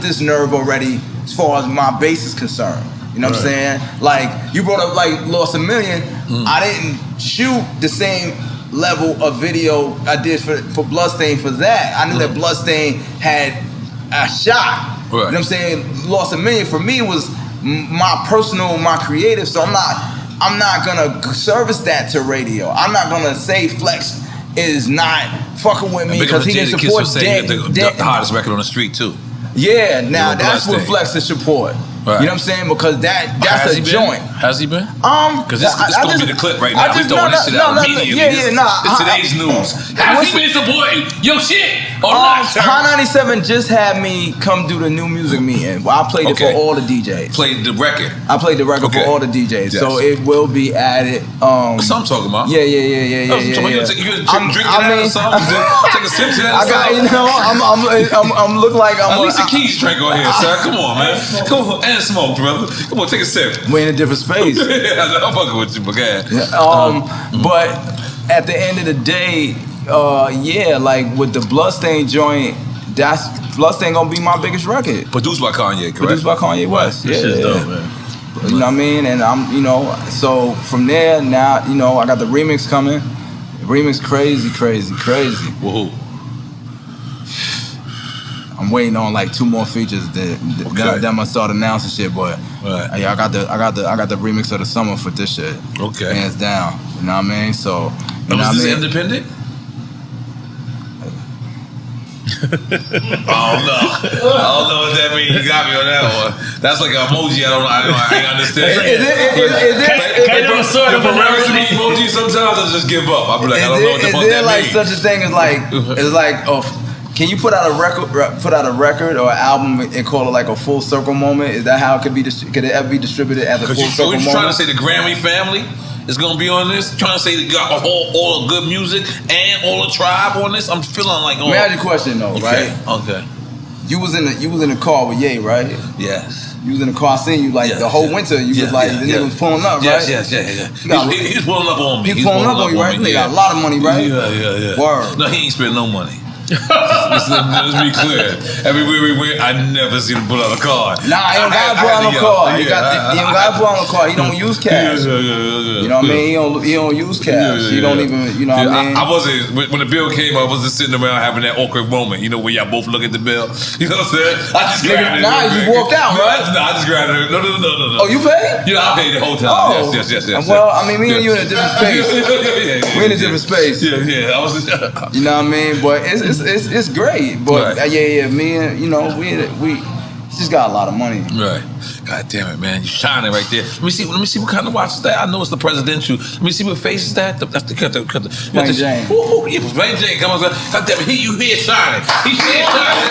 this nerve already as far as my bass is concerned. You know what I'm saying? Like you brought up like Lost a Million. I didn't shoot the same level of video I did for Bloodstain for that. I knew that Bloodstain had a shot. You know what I'm saying? Lost a Million for me was my personal, my creative. So I'm not gonna service that to radio. I'm not gonna say Flex is not fucking with me because he didn't support the hottest record on the street too. Yeah, now that's what Flex is support. Right. You know what I'm saying? Because that's a joint. Has he been? Because it's gonna be the clip right now. We throwing this shit out immediately. It's today's news. Has he been supporting your shit or not? High 97 just had me come do the new music meeting. I played it for all the DJs. Played the record. I played the record for all the DJs, so it will be added. That's what I'm talking about. Yeah. You drinking that or something? Take a sip to that. I got, I'm look like I'm. At least the keys drink on here, sir. Come on, man. Come on. And smoke, brother. Come on, take a sip. We're in a different space. I'm fucking with you, but go ahead. But at the end of the day, like with the Bloodstain joint, Bloodstain gonna be my biggest record. Produced by Kanye, correct? Produced by Kanye West. This shit's dope, man. You know what I mean? And I'm, so from there now, I got the remix coming. The remix crazy. Whoa. I'm waiting on like 2 more features that I'm gonna start announcing shit, but yeah, I got the remix of the summer for this shit. Okay. Hands down. You know what I mean? So you know what I this mean? independent? I don't know what that means. You got me on that one. That's like an emoji. I ain't understand. Kind of a sort of an emoji. Sometimes I just give up. I'll be like, I don't know what the fuck that means. Is there like such a thing as like it's like can you put out a record or an album and call it like a full circle moment? Is that how it could be? Could it ever be distributed as a full circle moment? You're trying to say the Grammy family is gonna be on this? Trying to say you got all the good music and all the tribe on this? I'm feeling like. Let me ask you a question though, right? Okay. You was in the car with Ye, right? Yes. You was in the car, I seen you like the whole winter. You was like the nigga was pulling up, right? Yes. He was pulling up on me. He's pulling up on you, right? He got a lot of money, right? Yeah. Word. No, he ain't spending no money. Let's be clear. Everywhere we went, I never seen him pull out a card. Nah, he don't gotta pull out no card. He don't gotta pull out no card. He don't use cash. You know what I mean? He don't use cash. He don't even. You know what I mean? I wasn't when the bill came. I wasn't sitting around having that awkward moment. You know where y'all both look at the bill. You know what I'm saying? I just grabbed it. Nah, you walked out, right? No, I just grabbed it. No. Oh, you paid? Yeah, I paid the whole time. Oh. Yes. Well, I mean, me and you in a different space. We in a different space. Yeah. I was. You know what I mean? But it's great. But yeah, me and we just got a lot of money. Right. God damn it, man! You shining right there. Let me see what kind of watch is that. I know it's the presidential. Let me see what face is that. That's the Plain Jane. Plain Jane. Come on, God damn it! You here shining? He's here shining.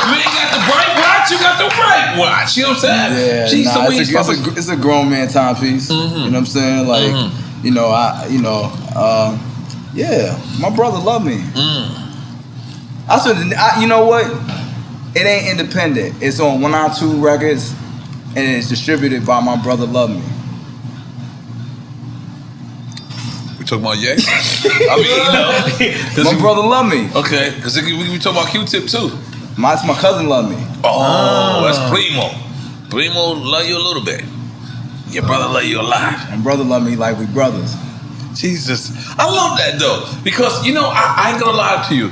You ain't got the bright watch. You got the bright watch. You know what I'm saying? Yeah. It's a grown man timepiece. You know what I'm saying? Like yeah. My brother loved me. You know what? It ain't independent. It's on 102 Records, and it's distributed by My Brother Love Me. We talking about Ye? I mean, My Brother Love Me. Okay, because we talking about Q-Tip too. My cousin Love Me. Oh, that's Primo. Primo love you a little bit. Your brother love you a lot. My brother love me like we brothers. Jesus, I love that though, because I ain't gonna lie to you.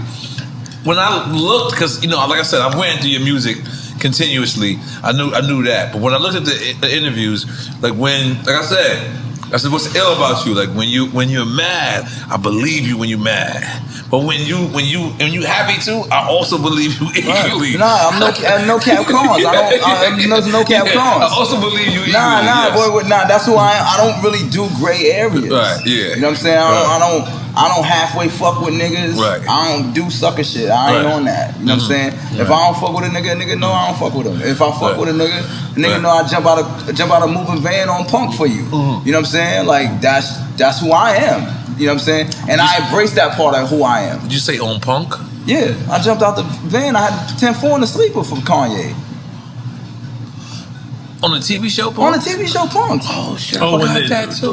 When I looked, because like I said, I went through your music continuously. I knew that, but when I looked at the interviews, like I said, I said, what's ill about you? Like when you're mad, I believe you when you're mad. But when you happy too, I also believe you equally. Nah, I'm no cap cons. I'm no cap cons. I also believe you equally. Nah, that's who I am. I don't really do gray areas. Right, yeah. You know what I'm saying? I don't halfway fuck with niggas. Right. I don't do sucker shit. I ain't on that. You know what I'm saying? If I don't fuck with a nigga know I don't fuck with him. If I fuck with a nigga know I jump out a moving van on punk for you. You know what I'm saying? Like that's who I am. You know what I'm saying? And I embrace that part of who I am. Did you say on punk? Yeah, I jumped out the van. I had 10-4 in the sleeper from Kanye. On the TV show Punk? On the TV show Punk. Oh shit! Oh,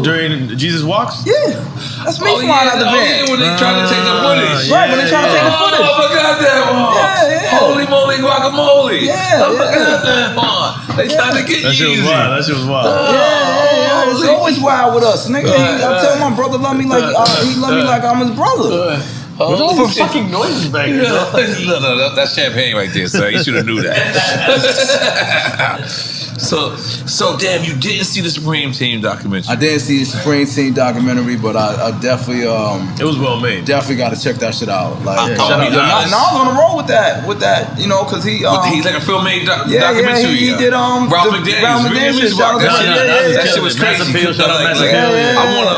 during Jesus Walks? Yeah, that's me flying out the van. Yeah, when they trying to take the footage. Right, when they trying to take the footage. Oh, I forgot that one. Yeah. Holy moly guacamole. Yeah, I forgot that one. They trying to get that shit was wild. That shit was wild. Yeah. It's always wild with us, nigga. I tell my brother love me like he love me like I'm his brother. There's all these fucking noises back here. No, that's champagne right there, sir. You should have knew that. So damn, you didn't see the Supreme Team documentary. I didn't see the Supreme Team documentary, but I definitely it was well made. Definitely got to check that shit out. Like, now I'm on the roll with that, you know, because he's like a film-made documentary. Yeah, he did Ralph McDaniels. That shit was crazy. I want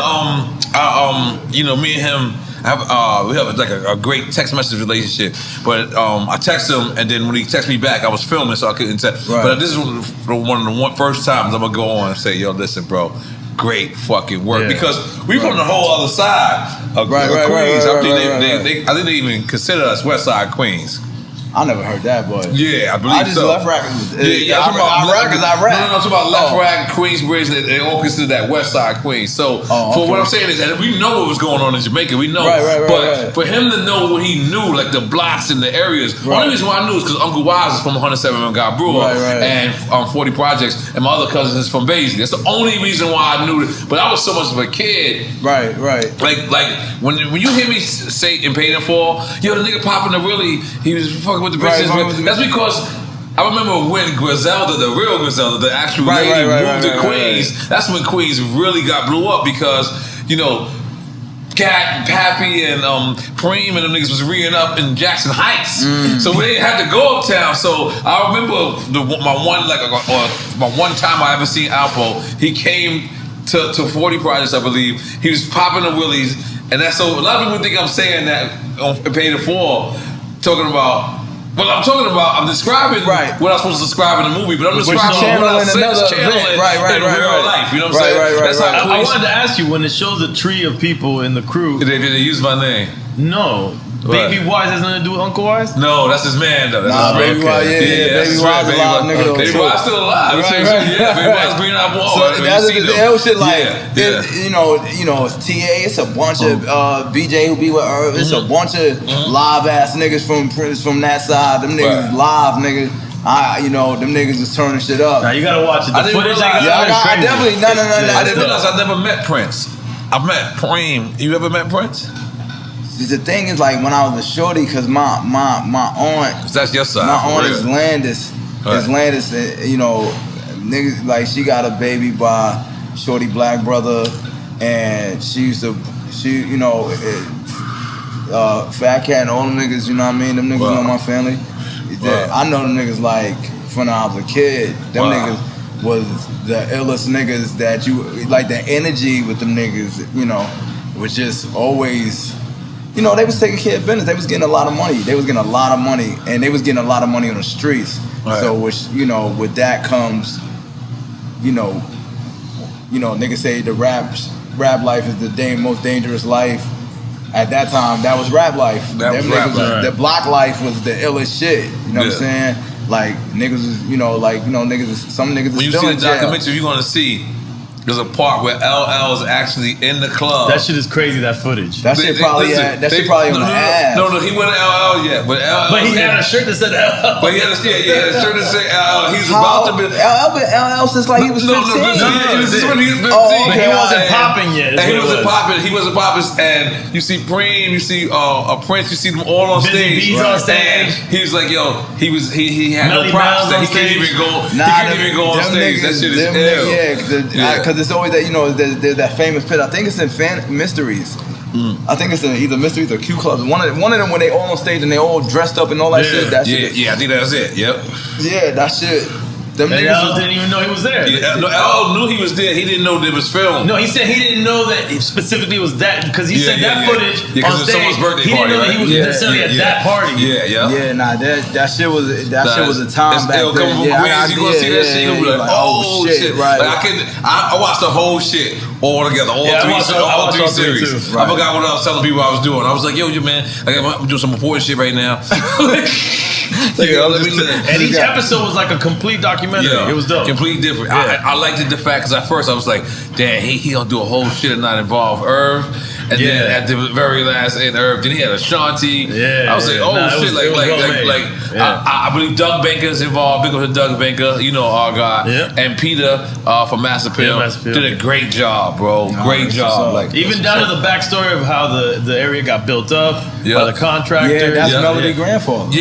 to, me and him. We have like a great text message relationship, but I text him, and then when he texts me back, I was filming, so I couldn't text. Right. But this is one of the first times I'm gonna go on and say, "Yo, listen, bro, great fucking work," because we from the whole other side of Queens. I think they even consider us West Side Queens. I never heard that, boy. Yeah, I believe so. Left rack. I'm talking about left rack, Queensbridge. They all consider that West Side Queens. So, for what I'm saying is that we know what was going on in Jamaica. We know, but for him to know what he knew, like the blocks and the areas. Only reason why I knew is because Uncle Wise is from 107 and God Brewer and 40 Projects, and my other cousin is from Baisley. That's the only reason why I knew it. But I was so much of a kid. Right. Like when you hear me say in Paid in Full, yo, the nigga popping the really, he was fucking with the bitches. That's because I remember when Griselda, the real Griselda, the actual lady moved to Queens. That's when Queens really got blew up because, you know, Cat and Pappy and Preem and them niggas was reeing up in Jackson Heights. So we didn't have to go uptown. So I remember my one time I ever seen Alpo, he came to 40 Projects, I believe. He was popping the willies. And that's so a lot of people think I'm saying that on Paid in Full, talking about. Well, I'm describing what I'm supposed to describe in the movie, but I'm describing what I said in real life. You know what I'm saying? That's how I wanted to ask you, when it shows a tree of people in the crew. Did they use my name? No. Baby Wise has nothing to do with Uncle Wise? No, that's his man though. Baby Wise, Baby Wise is alive, nigga. Baby Wise still alive. Yeah, Baby Wise bringing out more. So that's the L shit. Like, you know, TA. It's a bunch of BJ who be with Irv. It's a bunch of live ass niggas from that side. Them niggas live, nigga. Them niggas is turning shit up. Now you gotta watch it. I didn't realize. I definitely no. I didn't realize I never met Prince. I've met Preem. You ever met Prince? The thing is, like, when I was a shorty, because my aunt, that's your side. My aunt is Landis. Landis, niggas, like, she got a baby by shorty black brother, and Fat Cat and all them niggas, you know what I mean? Them niggas know my family. I know them niggas, like, from when I was a kid. Them niggas was the illest niggas that the energy with them niggas, was just always... they was taking care of business. They was getting a lot of money. And they was getting a lot of money on the streets. Right. So, with that comes, niggas say the rap life is the most dangerous life. At that time, that was rap life. The block life was the illest shit. You know what I'm saying? Like, niggas is, some niggas when is still in jail. When you see the documentary, you're gonna see. There's a part where LL is actually in the club. That shit is crazy, that footage. That shit probably on the ass. No, he wasn't LL yet. But he had a shirt that said LL. But he had a shirt that said LL. He's about to be... LL since like he was 15. This is when he was 15. But he wasn't popping yet. He wasn't popping. And you see Preem, you see Prince, you see them all on stage. Busy Bees on stage. And he was like, yo, he had no props that he couldn't even go on stage. That shit is ill. Yeah, because there's always that, you know, there's that famous pit. I think it's in Mysteries. I think it's in either Mysteries or Q Clubs. One of them when they all on stage and they all dressed up and all that shit. That shit. Yeah, I think that's it. Yep. Yeah, that shit. Them And niggas y'all didn't even know he was there. Oh, knew he was there. He didn't know it was filmed. No, he said he didn't know that it specifically was that because he said that footage Yeah, on because it's stage. someone's birthday He party. didn't know that he was right? necessarily at that party. Yeah, nah, that shit was a time back It'll come then. from Yeah, Queens. You gonna see that shit? You'll be like, oh shit! Right. Like I watched the whole shit all together, all three series. I forgot what I was telling people I was doing. I was like, yo, man, I'm doing some important shit right now. And each episode was like a complete documentary. It was dope. Completely different. I liked it the fact because at first I was like, damn, he gonna do a whole shit and not involve Irv. And then at the very last end, Irv, then he had Ashanti. I was like, shit, I believe Doug Banker's involved. Big up to Doug Banker, you know, our guy. And Peter from Massive Pill did a great job, bro. Great job. Like even down to the backstory of how the area got built up by the contractor. Yeah, that's Melody grandfather.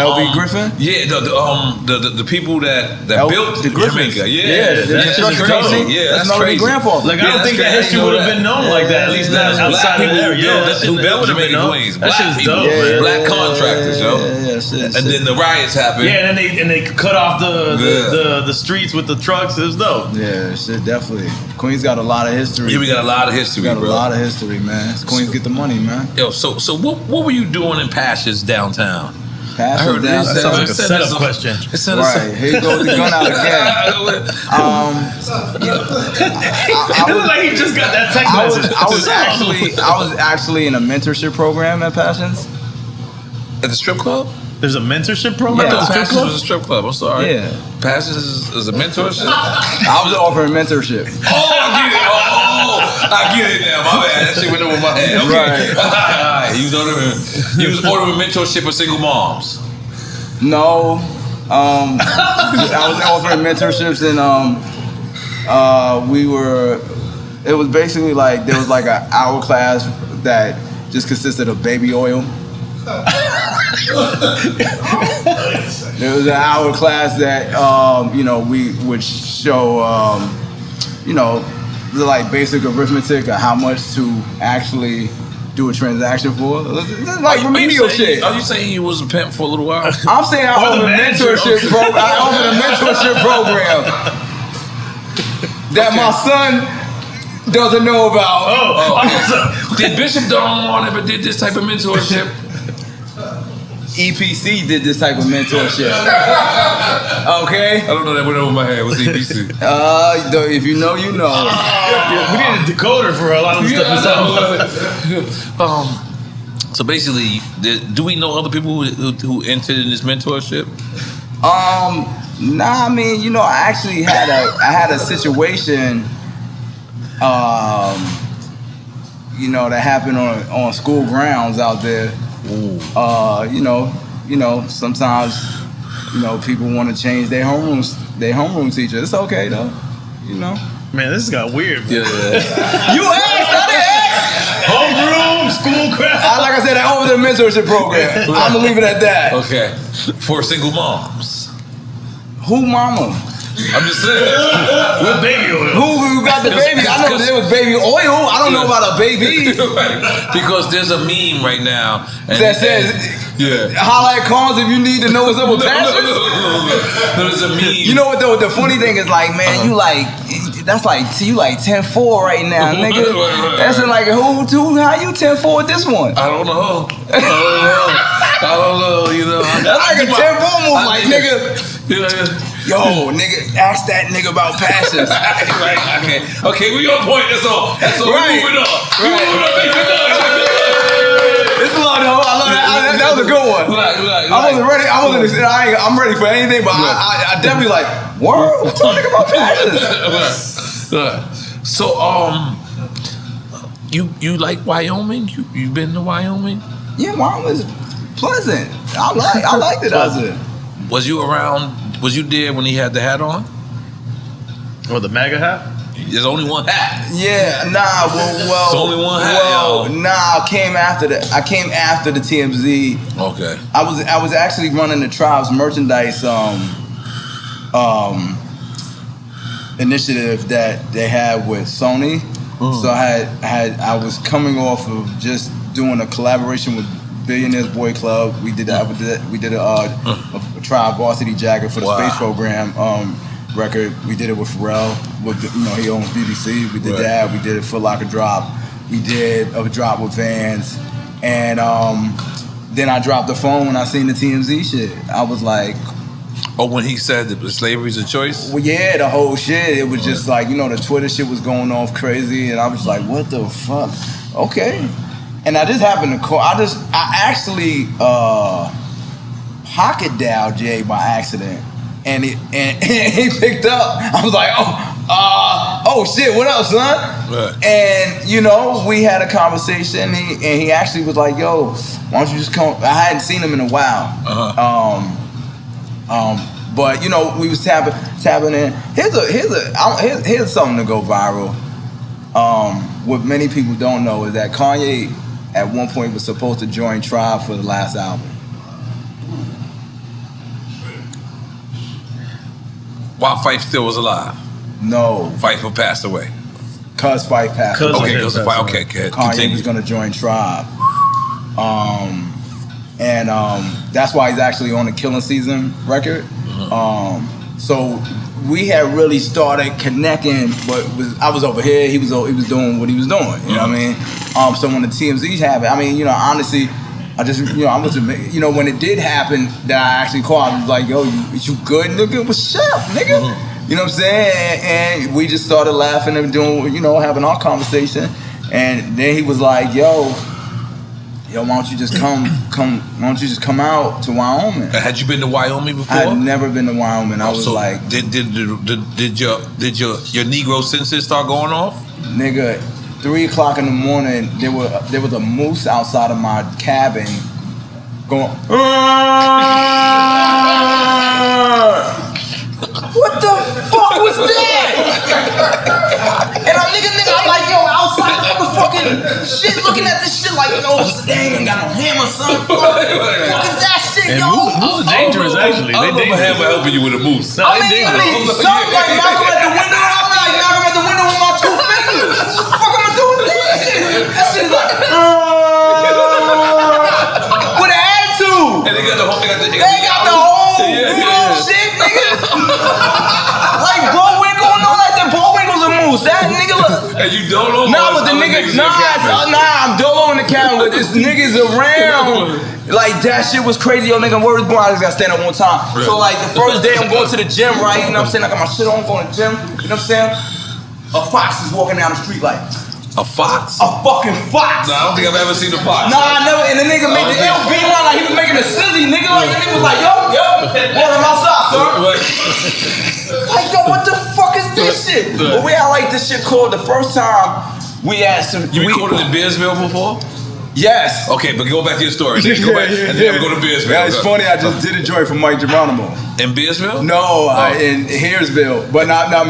LB Griffin. Yeah, the people that built the Griffins. Jamaica. That's crazy. That's Melody crazy. grandfather. Like I don't think that history would have been known like that. At least not outside of there. Who built Jamaican Queens? That shit's dope, man. man. Black contractors, yo. And then the riots happened. Yeah, and they cut off the streets with the trucks. It was dope. Yeah, shit, definitely. Queens got a lot of history. Yeah, we got a lot of history, bro. A lot of history, man. Queens get the money, man. Yo, so what were you doing in Passions downtown? I heard that sounds like a setup question. Right, here you go with the gun out again. It looked like he just got that text message. I was actually in a mentorship program at Passions. At the strip club? There's a mentorship program at the strip club? was a strip club. I'm sorry. Yeah. Passions is a mentorship? I was offering mentorship. I get it now. My bad. That shit went over my head. Okay. Right. You was ordering mentorship for single moms. No. I was offering mentorships and it was basically like there was like an hour class that just consisted of baby oil. There was an hour class that we would show the like basic arithmetic of how much to actually do a transaction for. It's like remedial shit. Are you saying you was a pimp for a little while? I'm saying I offered a mentorship program. I offered a mentorship program that my son doesn't know about. Did Bishop Don ever did this type of mentorship? EPC did this type of mentorship. Okay? I don't know, that went over my head. What's EPC? If you know, you know. We need a decoder for a lot of the stuff. So basically, do we know other people who entered in this mentorship? Nah, I mean, I actually had a situation that happened on school grounds out there. Sometimes, people want to change their homeroom teacher. It's okay though, Man, this got weird. Man. Yeah. You asked, I didn't ask. Homeroom, school crowd. Like I said, I over the mentorship program. I'm gonna leave it at that. Okay. For single moms. Who mama? I'm just saying. With baby oil. Who got the baby? I know there was baby oil. I don't know about a baby. Right. Because there's a meme right now that says, holla at Cons if you need to know what's up with Passions. There's a meme. You know what though? The funny thing is like, man, you like 10-4 right now, nigga. That's like how you 10-4 with this one? I don't know. That's like a 10-4 move, like nigga. Yo, nigga, ask that nigga about Passions. Right. Okay, we on point. That's all. Right. We moving on. This is long though. I love that. That was a good one. I wasn't ready. I'm ready for anything, but I definitely like. What? What's talking about Passions? So, you like Wyoming? You been to Wyoming? Yeah, Wyoming was pleasant. I liked it out there. Was you around? Was you there when he had the hat on? Or the MAGA hat? There's only one hat. Yeah, nah. Well, There's only one hat. I came after the TMZ. Okay. I was actually running the Tribe's merchandise. initiative that they had with Sony. So I was coming off of just doing a collaboration with Billionaires Boy Club. We did a Tribe Varsity Jacket for the space program record. We did it with Pharrell. He owns BBC. We did that. We did a Foot Locker drop. We did a drop with Vans, and then I dropped the phone when I seen the TMZ shit. I was like, oh, when he said that slavery's a choice? Well, yeah, the whole shit. It was just like, the Twitter shit was going off crazy, and I was like, what the fuck? Okay. And I just happened to call. I actually pocket dialed Jay by accident, and he picked up. I was like, oh shit, what up, son? Right. And we had a conversation. He actually was like, yo, why don't you just come? I hadn't seen him in a while. But we was tapping in. Here's something to go viral. What many people don't know is that Kanye at one point was supposed to join Tribe for the last album. While Fife still was alive? No. Fife passed away? Cause Fife passed away. Okay, Kanye was gonna join Tribe. And that's why he's actually on the Killing Season record. So we had really started connecting, but I was over here, he was doing what he was doing, you know what I mean? So when the TMZs happened, honestly, I just, I was, when it did happen, that I actually called, I was like, yo, you good, nigga? What's up, nigga? You know what I'm saying? And we just started laughing and doing, having our conversation. And then he was like, yo, why don't you just come out to Wyoming? Had you been to Wyoming before? I'd never been to Wyoming. I was like, did your Negro senses start going off? Nigga, 3 o'clock in the morning, there was a moose outside of my cabin going, what the fuck was that? And I'm like, yo, outside of the fucking shit, looking at this shit like, dang, ain't got no hammer, son. Fuck is that shit, yo? Moose are dangerous, actually. I don't know if a hammer helping you with a moose. No, they dangerous. Something like Malcolm at the window. I'm like Malcolm at the window with my 2 fingers. What the fuck am I doing with this shit? That shit's like, with an attitude. And they got the whole shit, nigga. Like Bullwinkle and all that. That Bullwinkle's a moose. That nigga look. And you don't know. Nah, but the nigga, I'm dolo in the camera. This nigga's around. Like that shit was crazy. Yo, nigga, word is born. I just gotta stand up one time. Right. So like the first day I'm going to the gym, right? You know what I'm saying? I got my shit on, going to the gym. You know what I'm saying? A fox is walking down the street like. A fox? A fucking fox. Nah, I don't think I've ever seen a fox. Nah, I never. And the nigga made the LB line like he was making a sizzy. Nigga, like the nigga was like, yo, water my socks, sir. Like, yo, what the fuck is this shit? But we had like this shit called the first time we had some. You recorded in Bearsville before? Yes. Okay, but go back to your story. Go back, and then we go to Bearsville. Yeah, it's funny. I just did a joint for Mike Geronimo. In Bearsville? No, in Harrisville. But I'm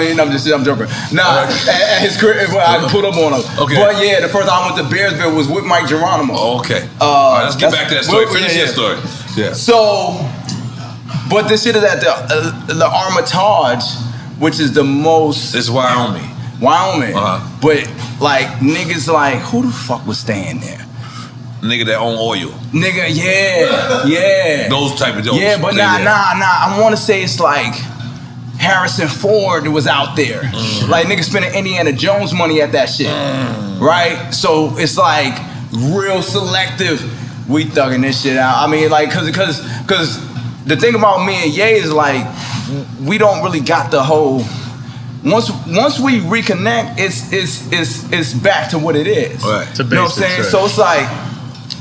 joking. Nah, at his career, I put up on him. Okay. But yeah, the first time I went to Bearsville was with Mike Geronimo. Oh, okay. All right, let's get back to that story. Finish your story. Yeah. So, but this shit is at the Armitage, which is the most. It's Wyoming. But like niggas like, who the fuck was staying there? Nigga that own oil. Nigga, yeah. Those type of jokes. Yeah, but nah. I want to say it's like Harrison Ford was out there. Like niggas spending Indiana Jones money at that shit, right? So it's like real selective. We thugging this shit out. I mean, like, cause the thing about me and Ye is like we don't really got the whole. Once we reconnect, it's back to what it is. Right. You know what I'm saying? Right. So it's like.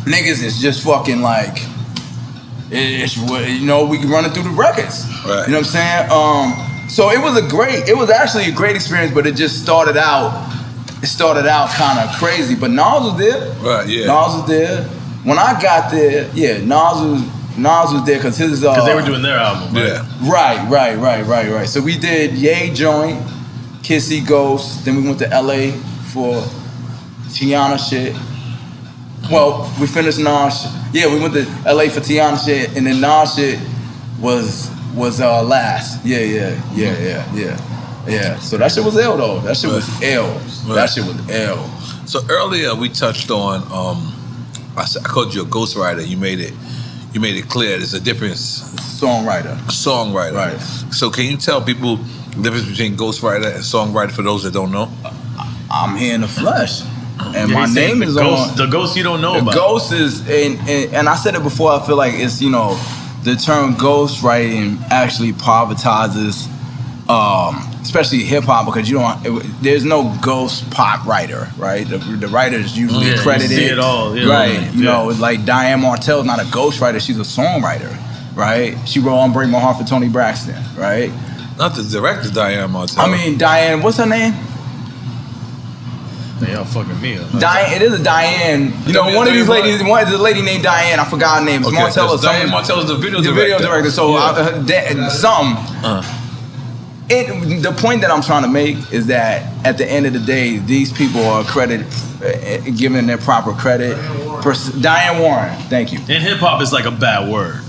Niggas is just fucking like, we can run it through the records. Right. You know what I'm saying? So it was actually a great experience, but it just started out kind of crazy. But Nas was there. Right, yeah. Nas was there. When I got there, yeah, Nas was there because his... Because they were doing their album, right? Yeah. Right. So we did Ye Joint, Kissy Ghost, then we went to LA for Tiana shit. Well, we finished Nas shit. Yeah, we went to LA for Tiana shit, and then Nas shit was last. Yeah. Yeah, so that shit was ill though. That shit was ill. Right. That shit was ill. So earlier we touched on, I called you a ghostwriter. You made it clear there's a difference. Songwriter. Right. So can you tell people the difference between ghostwriter and songwriter for those that don't know? I'm here in the flesh. And Yeah, my he's saying name is ghost, on. the ghost you don't know The about. ghost is, and I said it before, I feel like it's, you know, the term ghostwriting actually privatizes, especially hip hop, because there's no ghost pop writer, right? The writer is usually credited. You see it all. Right. You know, like Diane Martell's not a ghostwriter, she's a songwriter, right? She wrote Unbreak My Heart for Tony Braxton, right? Not the director, Diane Martell. I mean, Diane, what's her name? They all fucking me up. Diane, it is a Diane. You know, one of these ladies, one is a lady named Diane. I forgot her name. It's Martell or something. Diane Martell's the video director. The video director. So the point that I'm trying to make is that at the end of the day, these people are credited, given their proper credit. Diane Warren, thank you. In hip hop, it's like a bad word.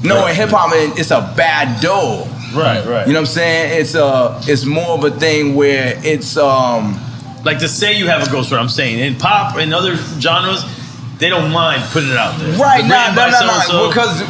No, in hip hop, it's a bad dough. Right. You know what I'm saying? It's more of a thing where it's like to say you have a ghostwriter. I'm saying in pop and other genres, they don't mind putting it out there. Right, Written by so-and-so. because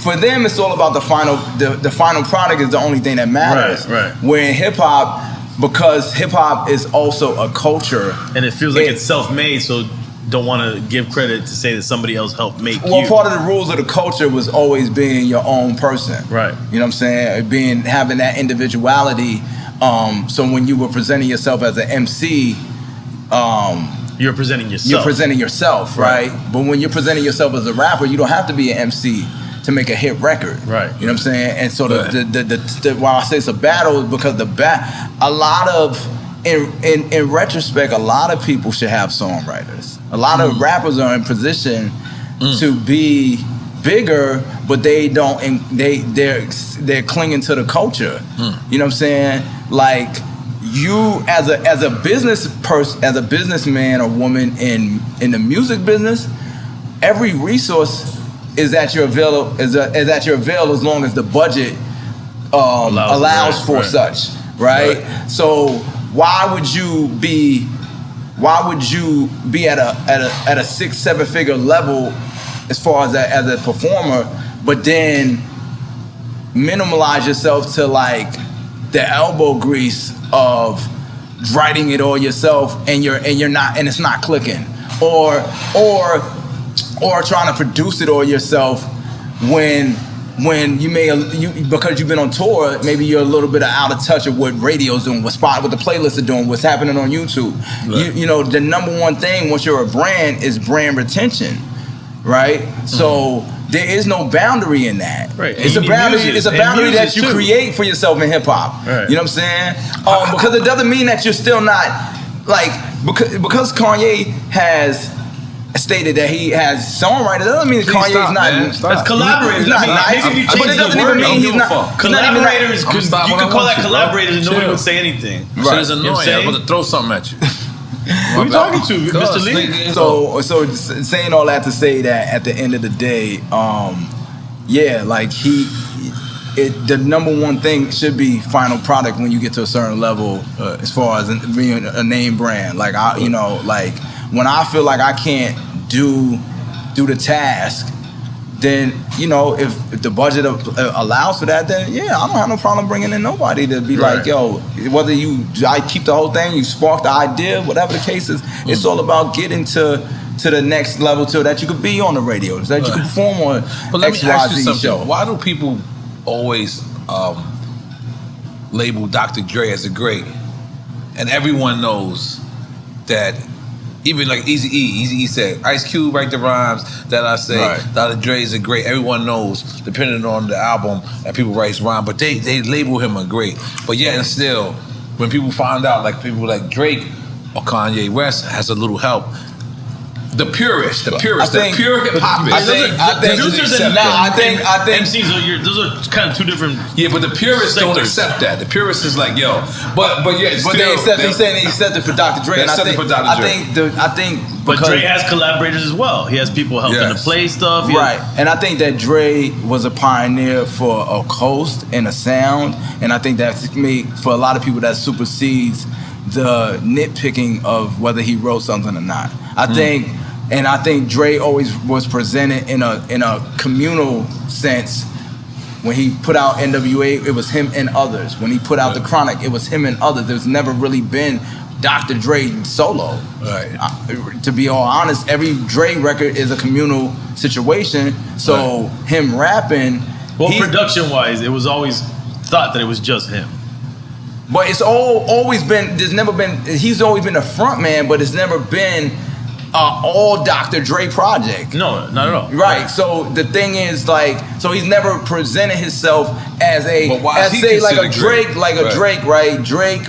for them it's all about the final product is the only thing that matters. Right. Where in hip hop, because hip hop is also a culture, and it feels like it's self-made, so don't want to give credit to say that somebody else helped make you. Well, part of the rules of the culture was always being your own person. Right. You know what I'm saying? Having that individuality. So when you were presenting yourself as an MC, you're presenting yourself. You're presenting yourself, right? But when you're presenting yourself as a rapper, you don't have to be an MC to make a hit record. Right. You know what I'm saying? And so while I say it's a battle, is because in retrospect, a lot of people should have songwriters. A lot of rappers are in position to be bigger, but they don't. They're clinging to the culture. You know what I'm saying? Like you, as a business person, as a businessman or woman in the music business, every resource is at your avail as long as the budget allows for such, right? So why would you be at a 6-7 figure level as far as a performer, but then minimalize yourself to like the elbow grease of writing it all yourself and it's not clicking, or trying to produce it all yourself when because you've been on tour, maybe you're a little bit out of touch of what radio's doing, what the playlists are doing, what's happening on YouTube. Right. You know, the number one thing once you're a brand is brand retention, right? So there is no boundary in that. Right. It's a boundary. It's a boundary that you create for yourself in hip hop. Right. You know what I'm saying? Because it doesn't mean that you're still not like because Kanye has stated that he has songwriters. That doesn't mean Kanye's not. It's collaborators. He's not nice, but it doesn't even mean he's not. Collaborators. You could call that collaborators, and nobody would say anything. Right. It's annoying. I'm about to throw something at you. Who are you talking to, Mr. Lee? So saying all that to say that at the end of the day, like the number one thing should be final product when you get to a certain level, as far as being a name brand. Like when I feel like I can't do the task, then if the budget allows for that, then I don't have no problem bringing in nobody to be like, yo, whether I keep the whole thing, you spark the idea, whatever the case is, it's all about getting to the next level so that you could be on the radio, so that you can perform on XYZ show. Why do people always label Dr. Dre as a great? And everyone knows that. Even like Eazy-E said, Ice Cube write the rhymes that I say. Right. Dr. Dre is a great. Everyone knows, depending on the album, that people write rhymes, but they label him a great. But yet and still, when people find out, like people like Drake or Kanye West has a little help, The purists, the I think- pure hip hop. I think Producers and I think MCs are those are kind of two different. Yeah, but the purists don't sectors. accept that. The purists is like, yo, but yeah, but they accept. They saying they accept it for Dr. Dre. They And I accept it think, for Dr. I Dre. think But because- Dre has collaborators as well. He has people helping Yes. to play stuff. He has- Right, and I think that Dre was a pioneer for a coast and a sound, and I think that's me for a lot of people that supersedes the nitpicking of whether he wrote something or not. I think Dre always was presented in a communal sense. When he put out NWA, it was him and others. When he put out The Chronic, it was him and others. There's never really been Dr. Dre solo. Right. To be all honest, every Dre record is a communal situation. So him rapping, Well, production-wise, it was always thought that it was just him. but it's always been. There's never been. He's always been a front man, but it's never been all Dr. Dre project. No, not at all. Right. So the thing is, like, so he's never presented himself as But why as is he say like a considered Drake, like a Drake, right? Drake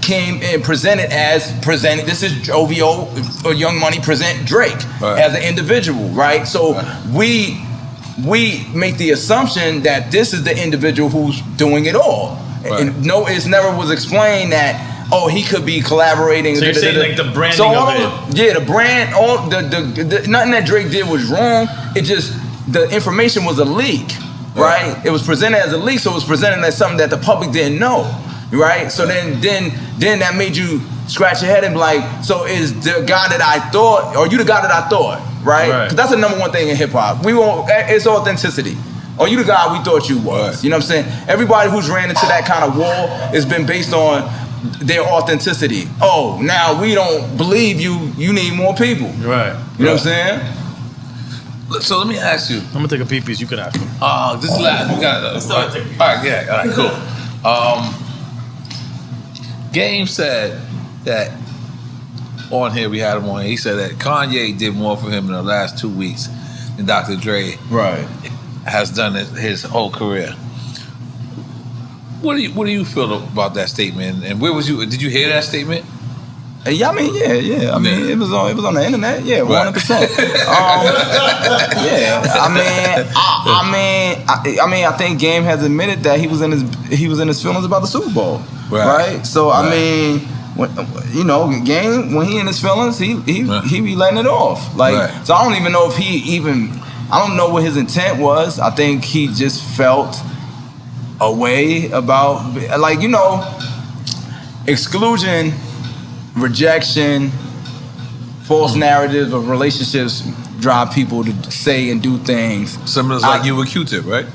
came and presented. This is OVO or Young Money present Drake as an individual, right? So we make the assumption that this is the individual who's doing it all. And no, it's never was explained that he could be collaborating. So you're saying like the branding of it? Yeah, the brand, the nothing that Drake did was wrong. It just the information was a leak, right? It was presented as a leak, so it was presented as something that the public didn't know, right? So then that made you scratch your head and be like, so is the guy that I thought, or you the guy that I thought, right? Because that's the number one thing in hip hop. It's authenticity. Or you the guy we thought you was. You know what I'm saying? Everybody who's ran into that kind of wall has been based on their authenticity. Oh, now we don't believe you. You need more people. Right. You know what I'm saying? So let me ask you. I'm gonna take a pee piece. You can ask him. This is last. We got all right, yeah, all right, cool. Game said that on here we had him on. He said that Kanye did more for him in the last 2 weeks than Dr. Dre has done his whole career. What do you feel about that statement? And where was you? Did you hear that statement? Yeah, I mean, yeah. I mean, it was on the internet. Yeah, 100%. Yeah, I think Game has admitted that he was in his feelings about the Super Bowl, right? So I mean, Game when he in his feelings, he be letting it off. Like, so I don't even know if I don't know what his intent was. I think he just felt a way about, like, exclusion, rejection, false narratives of relationships drive people to say and do things. Similar like you with Q-Tip, right?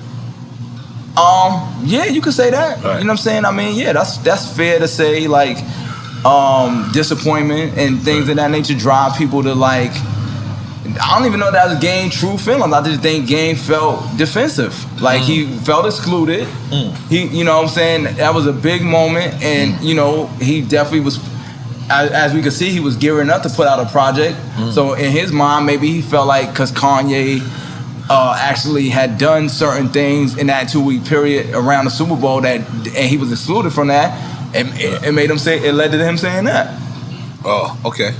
Yeah, you could say that. You know what I'm saying? I mean, yeah, that's fair to say. Like, disappointment and things of that nature drive people to, like, I don't even know if that was Game true feelings. I just think Game felt defensive. Like, he felt excluded. He, you know what I'm saying? That was a big moment, and he definitely was, as we could see, he was gearing up to put out a project. So in his mind, maybe he felt like, because Kanye actually had done certain things in that 2-week period around the Super Bowl and he was excluded from that, it made him say, it led to him saying that. Oh, okay.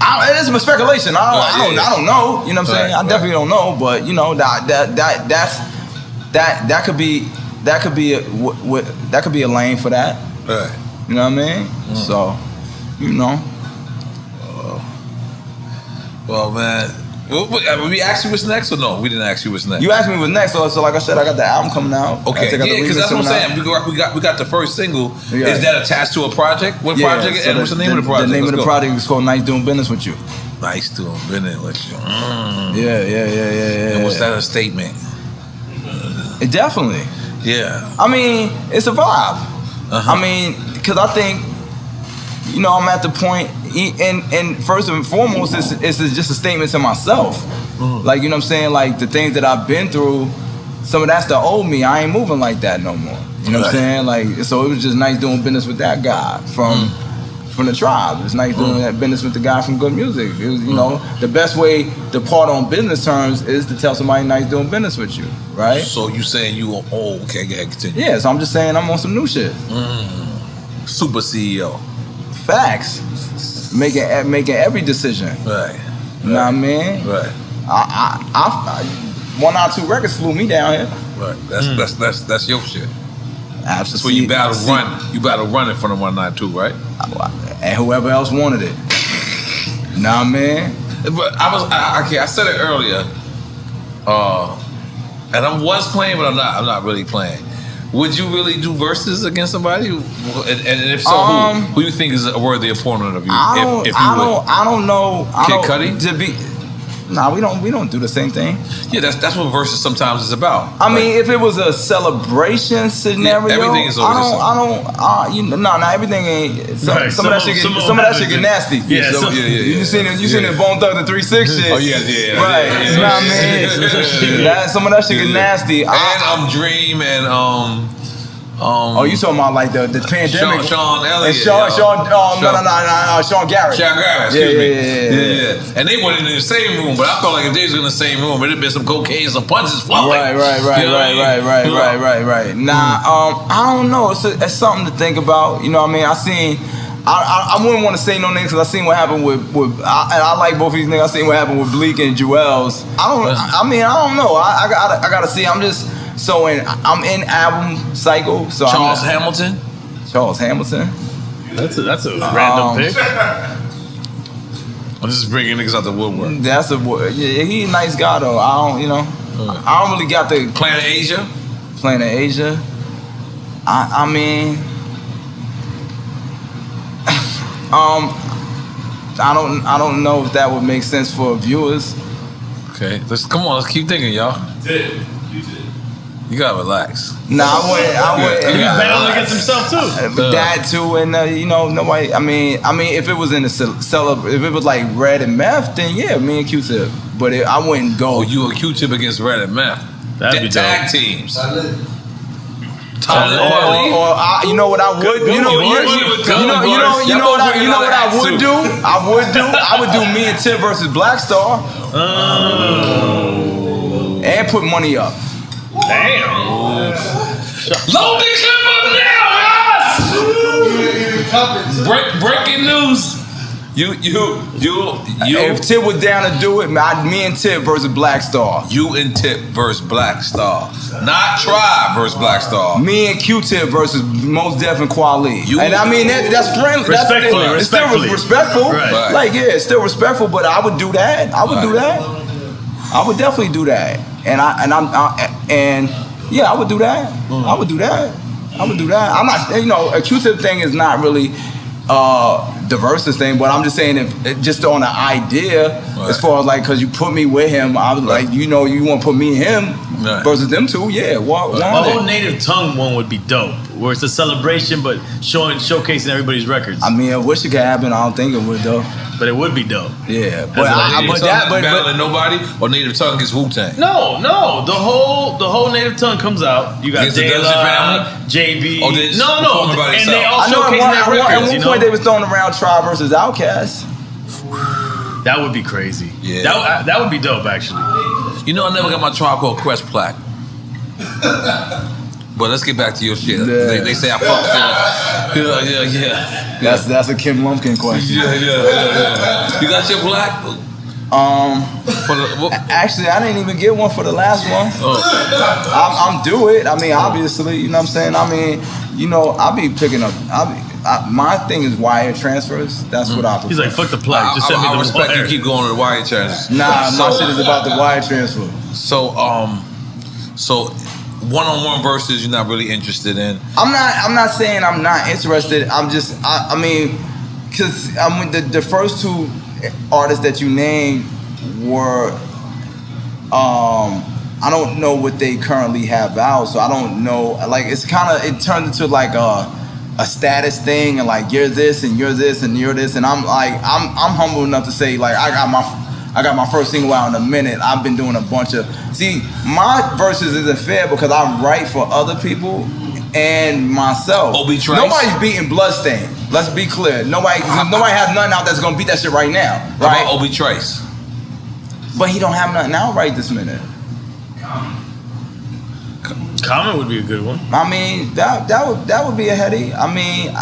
It's my speculation. I don't know. You know what I'm saying? I definitely don't know, but that could be a lane for that. Right. You know what I mean? So, Well, man, we asked you what's next or no? We didn't ask you what's next. You asked me what's next, so like I said, I got the album coming out. Okay, yeah, because that's what I'm saying. We got the first single. Yeah. Is that attached to a project? What project? So and what's the name of the project? The name of the project is called Nice Doing Business With You. Nice Doing Business With You. Yeah. And was that a statement? It definitely. Yeah. I mean, it's a vibe. I mean, because I think, I'm at the point, and first and foremost, it's just a statement to myself. Like, you know what I'm saying? Like, the things that I've been through, some of that's the old me. I ain't moving like that no more. You know what I'm saying? Like, so it was just nice doing business with that guy from the tribe. It's nice doing that business with the guy from Good Music. It was, the best way to part on business terms is to tell somebody nice doing business with you, right? So you saying you okay, go ahead, continue. Yeah, so I'm just saying I'm on some new shit. Super CEO. Facts. Making every decision. Right. You know what I mean? Right. I 192 Records flew me down here. Right. That's your shit. Absolutely. That's where you battle run. You battle run in front of 192, right? And whoever else wanted it. You know what I mean? But I said it earlier. And I was playing, but I'm not really playing. Would you really do verses against somebody? And if so, who you think is a worthy opponent of you? I don't know. Kid Cudi? Nah, we don't do the same thing. Yeah, that's what verses sometimes is about. I mean, if it was a celebration scenario, everything is not everything ain't. Some of that shit get nasty. Yeah, You seen it Bone Thugs and 3-6 shit. Oh yeah. Right. You know what I mean? Some of that shit get nasty. And Dream and you talking about like the pandemic? Sean Elliott. Sean Garrett. Excuse me. Yeah. And they weren't in the same room, but I felt like if they was in the same room, it'd been some cocaine, some punches flowing. Right. Nah, I don't know. It's something to think about. You know what I mean? I wouldn't want to say no names because I seen what happened with and I like both of these niggas. I seen what happened with Bleak and Jewels. I don't know. I gotta see. I'm in album cycle. So Charles Hamilton. That's a random pick. I'm just bringing niggas out the woodwork. He a nice guy though. I don't really got the Planet Asia. I mean, I don't know if that would make sense for viewers. Okay, let's keep thinking, y'all. You gotta relax. Nah, I wouldn't. He's battling against himself too. That too, and nobody. I mean, if it was in the if it was like Red and Meth, then yeah, me and Q-Tip. But I wouldn't go. Oh, you and Q-Tip against Red and Meth? That'd be tag dope. teams. You know what I would? You know what I would do? I would do me and Tip versus Black Star. And put money up. Damn. Load this shit up now, breaking news. You. If Tip was down to do it, me and Tip versus Black Star. You and Tip versus Black Star. Not Tribe versus Black Star. Me and Q-Tip versus Mos Def and Kweli. That's friendly. Respectfully. It's still respectful. Right. Like, yeah, it's still respectful, but I would do that. I would definitely do that. I would do that. I would do that. I'm not, a Q-Tip thing is not really the Versuz thing, but I'm just saying if just on an idea, as far as like, cause you put me with him, I was like, you want to put me and him versus them two, yeah. A whole native tongue one would be dope, where it's a celebration, but showcasing everybody's records. I mean, I wish it could happen. I don't think it would though. But it would be dope. Yeah, but battling nobody or native tongue is Wu-Tang. No, the whole native tongue comes out. You got De La, JB. Oh, and they all showcasing their records. At one point they was throwing around Tribe versus Outkast. That would be crazy. Yeah, that would be dope actually. I never got my Tribe Called Quest plaque. But let's get back to your shit. Yeah. They say I fucked it. Yeah. That's a Kim Lumpkin question. Yeah. You got your black? Actually, I didn't even get one for the last one. I'm due it. I mean, obviously, you know what I'm saying? I mean, I'll be picking up. My thing is wire transfers. That's what I prefer. He's like, fuck the plaque. Just send me the respect wire. you keep going to the wire transfers. Nah, my shit is about the wire transfer. So one-on-one verses you're not really interested in. I'm not saying I'm not interested. I'm just I mean, because the first two artists that you named were I don't know what they currently have out, so I don't know. Like it turned into like a status thing, and like you're this and you're this and you're this, and I'm humble enough to say like I got my first single out in a minute. I've been doing a bunch of... See, my verses isn't fair because I write for other people and myself. Obi Trice? Nobody's beating Bloodstain. Let's be clear. Nobody has nothing out that's going to beat that shit right now. Right? How about Obi Trice? But he don't have nothing out right this minute. Common would be a good one. I mean, that would be a heady. I mean,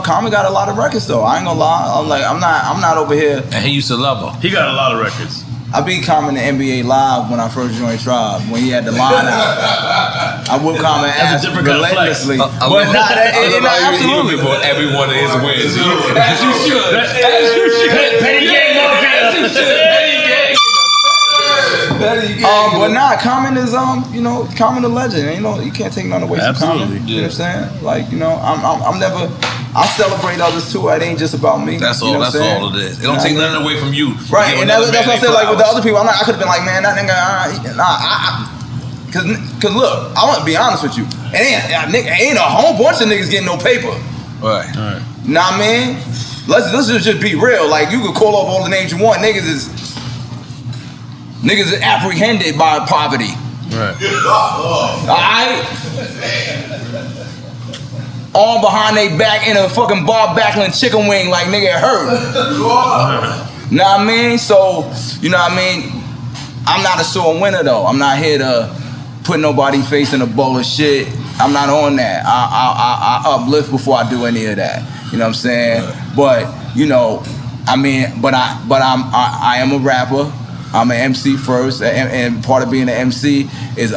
Common got a lot of records though. I ain't gonna lie. I'm not over here. And he used to love her. He got a lot of records. I beat Common in NBA Live when I first joined Tribe, when he had the line out. I whooped Common ass relentlessly. But absolutely. Every one of his wins. As you should. Petty gang but nah, Common is Common a legend. And, you can't take nothing away from Common. You know what I'm saying? Like, I'm never. I celebrate others too. It ain't just about me. That's all. That's all it is. It don't take nothing away from you. Right, and that's what I said. Like with the other people, I could have been like, man, that nigga, cause look, I want to be honest with you. Ain't a whole bunch of niggas getting no paper. Right. Nah, man. Let's just be real. Like you could call off all the names you want. Niggas is apprehended by poverty. Right. Alright? Arm behind they back in a fucking Bob Backlund chicken wing like nigga it hurt. Know what I mean? So, you know what I mean? I'm not a sore winner though. I'm not here to put nobody face in a bowl of shit. I'm not on that. I uplift before I do any of that. You know what I'm saying? But, I am a rapper. I'm an MC first, and part of being an MC is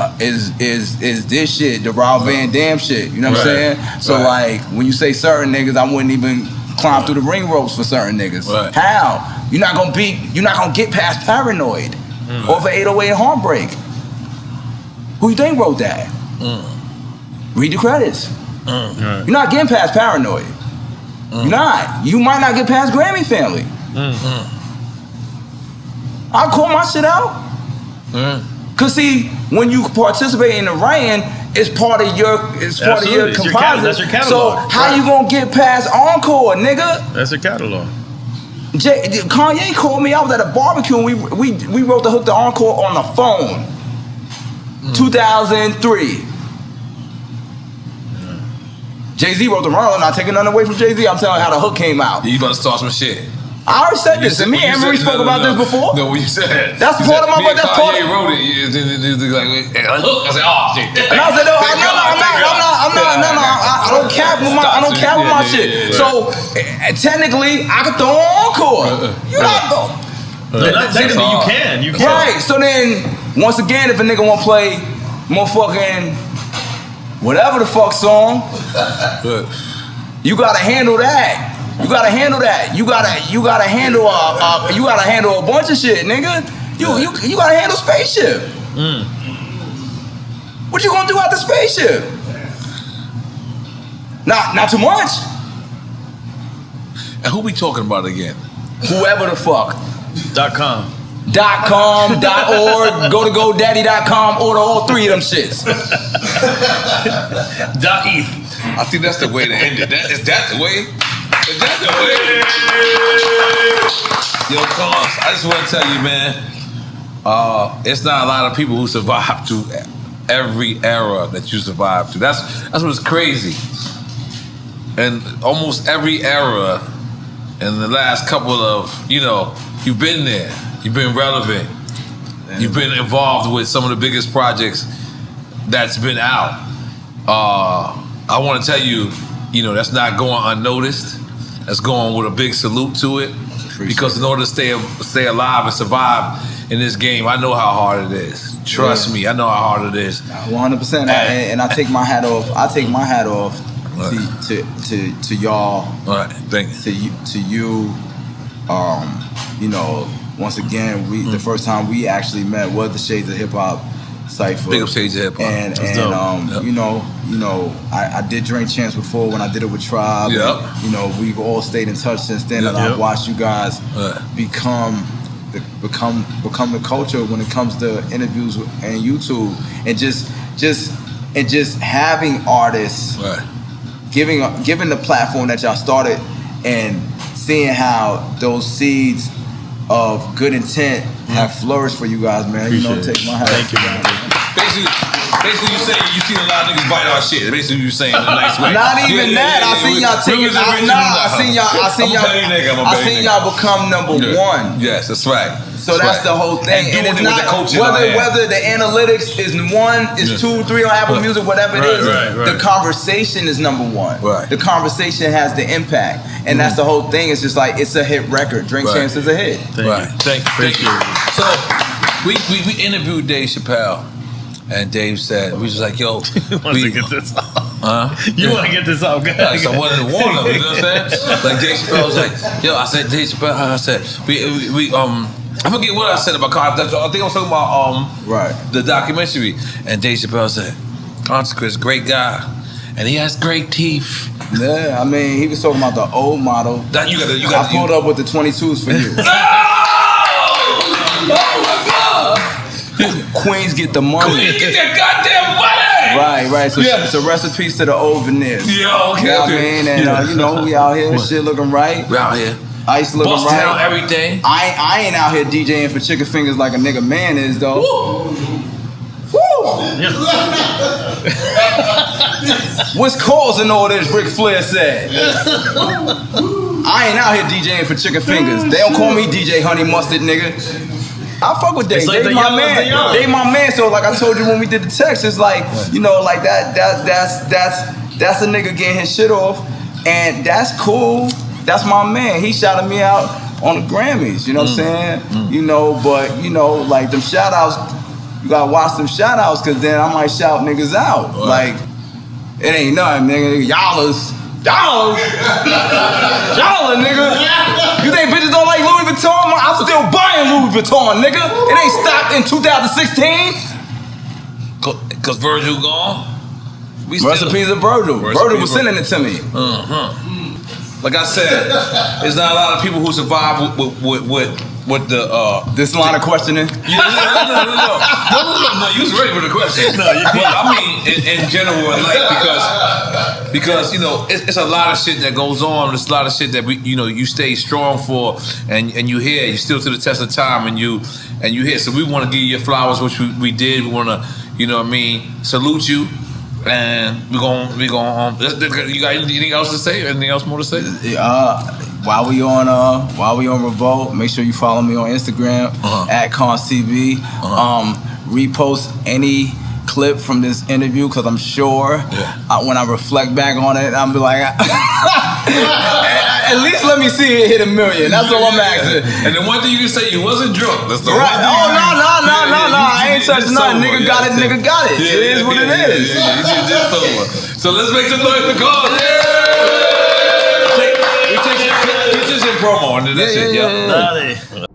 this shit, the Rob Van Dam shit. You know what I'm saying? So like when you say certain niggas, I wouldn't even climb through the ring ropes for certain niggas. Right. How? You're not gonna get past Paranoid or for 808 Heartbreak. Who you think wrote that? Read the credits. You're not getting past Paranoid. You're not. You might not get past Grammy Family. I'll call my shit out. Cause see, when you participate in the writing, it's part of your composite. That's your catalog. So how you gonna get past Encore, nigga? That's your catalog. Kanye called me. I was at a barbecue and we wrote the hook to Encore on the phone. 2003. Jay-Z wrote the Run. Not taking nothing away from Jay-Z. I'm telling you how the hook came out. You about to start some shit. I already said this, and me and Emery spoke about this before. No, when you said that. That's part of my, but that's part of Kanye wrote it. Look, I said, oh shit. And I said, no, I don't cap with my shit. So technically, I could throw on Encore. You're not going. Technically, you can. Right. So then, once again, if a nigga want to play motherfucking whatever the fuck song, you gotta handle that. You gotta handle that. You gotta handle a bunch of shit, nigga. You gotta handle Spaceship. What you gonna do after Spaceship? Not too much. And who we talking about again? Whoever the fuck. .com, .org, go to GoDaddy.com, order all three of them shits. .eth. I think that's the way to end it. Is that the way? Is that the way? Yo, Cos, I just want to tell you, man, it's not a lot of people who survive through every era that you survived through. That's what's crazy. And almost every era in the last couple of, you've been there. You've been relevant. You've been involved with some of the biggest projects that's been out. I want to tell you, that's not going unnoticed. That's going with a big salute to it. Because in order to stay alive and survive in this game, I know how hard it is. Trust me, I know how hard it is. 100%. And I take my hat off. I take my hat off to y'all. All right, thank you. To you. Once again, the first time we actually met was the Shades of Hip Hop Cypher. Big up Shades of Hip Hop. And I did Drink Champs before when I did it with Tribe. Yep. And, we've all stayed in touch since then, and I've watched you guys become the culture when it comes to interviews and YouTube, and just having artists, giving the platform that y'all started, and seeing how those seeds of good intent have flourished for you guys, man. Take my hat. Thank you, man. Basically, you saying you seen a lot of niggas bite our shit. Basically, you saying in a nice way. Not even that. I seen y'all take it. I seen y'all become number one. Yes, that's right. So that's the whole thing. And it's not whether the analytics is 1, is 2, 3 on Apple Music, whatever it is. The conversation is number 1. Right. The conversation has the impact, and that's the whole thing. It's just like it's a hit record. Drink Champs is a hit. Thank you. So we interviewed Dave Chappelle, and Dave said we was like, yo, You want to get this out? You want to get this out? Good. So I wanted to warn him. You know what I'm saying? Like Dave Chappelle was like, yo, I said Dave Chappelle. I said we I forget what I said about Carl. I think I was talking about the documentary, and Dave Chappelle said, Consequence, great guy, and he has great teeth. Yeah, I mean, he was talking about the old model. That you got. I pulled up with the 22s for you. Oh my God! Queens get the money. Queens get that goddamn money. Right. So it's a recipe to the old veneers. Yeah, okay. You know what I mean? And you know, we out here, shit looking right. We out here. Ice looking Bust right. down everything. I ain't out here DJing for chicken fingers like a nigga man is though. What's causing all this? Ric Flair said. I ain't out here DJing for chicken fingers. They don't call me DJ Honey Mustard, nigga. I fuck with Dave. Like Dave my man. Dave my man. So like I told you when we did the text, it's like, you know, like that's a nigga getting his shit off, and that's cool. That's my man. He shouted me out on the Grammys. You know what I'm saying? You know, but you know, like them shout outs, you gotta watch them shout outs, cause then I might shout niggas out. Like, it ain't nothing, nigga. Y'all, nigga. You think bitches don't like Louis Vuitton? I'm still buying Louis Vuitton, nigga. It ain't stopped in 2016. Cause Virgil gone. Recipes of Virgil. Virgil was sending it to me. Like I said, there's not a lot of people who survive with the this line of questioning. No. You was ready for the question. No, I mean, in general, like because you know, it's a lot of shit that goes on. There's a lot of shit that you stay strong for, and you hear you still to the test of time, and you hear. So we want to give you your flowers, which we did. We want to, you know what I mean, salute you. And we going you got anything else to say? Anything else more to say? While we on Revolt, make sure you follow me on Instagram at ConsTV. Repost any clip from this interview, because I'm sure when I reflect back on it, I'll be like, at least let me see it hit 1 million. That's all I'm asking. And the one thing you can say, you wasn't drunk. That's the right. Oh no! I ain't touched nothing. Nigga got it. Nigga got it. It is what it is. So let's make some noise for cause. We take some promo and then that's it. Yeah.